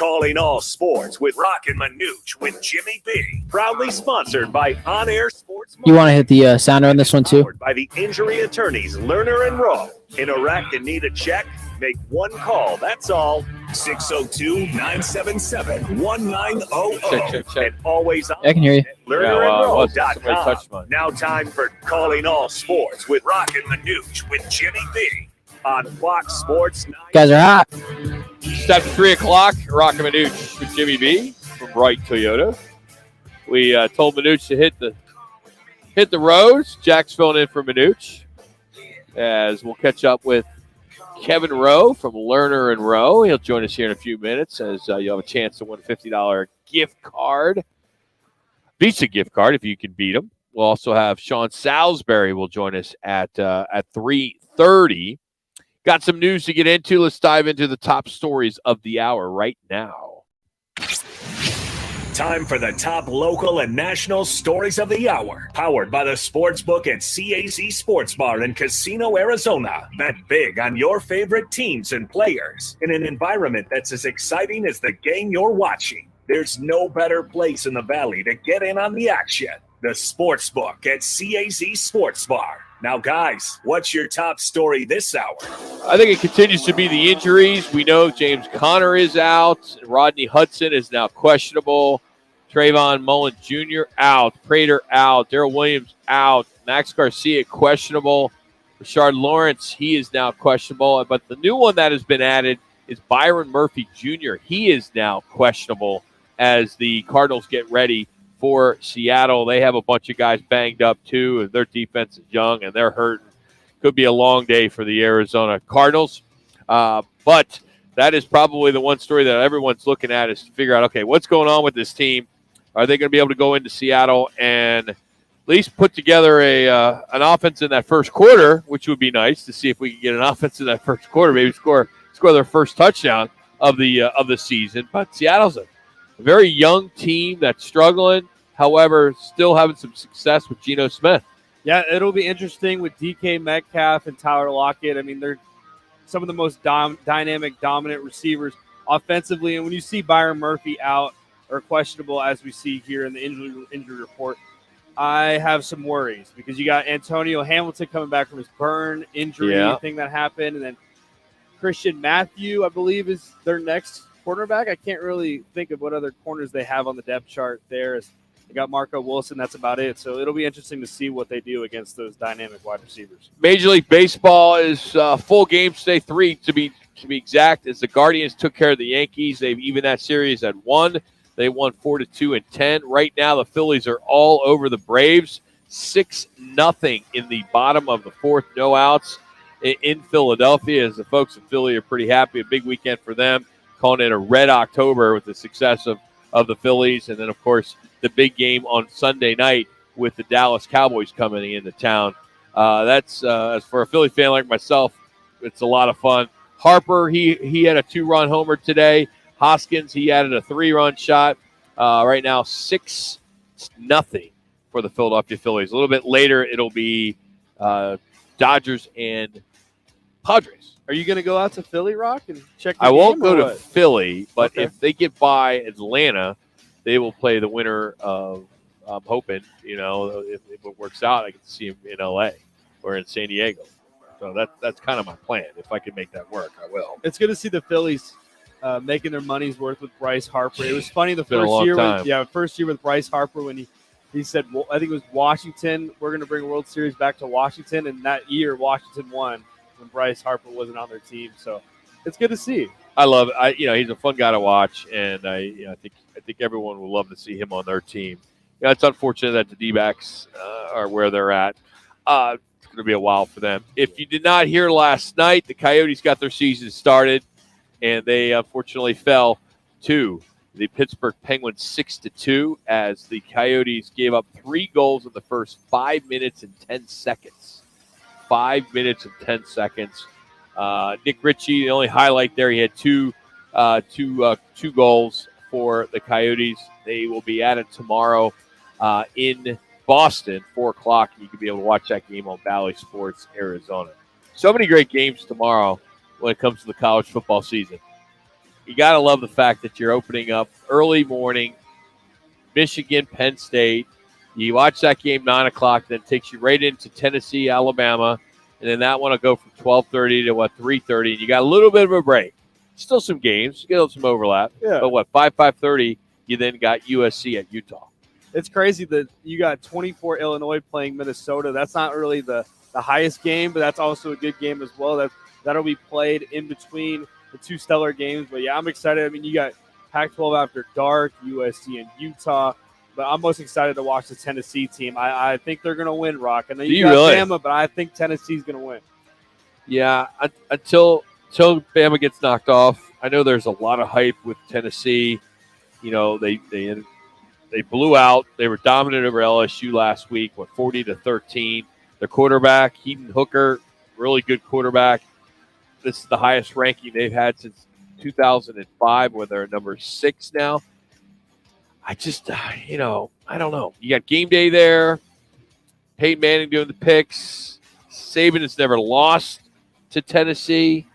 Calling All Sports with Roc and Manuch with Jimmy B. Proudly sponsored by On Air Sports. You want to hit the sounder on this one too? By the injury attorneys Lerner and Rowe. Interact and need a check? Make one call. That's all. 602-977-1900. Check. And always on. I can hear you. LernerandRowe.com. Now time for Calling All Sports with Roc and Manuch with Jimmy B. On Fox Sports 9. Guys are hot. Step 3 o'clock. Roc and Manuch with Jimmy B from Wright Toyota. We told Manuch to hit the roads. Jack's filling in for Manuch, as we'll catch up with Kevin Rowe from Lerner and Rowe. He'll join us here in a few minutes, as you'll have a chance to win a $50 gift card, Visa gift card, if you can beat him. We'll also have Sean Salisbury will join us at 3:30. Got some news to get into. Let's dive into the top stories of the hour right now. Time for the top local and national stories of the hour. Powered by the Sportsbook at CAZ Sports Bar in Casino, Arizona. Bet big on your favorite teams and players in an environment that's as exciting as the game you're watching. There's no better place in the Valley to get in on the action. The Sportsbook at CAZ Sports Bar. Now, guys, what's your top story this hour? I think it continues to be the injuries. We know James Conner is out. Rodney Hudson is now questionable. Trayvon Mullen Jr. out. Prater out. Darrell Williams out. Max Garcia questionable. Rashard Lawrence, he is now questionable. But the new one that has been added is Byron Murphy Jr. He is now questionable as the Cardinals get ready for Seattle. They have a bunch of guys banged up too, and their defense is young and they're hurting. Could be a long day for the Arizona Cardinals. But that is probably the one story that everyone's looking at, is to figure out, okay, what's going on with this team? Are they going to be able to go into Seattle and at least put together an offense in that first quarter, which would be nice to see if we can get an offense in that first quarter, maybe score their first touchdown of the season. But Seattle's a very young team that's struggling. However, still having some success with Geno Smith. Yeah, it'll be interesting with DK Metcalf and Tyler Lockett. I mean, they're some of the most dynamic, dominant receivers offensively. And when you see Byron Murphy out or questionable, as we see here in the injury report, I have some worries, because you got Antonio Hamilton coming back from his burn injury thing that happened. And then Christian Matthew, I believe, is their next cornerback. I can't really think of what other corners they have on the depth chart there. They got Marco Wilson. That's about it. So it'll be interesting to see what they do against those dynamic wide receivers. Major League Baseball is full game today, 3 to be exact, as the Guardians took care of the Yankees. They've evened that series at 1. They won 4-2 and 10. Right now, the Phillies are all over the Braves, 6-0 in the bottom of the fourth. No outs in Philadelphia, as the folks in Philly are pretty happy. A big weekend for them, calling it a red October with the success of the Phillies. And then, of course, the big game on Sunday night with the Dallas Cowboys coming into town. That's as for a Philly fan like myself, it's a lot of fun. Harper, he had a 2-run homer today. Hoskins, he added a 3-run shot. Right now, 6-0 for the Philadelphia Phillies. A little bit later, it'll be Dodgers and Padres. Are you going to go out to Philly, Rock, and check the I game, won't go to what? Philly, but Okay. if they get by Atlanta, they will play the winner of, I'm hoping, if it works out, I can see him in L.A. or in San Diego. So that's kind of my plan. If I can make that work, I will. It's good to see the Phillies making their money's worth with Bryce Harper. It was funny the been a first long year. time. First year with Bryce Harper, when he said, well, I think it was Washington, we're going to bring World Series back to Washington. And that year, Washington won when Bryce Harper wasn't on their team. So it's good to see. I love it. He's a fun guy to watch, and I think everyone will love to see him on their team. It's unfortunate that the D-backs are where they're at. It's going to be a while for them. If you did not hear last night, the Coyotes got their season started, and they unfortunately fell to the Pittsburgh Penguins 6-2, as the Coyotes gave up 3 goals in the first 5 minutes and 10 seconds. 5 minutes and 10 seconds. Nick Ritchie, the only highlight there, he had two goals for the Coyotes. They will be at it tomorrow in Boston, 4 o'clock. You can be able to watch that game on Valley Sports Arizona. So many great games tomorrow when it comes to the college football season. you got to love the fact that you're opening up early morning, Michigan, Penn State. You watch that game 9 o'clock, then it takes you right into Tennessee, Alabama, and then that one will go from 12:30 to 3:30, and you got a little bit of a break. Still some games, still some overlap. Yeah. But 5:30, you then got USC at Utah. It's crazy that you got 24 Illinois playing Minnesota. That's not really the highest game, but that's also a good game as well. That'll be played in between the two stellar games. But yeah, I'm excited. I mean, you got Pac-12 after dark, USC and Utah. But I'm most excited to watch the Tennessee team. I think they're going to win, Rock. I know you got really? Bama, but I think Tennessee's going to win. Yeah, until Bama gets knocked off. I know there's a lot of hype with Tennessee. You know, they blew out. They were dominant over LSU last week, 40-13. Their quarterback, Heaton Hooker, really good quarterback. This is the highest ranking they've had since 2005, where they're number 6 now. I just, I don't know. You got game day there. Peyton Manning doing the picks. Saban has never lost to Tennessee.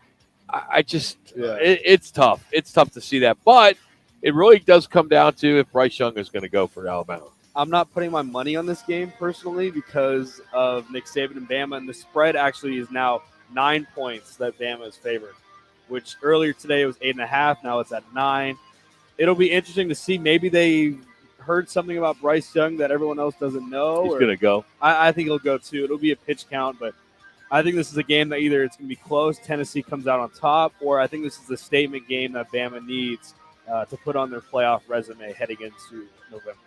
It's tough. It's tough to see that. But it really does come down to if Bryce Young is going to go for Alabama. I'm not putting my money on this game personally because of Nick Saban and Bama, and the spread actually is now 9 points that Bama is favored, which earlier today it was 8.5. Now it's at 9. It'll be interesting to see. Maybe they heard something about Bryce Young that everyone else doesn't know. He's going to go. I think he'll go too. It'll be a pitch count, but I think this is a game that either it's going to be close, Tennessee comes out on top, or I think this is a statement game that Bama needs to put on their playoff resume heading into November.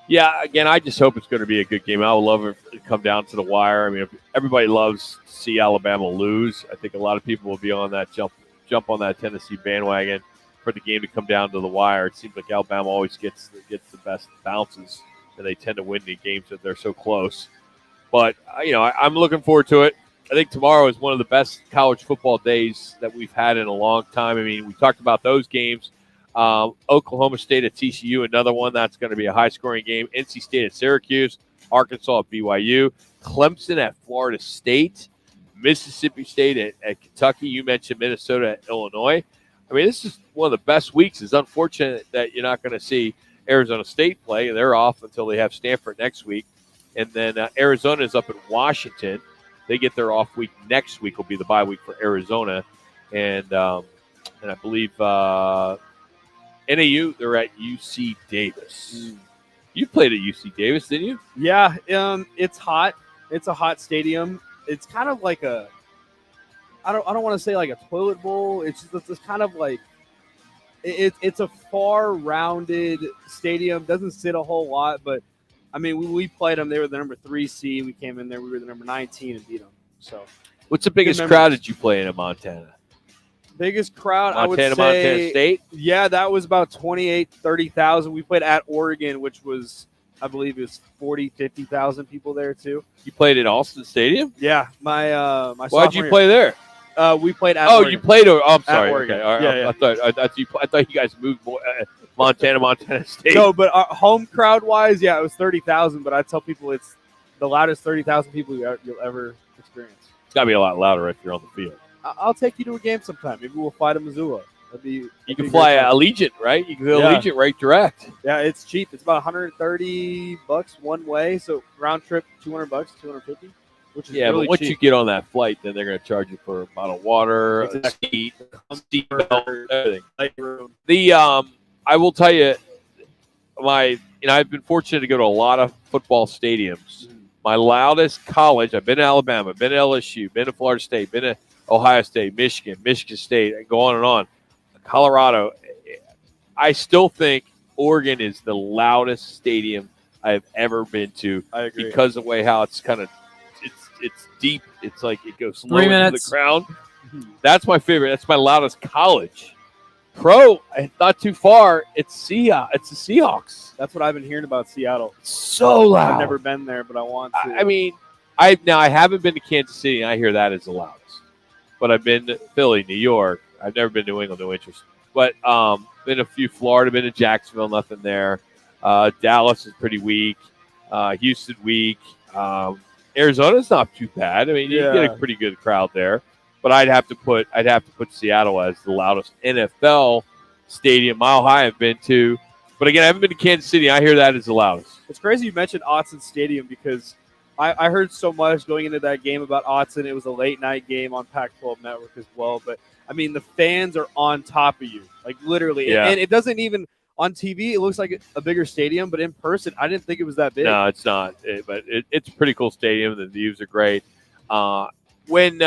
Yeah, again, I just hope it's going to be a good game. I would love it to come down to the wire. I mean, everybody loves to see Alabama lose. I think a lot of people will be on that jump on that Tennessee bandwagon for the game to come down to the wire. It seems like Alabama always gets the best bounces, and they tend to win the games that they're so close. But, I'm looking forward to it. I think tomorrow is one of the best college football days that we've had in a long time. I mean, we talked about those games. Oklahoma State at TCU, another one that's going to be a high-scoring game. NC State at Syracuse, Arkansas at BYU, Clemson at Florida State, Mississippi State at Kentucky. You mentioned Minnesota at Illinois. I mean, this is one of the best weeks. It's unfortunate that you're not going to see Arizona State play. They're off until they have Stanford next week. And then Arizona is up in Washington. They get their off week next week. Will be the bye week for Arizona. And I believe NAU, they're at UC Davis. You played at UC Davis, didn't you? Yeah, it's hot. It's a hot stadium. It's kind of like I don't want to say like a toilet bowl. It's kind of like it's a far rounded stadium. Doesn't sit a whole lot, but I mean we played them. They were the number 3 seed. We came in there. We were the number 19 and beat them. So, what's the biggest crowd did you play in Montana? Biggest crowd, I would say. Montana State? Yeah, that was about 30,000. We played at Oregon, which was, I believe, it was 50,000 people there too. You played at Alston Stadium? Yeah, my Why'd you play there? We played at. Oh, Oregon. You played. Oh, I'm sorry. Oregon. Okay. All right. Yeah. I thought you guys moved Montana State. No, but home crowd wise, yeah, it was 30,000. But I tell people it's the loudest 30,000 people you'll ever experience. It's got to be a lot louder if you're on the field. I'll take you to a game sometime. Maybe we'll fly to Missoula. You can fly Allegiant, right? You can go Allegiant right direct. Yeah, it's cheap. It's about $130 one way. So round trip, $200, $250, which is really but once cheap. you get on that flight, then they're going to charge you for a bottle of water, a seat belt, everything. I will tell you, I've been fortunate to go to a lot of football stadiums. My loudest college, I've been to Alabama, been to LSU, been to Florida State, been to Ohio State, Michigan State, and go on and on. Colorado, I still think Oregon is the loudest stadium I've ever been to. I agree. Because of the way how it's kind of it's deep. It's like it goes low 3 into minutes. the ground. That's my favorite. That's my loudest college. Pro, not too far. It's the Seahawks. That's what I've been hearing about Seattle. So loud. I've never been there, but I want to. I mean, I haven't been to Kansas City, and I hear that is the loudest. But I've been to Philly, New York. I've never been to New England, no interest. But been a few Florida, been to Jacksonville, nothing there. Dallas is pretty weak. Houston weak. Arizona's not too bad. I mean, you get a pretty good crowd there. but I'd have to put Seattle as the loudest NFL stadium. Mile High I've been to, but again, I haven't been to Kansas City. I hear that is the loudest. It's crazy you mentioned Autzen Stadium because I heard so much going into that game about Autzen. It was a late night game on Pac-12 Network as well, but I mean the fans are on top of you, like literally, and it doesn't even on TV. It looks like a bigger stadium, but in person, I didn't think it was that big. No, it's not, but it's a pretty cool stadium. The views are great. When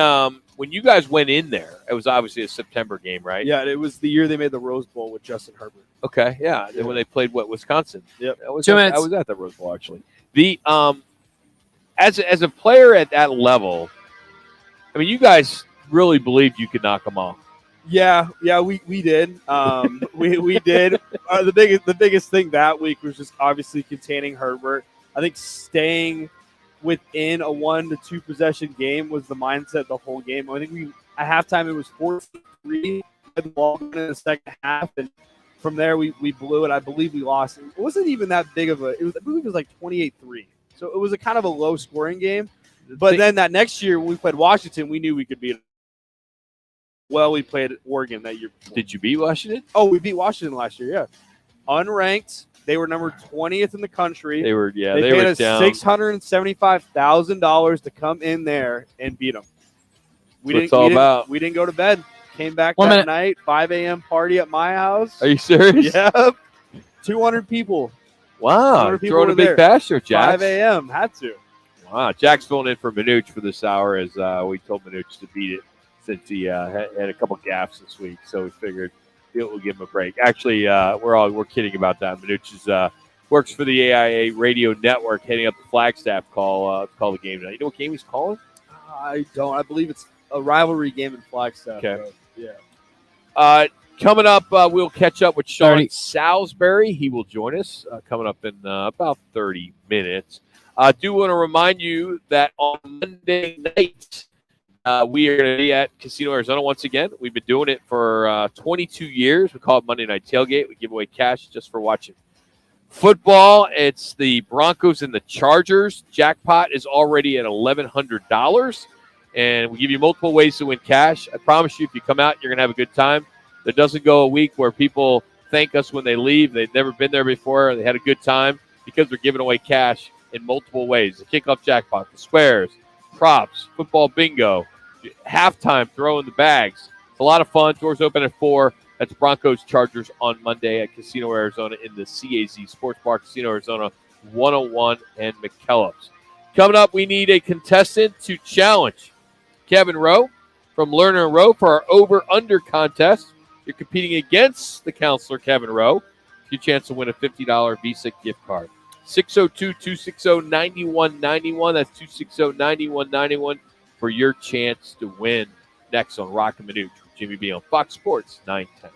you guys went in there, it was obviously a September game, right? Yeah, it was the year they made the Rose Bowl with Justin Herbert. Okay, yeah. When they played Wisconsin. Yep. I was at the Rose Bowl actually. The as a player at that level, I mean, you guys really believed you could knock them off. Yeah, we did. We did. The biggest thing that week was just obviously containing Herbert. I think staying within a 1 to 2 possession game was the mindset the whole game. I think at halftime it was 4-3 had the ball in the second half, and from there we blew it. I believe we lost. It wasn't even that big of a. I believe it was like 28-3. So it was a kind of a low scoring game. But then that next year when we played Washington, we knew we could beat them. Well, we played Oregon that year before. Did you beat Washington? Oh, we beat Washington last year. Yeah, unranked. They were number 20th in the country. They were They paid us $675,000 to come in there and beat them. We didn't go to bed. Came back that night. 5 a.m. party at my house. Are you serious? Yep. 200 people. Wow. Throwing a big pass there, Jax. 5 a.m. Had to. Wow. Jack's filling in for Manuch for this hour as we told Manuch to beat it since he had a couple gaffes this week. So we figured we'll give him a break. Actually, we're kidding about that. Manuch works for the AIA radio network, heading up the Flagstaff call the game tonight. You know what game he's calling? I don't. I believe it's a rivalry game in Flagstaff. Okay. So, yeah. Coming up, we'll catch up with Sean Salisbury. He will join us coming up in about 30 minutes. I do want to remind you that on Monday night, we are going to be at Casino Arizona once again. We've been doing it for 22 years. We call it Monday Night Tailgate. We give away cash just for watching football. It's the Broncos and the Chargers. Jackpot is already at $1,100. And we give you multiple ways to win cash. I promise you, if you come out, you're going to have a good time. There doesn't go a week where people thank us when they leave. They've never been there before. They had a good time because we're giving away cash in multiple ways. The kickoff jackpot, the squares, props, football bingo, halftime throwing the bags. It's a lot of fun. Doors open at 4. That's Broncos Chargers on Monday at Casino Arizona in the CAZ Sports Bar, Casino Arizona 101 and McKellips. Coming up, we need a contestant to challenge Kevin Rowe from Lerner & Rowe for our over-under contest. You're competing against the counselor, Kevin Rowe. Your chance to win a $50 Visa gift card. 602-260-9191. That's 260-9191 for your chance to win. Next on Roc and Manuch with Jimmy B on Fox Sports 910.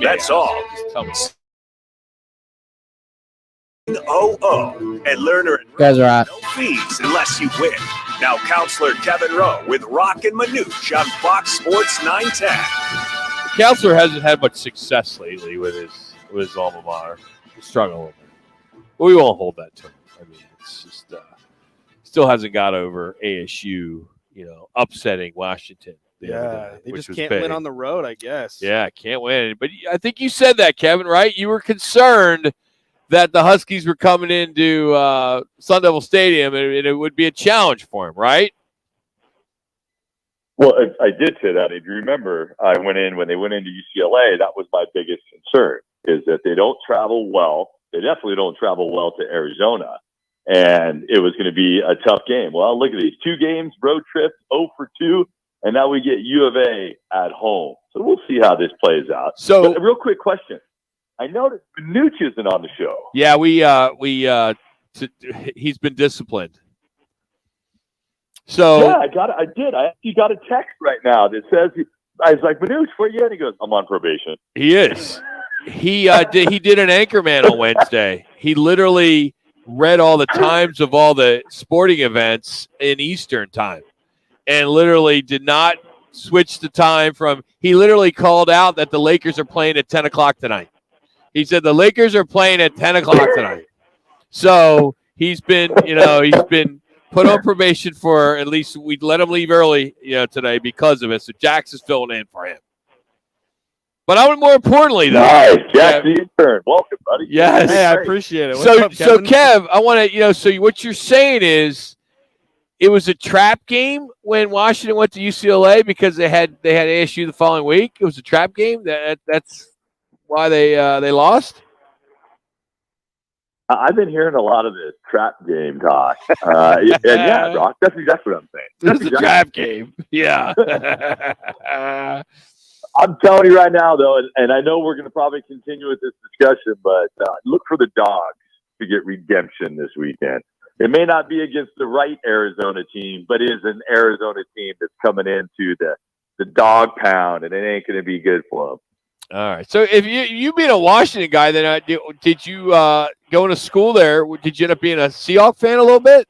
That's all. And learner You guys are out. no fees unless you win. Now, Counselor Kevin Rowe with Roc and Manuch on Fox Sports 910. Counselor hasn't had much success lately with his alma mater. He's struggling a little bit. But we won't hold that to him. I mean, it's just still hasn't got over ASU, upsetting Washington. Yeah, they just can't big. win on the road, I guess. Yeah, can't win. But I think you said that, Kevin, right? You were concerned that the Huskies were coming into Sun Devil Stadium and it would be a challenge for him, right? Well, I did say that. If you remember, when they went into UCLA, that was my biggest concern, is that they don't travel well. They definitely don't travel well to Arizona. And it was going to be a tough game. Well, look at these 2 games, road trips, 0 for 2, and now we get U of A at home. So we'll see how this plays out. So, but a real quick question. I noticed Manuch isn't on the show. Yeah, he's been disciplined. So yeah, I actually got a text right now that says, I was like, Manuch, where you at? He goes, I'm on probation. He is. He did an Anchorman on Wednesday. He literally read all the times of all the sporting events in Eastern time, and literally did not switch the time from. He literally called out that the Lakers are playing at 10 o'clock tonight. He said the Lakers are playing at 10 o'clock tonight. So he's been put on probation for, at least we let him leave early, today because of it. So Jax is filling in for him. But more importantly, though. Nice, Jax, the intern. Welcome, buddy. Yes. Hey, I appreciate it. What's So up, Kevin? Kev, I want to, so what you're saying is it was a trap game when Washington went to UCLA because they had ASU the following week. It was a trap game. That's why they lost? I've been hearing a lot of this trap game talk. And yeah, Rock, that's exactly what I'm saying. It's a trap game. Yeah. I'm telling you right now, though, and I know we're going to probably continue with this discussion, but look for the Dogs to get redemption this weekend. It may not be against the right Arizona team, but it is an Arizona team that's coming into the dog pound, and it ain't going to be good for them. All right. So if you being a Washington guy, then did you go into school there? Did you end up being a Seahawk fan a little bit?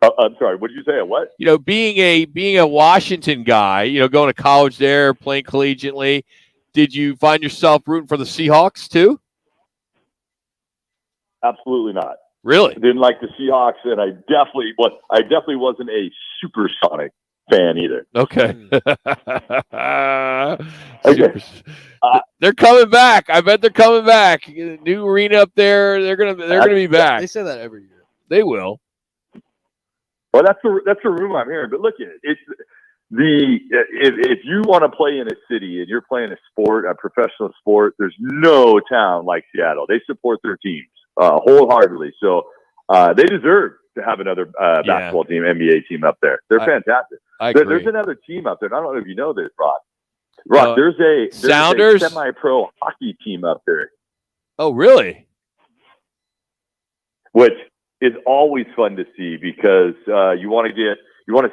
I'm sorry. What did you say? A what? Being a Washington guy, going to college there, playing collegiately, did you find yourself rooting for the Seahawks too? Absolutely not. Really? I didn't like the Seahawks, and I definitely wasn't a Supersonic fan either. Okay. They're coming back. I bet they're coming back. New arena up there. They're gonna be back. They say that every year. They will. Well, that's the rumor I'm hearing. But look at it. If you want to play in a city and you're playing a professional sport, there's no town like Seattle. They support their teams wholeheartedly. So they deserve to have another basketball team, NBA team up there. They're fantastic. There's another team up there. And I don't know if you know this, Rock. There's a semi-pro hockey team up there. Oh, really? Which is always fun to see because you want to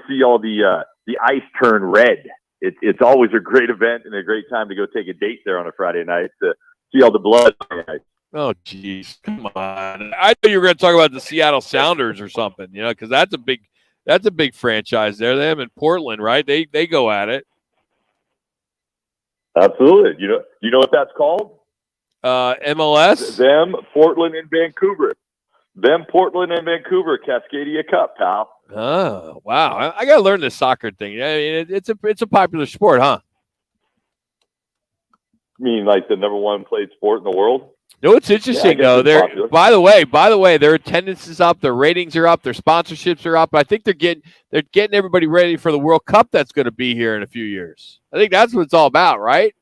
see all the ice turn red. It's always a great event and a great time to go take a date there on a Friday night to see all the blood on the ice. Oh, geez, come on! I thought you were going to talk about the Seattle Sounders or something, because that's a big franchise there. Them in Portland, right? They go at it. Absolutely. You know what that's called? MLS. Them, Portland, and Vancouver. Portland and Vancouver Cascadia Cup, pal. Oh, wow! I got to learn this soccer thing. I mean, it's a popular sport, huh? You mean like the number one played sport in the world? No, it's interesting though. By the way, their attendance is up, their ratings are up, their sponsorships are up. I think they're getting everybody ready for the World Cup that's going to be here in a few years. I think that's what it's all about, right?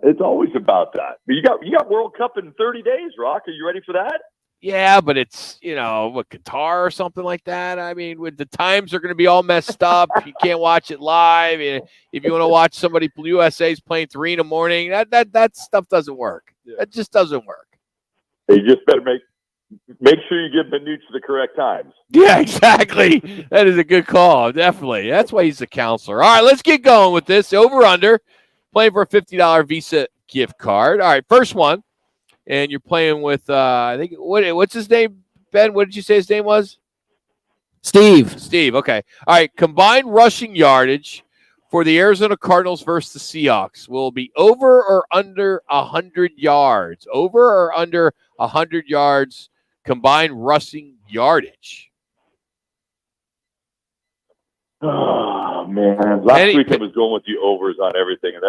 It's always about that. You got World Cup in 30 days, Rock. Are you ready for that? Yeah, but it's, Qatar or something like that. I mean, with the times are going to be all messed up. You can't watch it live. If you want to watch somebody, USA's playing 3 a.m, that stuff doesn't work. Yeah. It just doesn't work. You just better make make sure you give Manuch the correct times. Yeah, exactly. That is a good call. Definitely. That's why he's the counselor. All right, let's get going with this. Over-under. Playing for a $50 Visa gift card. All right, first one. And you're playing with, I think, what's his name, Ben? What did you say his name was? Steve. Steve, okay. All right, combined rushing yardage for the Arizona Cardinals versus the Seahawks will be over or under 100 yards. Over or under 100 yards combined rushing yardage. Oh, man. Last week I was going with the overs on everything, and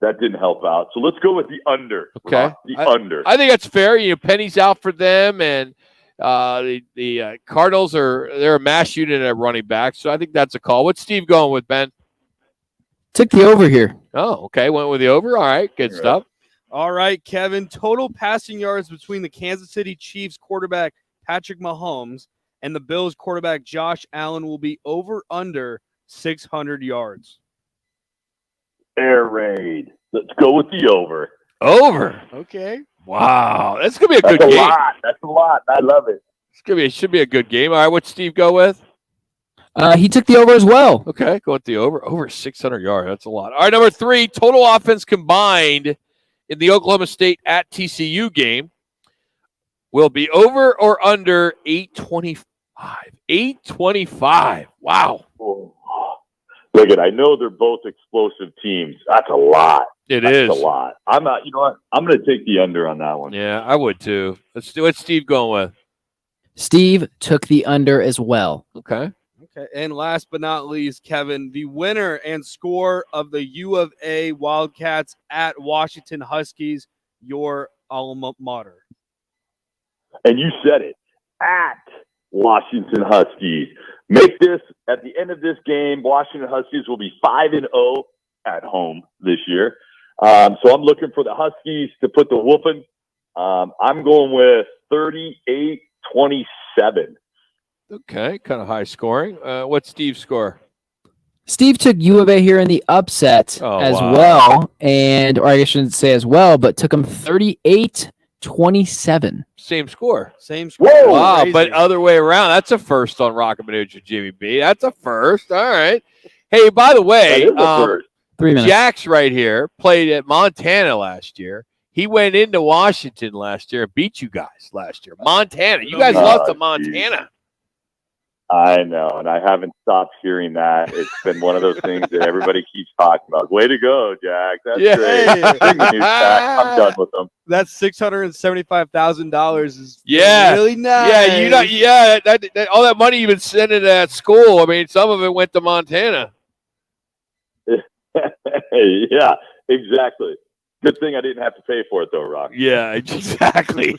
that didn't help out. So let's go with the under. Okay. Under. I think that's fair. Penny's out for them, and the Cardinals they're a mash unit at running back, so I think that's a call. What's Steve going with, Ben? Took the over here. Oh, okay. Went with the over. All right. Good stuff. All right, Kevin. Total passing yards between the Kansas City Chiefs quarterback Patrick Mahomes and the Bills quarterback Josh Allen will be over/under 600 yards. Air raid. Let's go with the over. Over. Okay. Wow. That's going to be a good game. That's a lot. I love it. Should be a good game. All right. What's Steve go with? He took the over as well. Okay. Go with the over. Over 600 yards. That's a lot. All right. Number 3, total offense combined in the Oklahoma State at TCU game will be over or under 825. 825. Wow. Oh. Look at, I know they're both explosive teams. That's a lot. That's a lot. I'm not. You know what? I'm going to take the under on that one. Yeah, I would too. Let's do. What's Steve going with? Steve took the under as well. Okay. Okay. And last but not least, Kevin, the winner and score of the U of A Wildcats at Washington Huskies, your alma mater. And you said it. At Washington Huskies. Make this, at the end of this game, Washington Huskies will be 5-0 at home this year. So I'm looking for the Huskies to put the whooping. I'm going with 38-27. Okay, kind of high scoring. What's Steve's score? Steve took U of A here in the upset well, or I shouldn't say as well, but took him 38-27. Same score. Same score. Whoa, wow, crazy. But other way around. That's a first on Roc and Manuch and Jimmy B. That's a first. All right. Hey, by the way, 3 minutes. Jack's right here played at Montana last year. He went into Washington last year and beat you guys last year. Montana. You guys lost to Montana. I know, and I haven't stopped hearing that. It's been one of those things that everybody keeps talking about. Way to go, Jack. That's great. Bring the news back. I'm done with them. That's $675,000 is Yeah, really nice. Yeah, that all that money you've been sending to that school. I mean, some of it went to Montana. Yeah, exactly. Good thing I didn't have to pay for it, though, Rock. Yeah, exactly.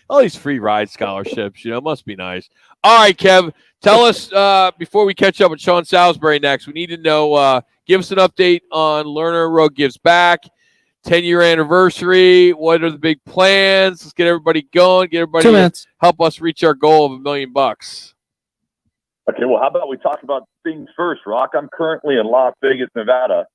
All these free ride scholarships, must be nice. All right, Kev, tell us before we catch up with Sean Salisbury next, we need to know, give us an update on Lerner Road Gives Back, 10-year anniversary. What are the big plans? Let's get everybody going. Get everybody 2 minutes. Help us reach our goal of $1 million. Okay, well, how about we talk about things first, Rock? I'm currently in Las Vegas, Nevada,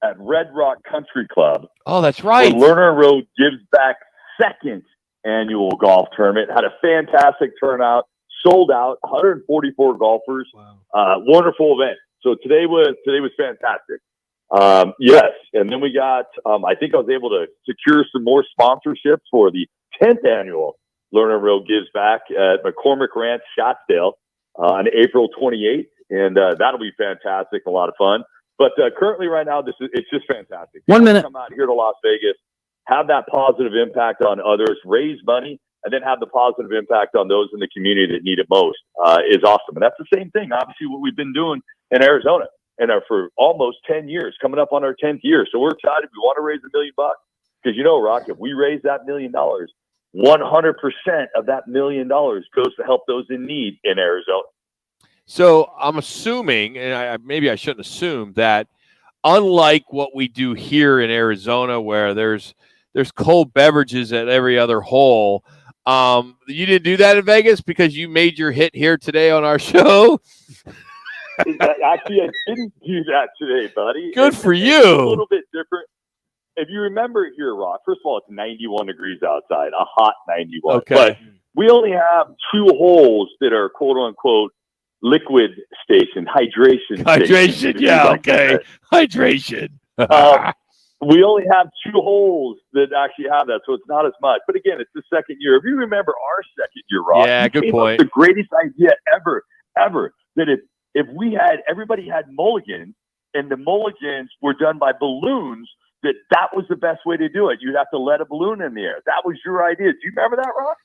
at Red Rock Country Club. Oh, that's right. The Lerner Road Gives Back second annual golf tournament. Had a fantastic turnout, sold out, 144 golfers. Wow. Wonderful event. So today was fantastic. Yes, and then we got. I think I was able to secure some more sponsorships for the 10th annual Lerner Road Gives Back at McCormick Ranch, Scottsdale, on April 28th, and that'll be fantastic, a lot of fun. But currently, right now, it's just fantastic. 1 minute. Come out here to Las Vegas, have that positive impact on others, raise money, and then have the positive impact on those in the community that need it most is awesome. And that's the same thing, obviously, what we've been doing in Arizona and for almost 10 years, coming up on our 10th year. So we're excited. We want to raise $1 million because, Rock, if we raise that $1 million, 100% of that $1 million goes to help those in need in Arizona. So I'm assuming, and maybe I shouldn't assume, that unlike what we do here in Arizona, where there's cold beverages at every other hole, you didn't do that in Vegas because you made your hit here today on our show. Actually, I didn't do that today, buddy. Good for you. It's a little bit different. if you remember here, Rock, first of all, it's 91 degrees outside, a hot 91. Okay. But we only have 2 holes that are quote unquote liquid station, hydration. Hydration, yeah, okay. Hydration. We only have 2 holes that actually have that, so it's not as much. But again, it's the second year. If you remember our second year, Rock, yeah, we good came point. Up with the greatest idea ever. That if we had everybody had mulligans and the mulligans were done by balloons, that was the best way to do it. You'd have to let a balloon in the air. That was your idea. Do you remember that, Rock?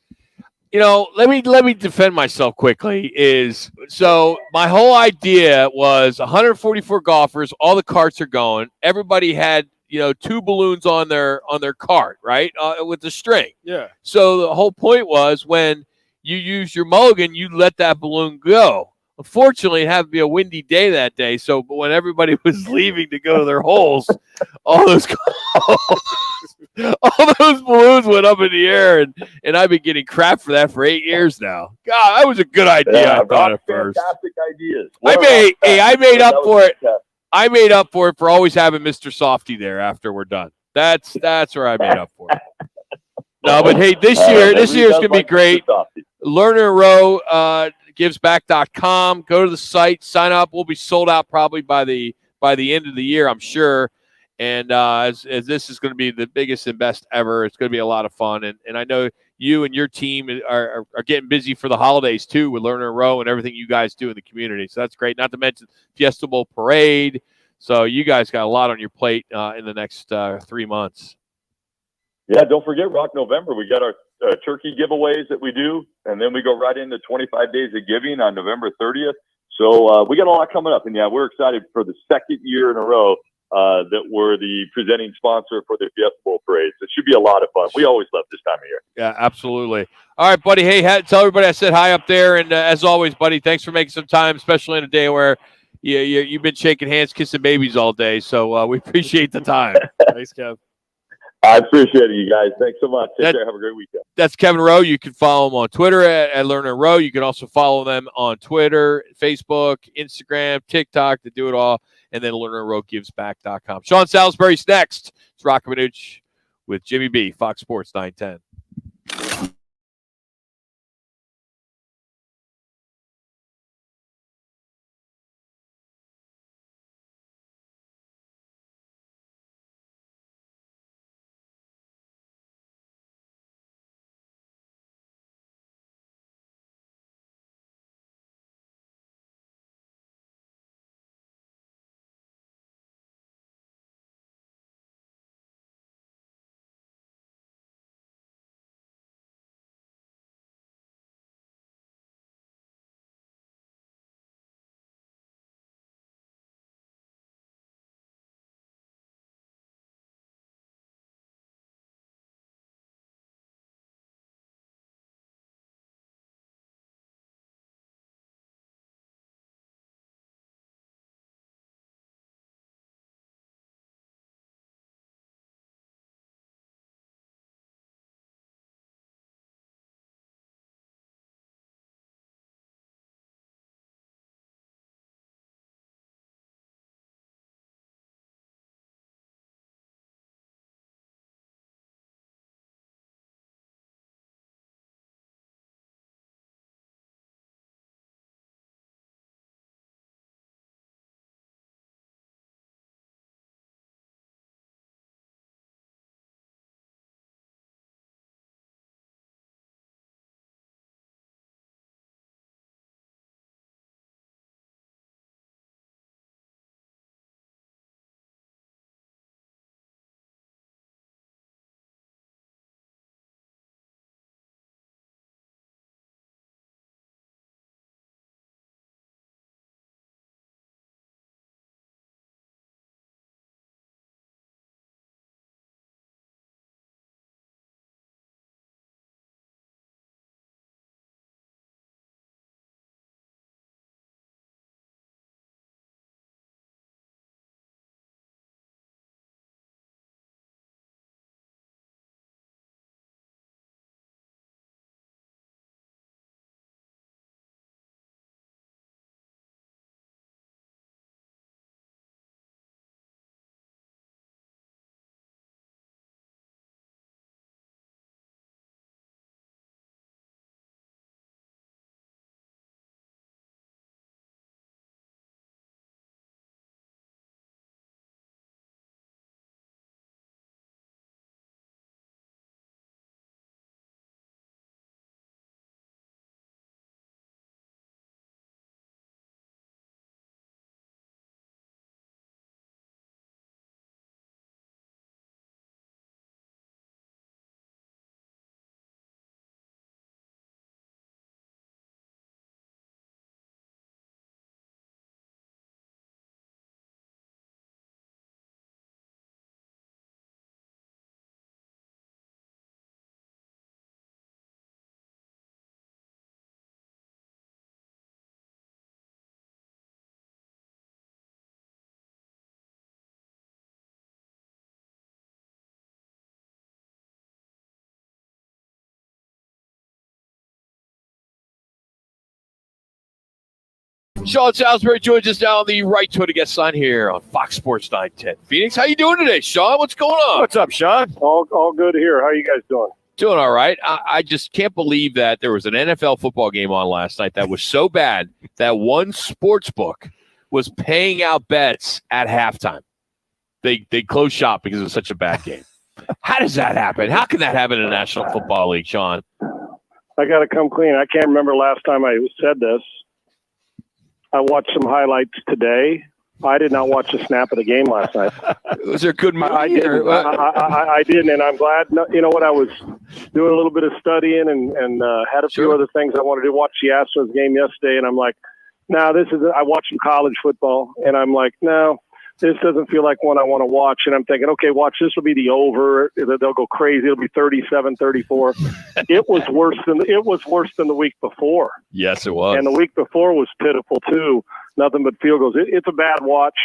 You know, let me defend myself quickly. So my whole idea was 144 golfers, all the carts are going. Everybody had, 2 balloons on their cart, right? With the string. Yeah. So the whole point was when you use your mulligan, you let that balloon go. Unfortunately, it had to be a windy day that day. So when everybody was leaving to go to their holes, all those balloons went up in the air, and I've been getting crap for that for 8 years now. God, that was a good idea. I thought at first. Fantastic ideas. I made up for it. I made up for it for always having Mr. Softy there after we're done. That's where I made up for it. No, but hey, this year's gonna be great. Lerner Row givesback.com. Go to the site, sign up. We'll be sold out probably by the end of the year, I'm sure. And as this is going to be the biggest and best ever, it's going to be a lot of fun. And I know you and your team are getting busy for the holidays too with Lerner Row and everything you guys do in the community. So that's great. Not to mention Fiesta Bowl Parade. So you guys got a lot on your plate in the next 3 months. Yeah, don't forget, Rock, November. We got our turkey giveaways that we do, and then we go right into 25 days of giving on November 30th. So we got a lot coming up, and yeah, we're excited for the second year in a row that we're the presenting sponsor for the Fiesta Bowl Parade. So it should be a lot of fun. We always love this time of year. Yeah, absolutely. All right, buddy. Hey, tell everybody I said hi up there, and as always, buddy, thanks for making some time, especially in a day where you've been shaking hands, kissing babies all day. So we appreciate the time. Thanks, Kev. I appreciate it, you guys. Thanks so much. Take care. Have a great weekend. That's Kevin Rowe. You can follow him on Twitter at Lerner Rowe. You can also follow them on Twitter, Facebook, Instagram, TikTok. They do it all. And then LernerRoweGivesBack.com. Sean Salisbury's next. It's Roc and Manuch with Jimmy B, Fox Sports 910. Sean Salisbury joins us now on the right to the guest line here on Fox Sports 910. Phoenix, how you doing today, Sean? What's going on? What's up, Sean? All good here. How are you guys doing? Doing all right. I just can't believe that there was an NFL football game on last night that was so bad that one sports book was paying out bets at halftime. They closed shop because it was such a bad game. How does that happen? How can that happen in the National Football League, Sean? I got to come clean. I can't remember last time I said this. I watched some highlights today. I did not watch a snap of the game last night. Was there a good movie? I didn't. I didn't, and I'm glad. You know what? I was doing a little bit of studying and had a few other things I wanted to watch the Astros game yesterday, and I'm like, no, this is. I watched some college football, and I'm like, no, this doesn't feel like one I want to watch. And I'm thinking, okay, watch, this will be the over. They'll go crazy. It'll be 37-34. It was worse than the week before. Yes, it was. And the week before was pitiful too. Nothing but field goals. It's a bad watch.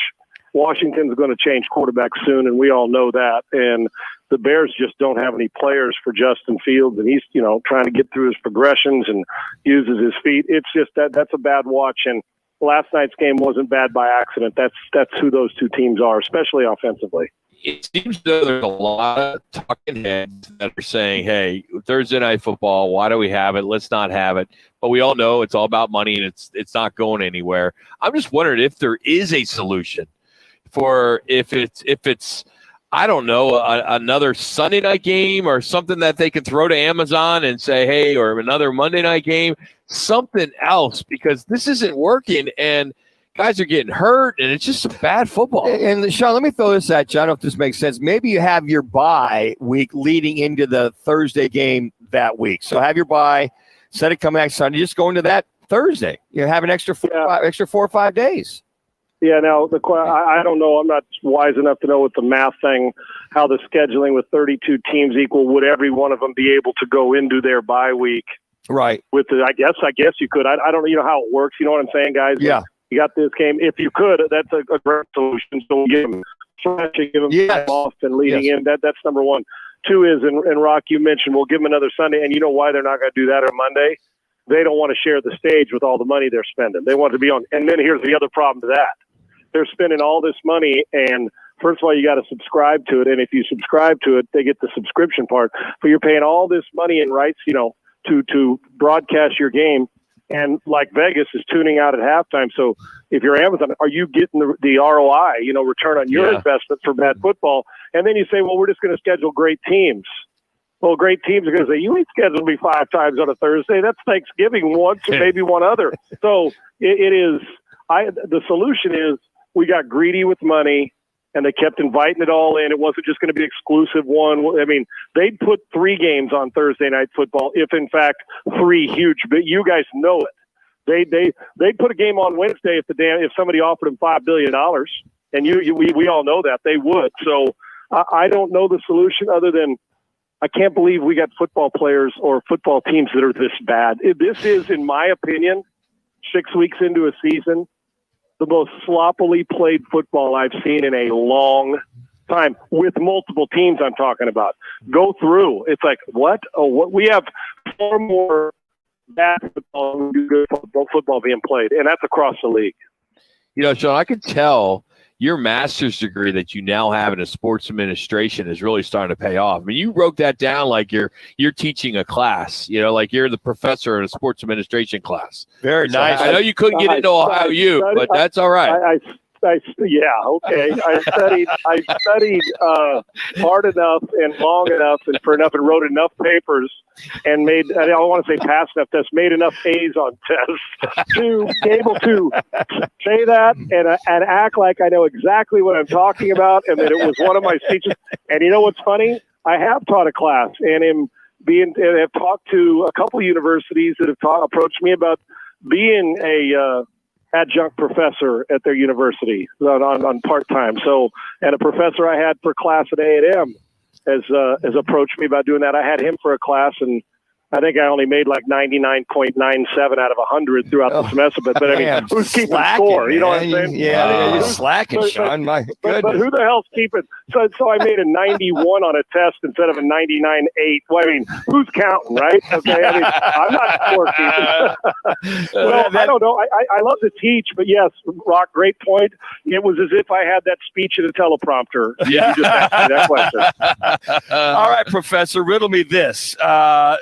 Washington's going to change quarterback soon, and we all know that. And the Bears just don't have any players for Justin Fields, and he's trying to get through his progressions and uses his feet. It's just that's a bad watch. And last night's game wasn't bad by accident. That's who those two teams are, especially offensively. It seems though there's a lot of talking heads that are saying, hey, Thursday Night Football, why do we have it? Let's not have it. But we all know it's all about money and it's not going anywhere. I'm just wondering if there is a solution for if it's I don't know, another Sunday night game or something that they can throw to Amazon and say, hey, or another Monday night game, something else, because this isn't working and guys are getting hurt, and it's just a bad football. And Sean, let me throw this at you. I don't know if this makes sense. Maybe you have your bye week leading into the Thursday game that week. So have your bye, instead of coming back Sunday, just go into that Thursday. You have an extra 4 or 5 days. Yeah, now I don't know. I'm not wise enough to know with the math thing, how the scheduling with 32 teams equal. Would every one of them be able to go into their bye week? Right. With I guess you could. I don't know how it works. You know what I'm saying, guys? Yeah. You got this game. If you could, that's a great solution. So give them time off and leading in. That's number one. Two is, and Rock, you mentioned, we'll give them another Sunday. And you know why they're not going to do that on Monday? They don't want to share the stage with all the money they're spending. They want to be on. And then here's the other problem to that. They're spending all this money, and first of all, you got to subscribe to it. And if you subscribe to it, they get the subscription part. But you're paying all this money in rights, to broadcast your game. And like Vegas is tuning out at halftime. So if you're Amazon, are you getting the ROI, return on your investment for bad football? And then you say, well, we're just going to schedule great teams. Well, great teams are going to say, you ain't scheduled me 5 times on a Thursday. That's Thanksgiving once or maybe one other. So it is. The solution is we got greedy with money, and they kept inviting it all in. It wasn't just going to be exclusive one. I mean, they'd put 3 games on Thursday Night Football if, in fact, 3 huge. But you guys know it. They'd put a game on Wednesday if somebody offered them $5 billion, and we all know that they would. So I don't know the solution other than I can't believe we got football players or football teams that are this bad. This is, in my opinion, 6 weeks into a season, the most sloppily played football I've seen in a long time with multiple teams I'm talking about. Go through. It's like, what? Oh, what? We have 4 more bad football than good football being played, and that's across the league. Sean, I could tell your master's degree that you now have in sports administration is really starting to pay off. I mean, you wrote that down like you're teaching a class, like you're the professor in a sports administration class. Very nice. I know you couldn't get into Ohio U, but that's all right. Yeah, okay. I studied hard enough and long enough and wrote enough papers and I don't want to say passed enough tests, made enough A's on tests to be able to say that and act like I know exactly what I'm talking about and that it was one of my speeches. And you know what's funny? I have taught a class and have talked to a couple of universities that have approached me about being a adjunct professor at their university on part-time. So, and a professor I had for class at A&M has approached me about doing that. I had him for a class, and I think I only made like 99.97 out of 100 throughout the semester. But I mean, who's keeping score? You know what I'm saying? Yeah, you're slacking, Sean. My goodness. But who the hell's keeping? So I made a 91 on a test instead of a 99.8. Well, I mean, who's counting, right? Okay, I mean, I'm not scorekeeping. Well, I don't know. I love to teach, but yes, Rock, great point. It was as if I had that speech in a teleprompter. Yeah. You just asked me that question. All right, Professor, riddle me this.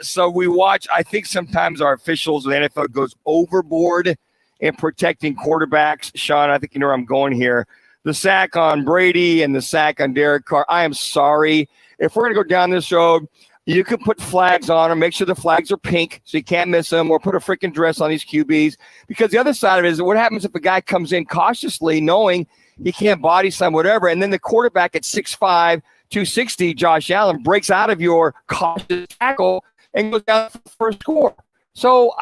So we watch, I think sometimes our officials in the NFL goes overboard in protecting quarterbacks. Sean, I think you know where I'm going here. The sack on Brady and the sack on Derek Carr. I am sorry. If we're going to go down this road, you can put flags on them. Make sure the flags are pink so you can't miss them, or put a freaking dress on these QBs. Because the other side of it is what happens if a guy comes in cautiously knowing he can't body slam, whatever, and then the quarterback at 6'5", 260, Josh Allen, breaks out of your cautious tackle and goes down for the first score. So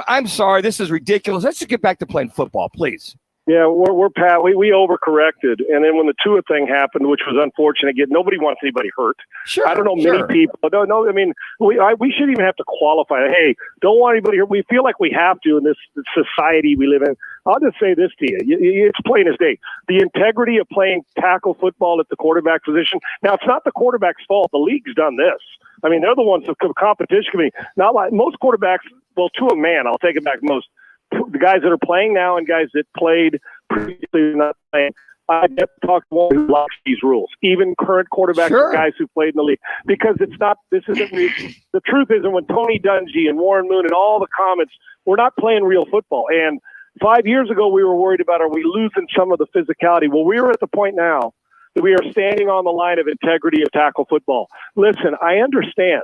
I'm sorry. This is ridiculous. Let's just get back to playing football, please. Yeah, we're Pat. We overcorrected, and then when the Tua thing happened, which was unfortunate, again, nobody wants anybody hurt. Sure, I don't know many people. No. I mean, we shouldn't even have to qualify. Hey, don't want anybody hurt. We feel like we have to in this society we live in. I'll just say this to you. It's plain as day. The integrity of playing tackle football at the quarterback position. Now, it's not the quarterback's fault. The league's done this. I mean, they're the ones that competition can be. Not like most quarterbacks. Well, to a man, I'll take it back. Most. The guys that are playing now and guys that played previously not playing. I get to talk to one who likes these rules, even current quarterbacks and guys who played in the league, because it's not. This isn't. The truth is, and when Tony Dungy and Warren Moon and all the comments, we're not playing real football. And 5 years ago, we were worried about, are we losing some of the physicality? Well, we are at the point now that we are standing on the line of integrity of tackle football. Listen, I understand.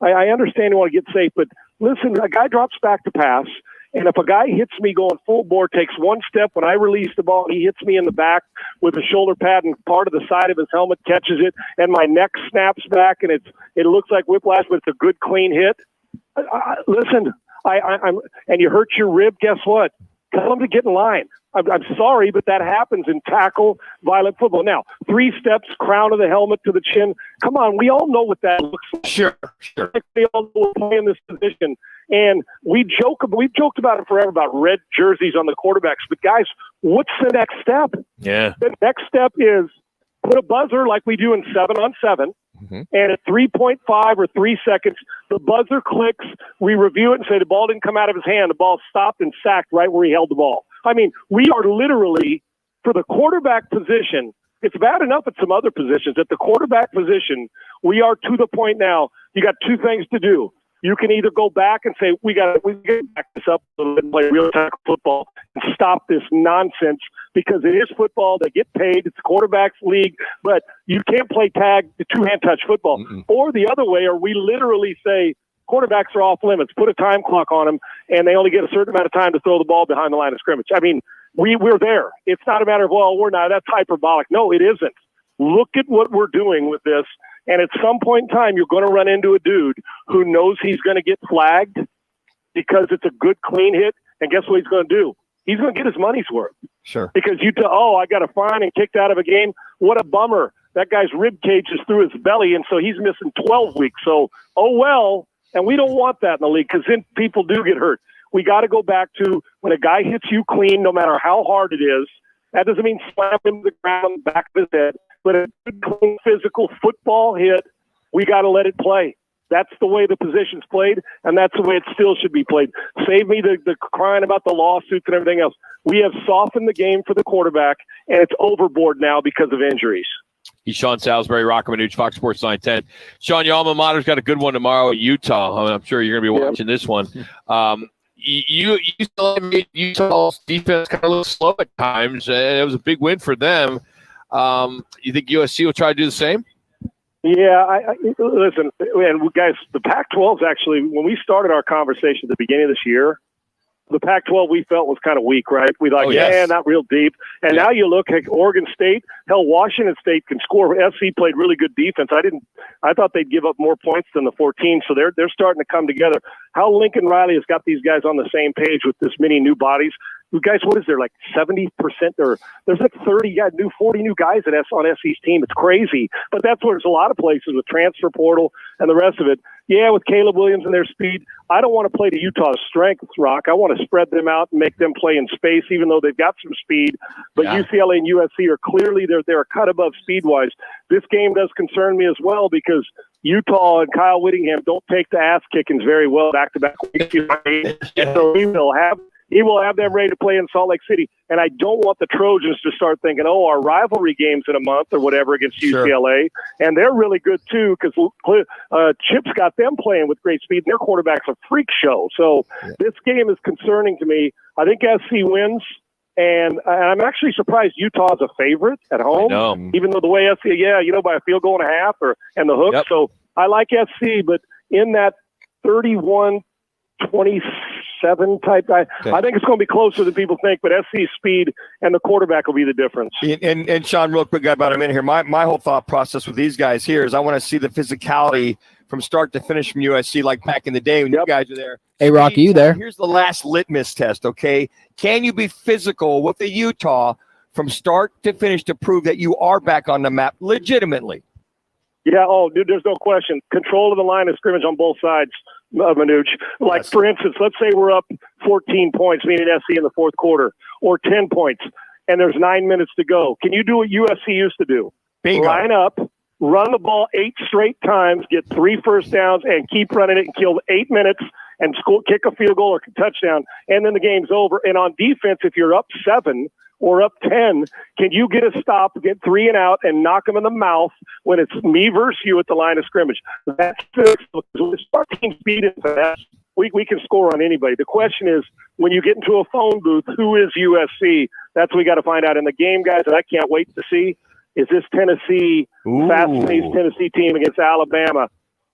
I understand you want to get safe, but listen, a guy drops back to pass. And if a guy hits me going full bore, takes one step, when I release the ball, he hits me in the back with a shoulder pad and part of the side of his helmet catches it, and my neck snaps back, and it looks like whiplash, but it's a good, clean hit. Listen, I'm and you hurt your rib, guess what? Tell him to get in line. I'm sorry, but that happens in tackle violent football. Now, 3 steps, crown of the helmet to the chin. Come on, we all know what that looks like. Sure. We all know we're playing this position. And we've joked about it forever, about red jerseys on the quarterbacks. But, guys, what's the next step? Yeah. The next step is put a buzzer like we do in 7-on-7. Mm-hmm. And at 3.5 or 3 seconds, the buzzer clicks. We review it and say the ball didn't come out of his hand. The ball stopped and sacked right where he held the ball. I mean, we are literally, for the quarterback position, it's bad enough at some other positions. At the quarterback position, we are to the point now, you got 2 things to do. You can either go back and say, we got to back this up a little bit and play real tackle football and stop this nonsense, because it is football. They get paid. It's a quarterback's league, but you can't play tag, the 2-hand touch football. Mm-mm. Or the other way, or we literally say quarterbacks are off limits, put a time clock on them, and they only get a certain amount of time to throw the ball behind the line of scrimmage. I mean, we're there. It's not a matter of, well, we're not. That's hyperbolic. No, it isn't. Look at what we're doing with this. And at some point in time, you're going to run into a dude who knows he's going to get flagged because it's a good, clean hit. And guess what he's going to do? He's going to get his money's worth. Sure. Because I got a fine and kicked out of a game. What a bummer. That guy's rib cage is through his belly, and so he's missing 12 weeks. So, well. And we don't want that in the league, because then people do get hurt. We got to go back to when a guy hits you clean, no matter how hard it is. That doesn't mean slam him to the ground on the back of his head. But a good, clean, physical football hit, we got to let it play. That's the way the position's played, and that's the way it still should be played. Save me the crying about the lawsuits and everything else. We have softened the game for the quarterback, and it's overboard now because of injuries. He's Sean Salisbury, Roc and Manuch, Fox Sports 910. Sean, your alma mater's got a good one tomorrow at Utah. I'm sure you're going to be watching this one. You Utah's defense kind of looks slow at times, and it was a big win for them. You think USC will try to do the same? Yeah, listen, and guys, the Pac-12 is actually, when we started our conversation at the beginning of this year, the Pac-12 we felt was kind of weak, right? We not real deep. And now you look at Oregon State. Hell, Washington State can score. SC played really good defense. I thought they'd give up more points than the 14. So they're starting to come together. How Lincoln Riley has got these guys on the same page with this many new bodies. guys, what is there, like 70% or there's like 40 new guys on SC's team. It's crazy. But that's where there's a lot of places with transfer portal and the rest of it. Yeah, with Caleb Williams and their speed, I don't want to play to Utah's strengths, Rock. I want to spread them out and make them play in space, even though they've got some speed. But UCLA and USC are clearly they're a cut above speed-wise. This game does concern me as well because Utah and Kyle Whittingham don't take the ass kickings very well back-to-back weeks. So he will have them ready to play in Salt Lake City. And I don't want the Trojans to start thinking, our rivalry game's in a month or whatever against UCLA. And they're really good, too, because Chip's got them playing with great speed. Their quarterback's a freak show. So this game is concerning to me. I think SC wins. And I'm actually surprised Utah's a favorite at home, even though the way SC, by a field goal and a half and the hook. Yep. So I like SC, but in that 31-27 type guy, I think it's going to be closer than people think, but SC's speed and the quarterback will be the difference. And Sean, real quick, got about a minute here. My whole thought process with these guys here is I want to see the physicality from start to finish from USC, like back in the day when you guys were there. Hey, Rocky, you there? Here's the last litmus test, okay? Can you be physical with the Utah from start to finish to prove that you are back on the map legitimately? Yeah, dude, there's no question. Control of the line of scrimmage on both sides, Manuch. Like, for instance, let's say we're up 14 points, meaning SC in the fourth quarter, or 10 points, and there's 9 minutes to go. Can you do what USC used to do? Bingo. Line up, run the ball 8 straight times, get 3 first downs, and keep running it and kill 8 minutes and kick a field goal or a touchdown, and then the game's over. And on defense, if you're up 7 or up 10, can you get a stop, get 3 and out, and knock them in the mouth when it's me versus you at the line of scrimmage? That's our team speed is fast. We can score on anybody. The question is, when you get into a phone booth, who is USC? That's what we got to find out in the game, guys, and I can't wait to see. Is this Tennessee, fast-paced Tennessee team against Alabama?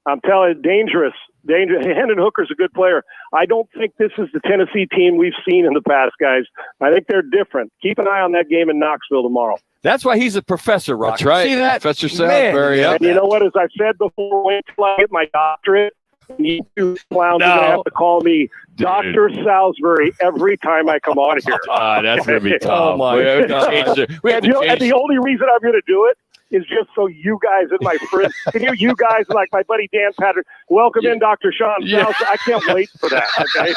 I'm telling you, dangerous. Hendon Hooker's a good player. I don't think this is the Tennessee team we've seen in the past, guys. I think they're different. Keep an eye on that game in Knoxville tomorrow. That's why he's a professor, Rock. That's right. See that? Professor Salisbury. And you know what? As I said before, wait till I get my doctorate. You two clowns are going to have to call me Dr. Salisbury every time I come on here. That's going to be tough. Oh, my God. And the only reason I'm going to do it is just so you guys and my friends, you guys like my buddy Dan Patrick, welcome in Dr. Sean. Yeah. I can't wait for that. Okay,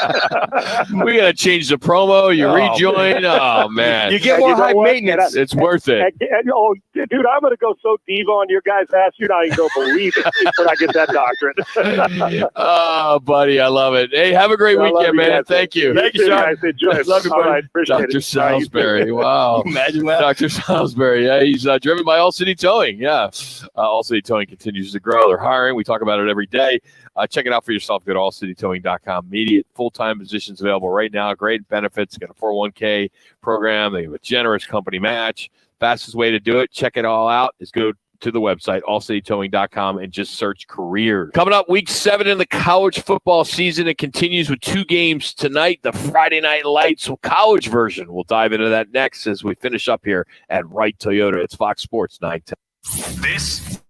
we got to change the promo. You rejoin. Oh man, you get more high maintenance. It's worth it. Dude, I'm going to go so diva on your guys' ass. You're not even going to believe it when I get that doctorate. Oh, buddy, I love it. Hey, have a great weekend, man. Thank you. Thank you, Sean. Love you, buddy. All right, Dr. Salisbury. Wow. Imagine that. Dr. Salisbury. Yeah, he's driven by All City Towing. Yeah. All City Towing continues to grow. They're hiring. We talk about it every day. Check it out for yourself. Go to allcitytowing.com. Immediate full-time positions available right now. Great benefits. Got a 401k program. They have a generous company match. Fastest way to do it, check it all out, is go to the website, allcitytowing.com, and just search careers. Coming up, week 7 in the college football season. It continues with 2 games tonight, the Friday Night Lights college version. We'll dive into that next as we finish up here at Wright Toyota. It's Fox Sports 910. This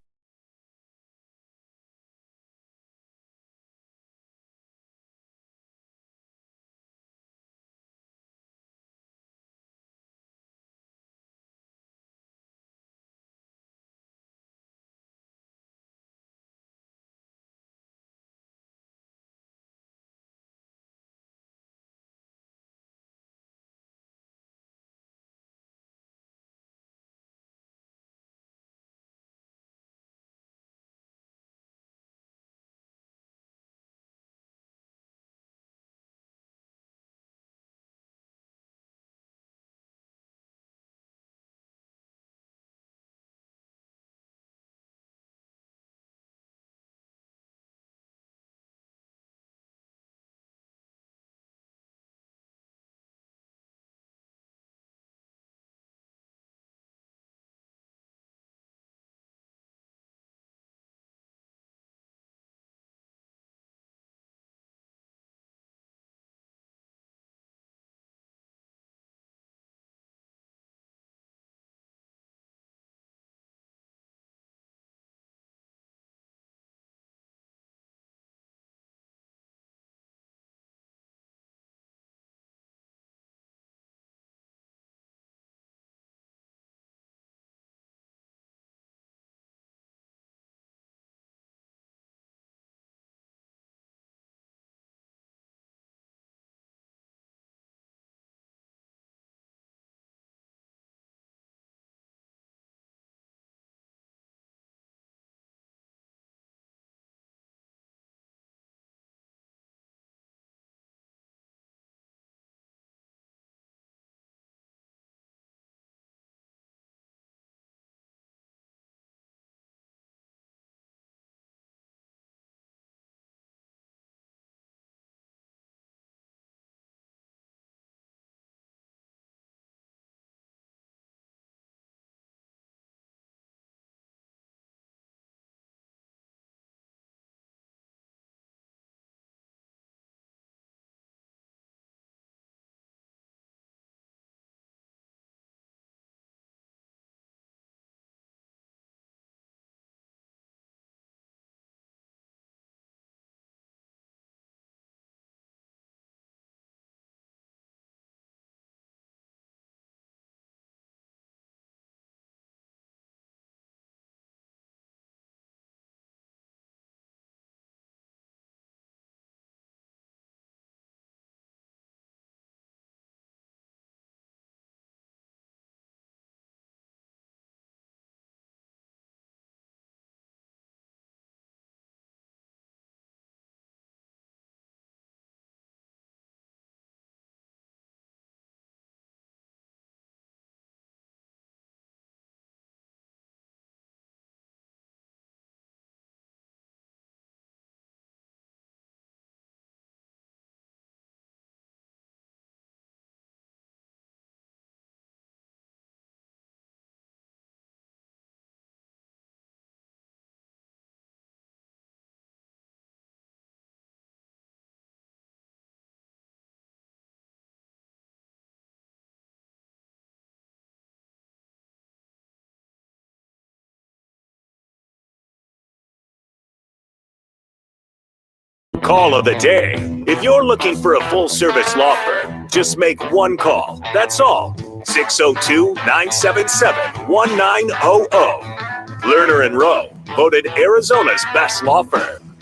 Call of the day. If you're looking for a full-service law firm, just make one call. That's all. 602-977-1900. Lerner & Rowe, voted Arizona's best law firm.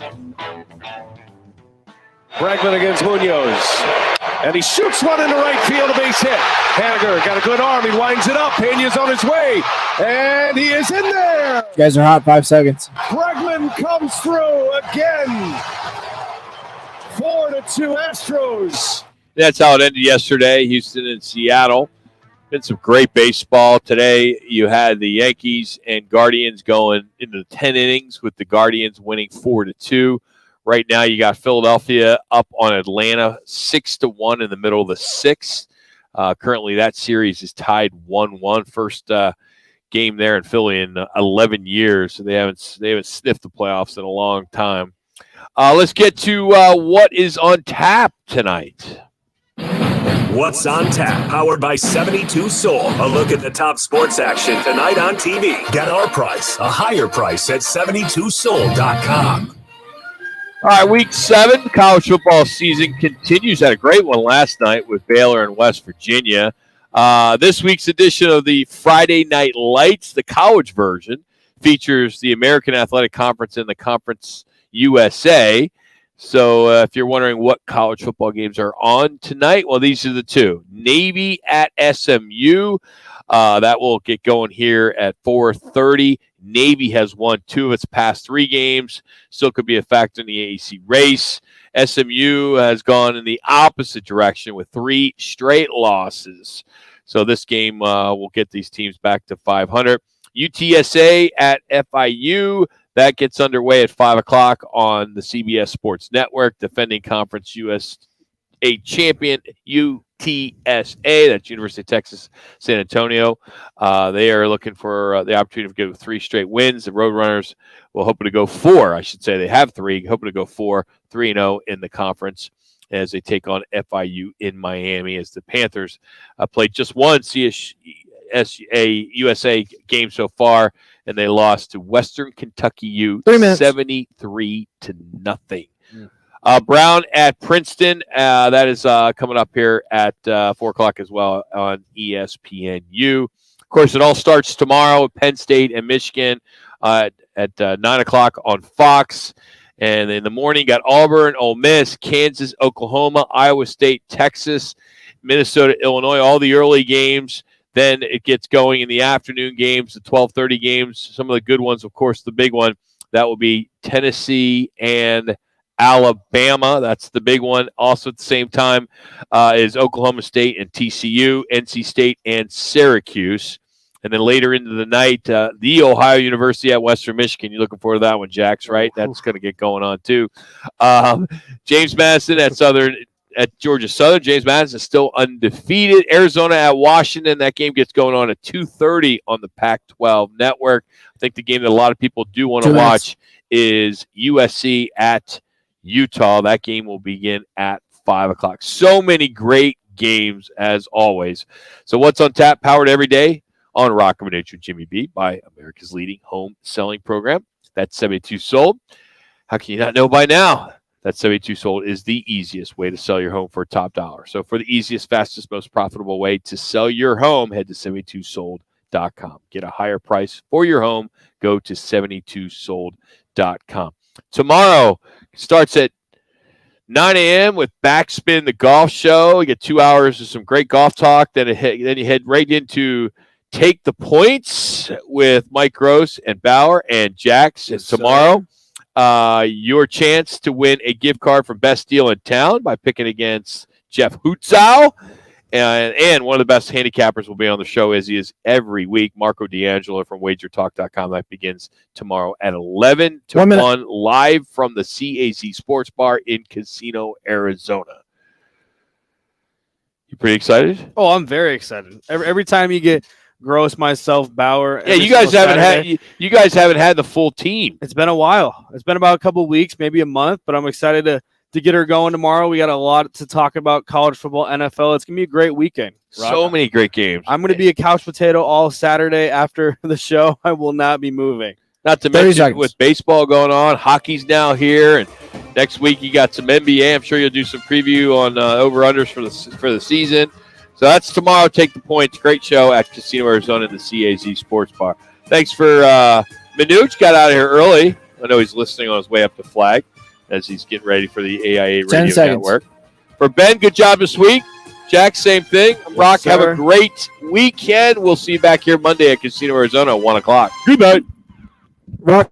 Bregman against Munoz. And he shoots one into right field, a base hit. Haniger got a good arm. He winds it up. Pena's on his way. And he is in there. You guys are hot. 5 seconds. Bregman comes through again. 4-2 Astros. That's how it ended yesterday, Houston and Seattle. Been some great baseball today. You had the Yankees and Guardians going into 10 innings with the Guardians winning 4-2. Right now, you got Philadelphia up on Atlanta 6-1 in the middle of the sixth. Currently, that series is tied 1-1. First game there in Philly in 11 years. So they haven't sniffed the playoffs in a long time. Let's get to what is on tap tonight. What's on tap? Powered by 72 Soul. A look at the top sports action tonight on TV. Get our price, a higher price at 72soul.com. All right, week 7, college football season continues. Had a great one last night with Baylor and West Virginia. This week's edition of the Friday Night Lights, the college version, features the American Athletic Conference and the Conference USA. So if you're wondering what college football games are on tonight, well, these are the two. Navy at SMU. That will get going here at 4:30. Navy has won 2 of its past 3 games. Still could be a factor in the AAC race. SMU has gone in the opposite direction with 3 straight losses. So this game will get these teams back to 500. UTSA at FIU. That gets underway at 5 o'clock on the CBS Sports Network. Defending Conference USA champion UTSA, that's University of Texas San Antonio. They are looking for the opportunity to get 3 straight wins. The Roadrunners will hoping to go 4. I should say they have 3, hoping to go 4-3-0 in the conference as they take on FIU in Miami. As the Panthers played just one USA game so far, and they lost to Western Kentucky U 73-0. Brown at Princeton. That is coming up here at 4 o'clock as well on ESPNU. Of course, it all starts tomorrow. Penn State and Michigan at 9 o'clock on Fox. And in the morning, got Auburn, Ole Miss, Kansas, Oklahoma, Iowa State, Texas, Minnesota, Illinois, all the early games. Then it gets going in the afternoon games, the 12:30 games. Some of the good ones, of course, the big one, that will be Tennessee and Alabama. That's the big one. Also at the same time is Oklahoma State and TCU, NC State and Syracuse. And then later into the night, the Ohio University at Western Michigan. You're looking forward to that one, Jax, right? That's going to get going on too. James Madison at Georgia Southern. James Madison is still undefeated. Arizona at Washington. That game gets going on at 2:30 on the Pac-12 network. I think the game that a lot of people do want to watch is USC at Utah. That game will begin at 5 o'clock. So many great games as always. So what's on tap, powered every day on Roc and Manuch with Jimmy B by America's leading home selling program. That's 72 Sold. How can you not know by now? That 72 Sold is the easiest way to sell your home for a top dollar. So for the easiest, fastest, most profitable way to sell your home, head to 72sold.com. Get a higher price for your home. Go to 72sold.com. Tomorrow starts at 9 a.m. with Backspin, the golf show. You get 2 hours of some great golf talk. Then you head right into Take the Points with Mike Gross and Bauer and Jax. And tomorrow, your chance to win a gift card from Best Deal in Town by picking against Jeff Hutzow. And one of the best handicappers will be on the show, as he is every week, Marco D'Angelo from wagertalk.com. That begins tomorrow at 11 to 1 live from the CAZ Sports Bar in Casino, Arizona. You pretty excited? Oh, I'm very excited. Every time you get Gross, myself, Bauer. Yeah, you guys haven't had the full team. It's been a while. It's been about a couple of weeks, maybe a month, but I'm excited to get her going tomorrow. We got a lot to talk about: college football, NFL. It's gonna be a great weekend. So many great games. I'm gonna be a couch potato all Saturday after the show. I will not be moving. Not to mention with baseball going on, hockey's now here, and Next week, you got some NBA. I'm sure you'll do some preview on over-unders for the season. So that's tomorrow. Take the Points. Great show at Casino Arizona in the CAZ Sports Bar. Thanks for Manuch. Got out of here early. I know he's listening on his way up to Flag as he's getting ready for the AIA Radio Network. For Ben, good job this week. Jack, same thing. Rock, have a great weekend. We'll see you back here Monday at Casino Arizona at 1 o'clock. Good night. Rock.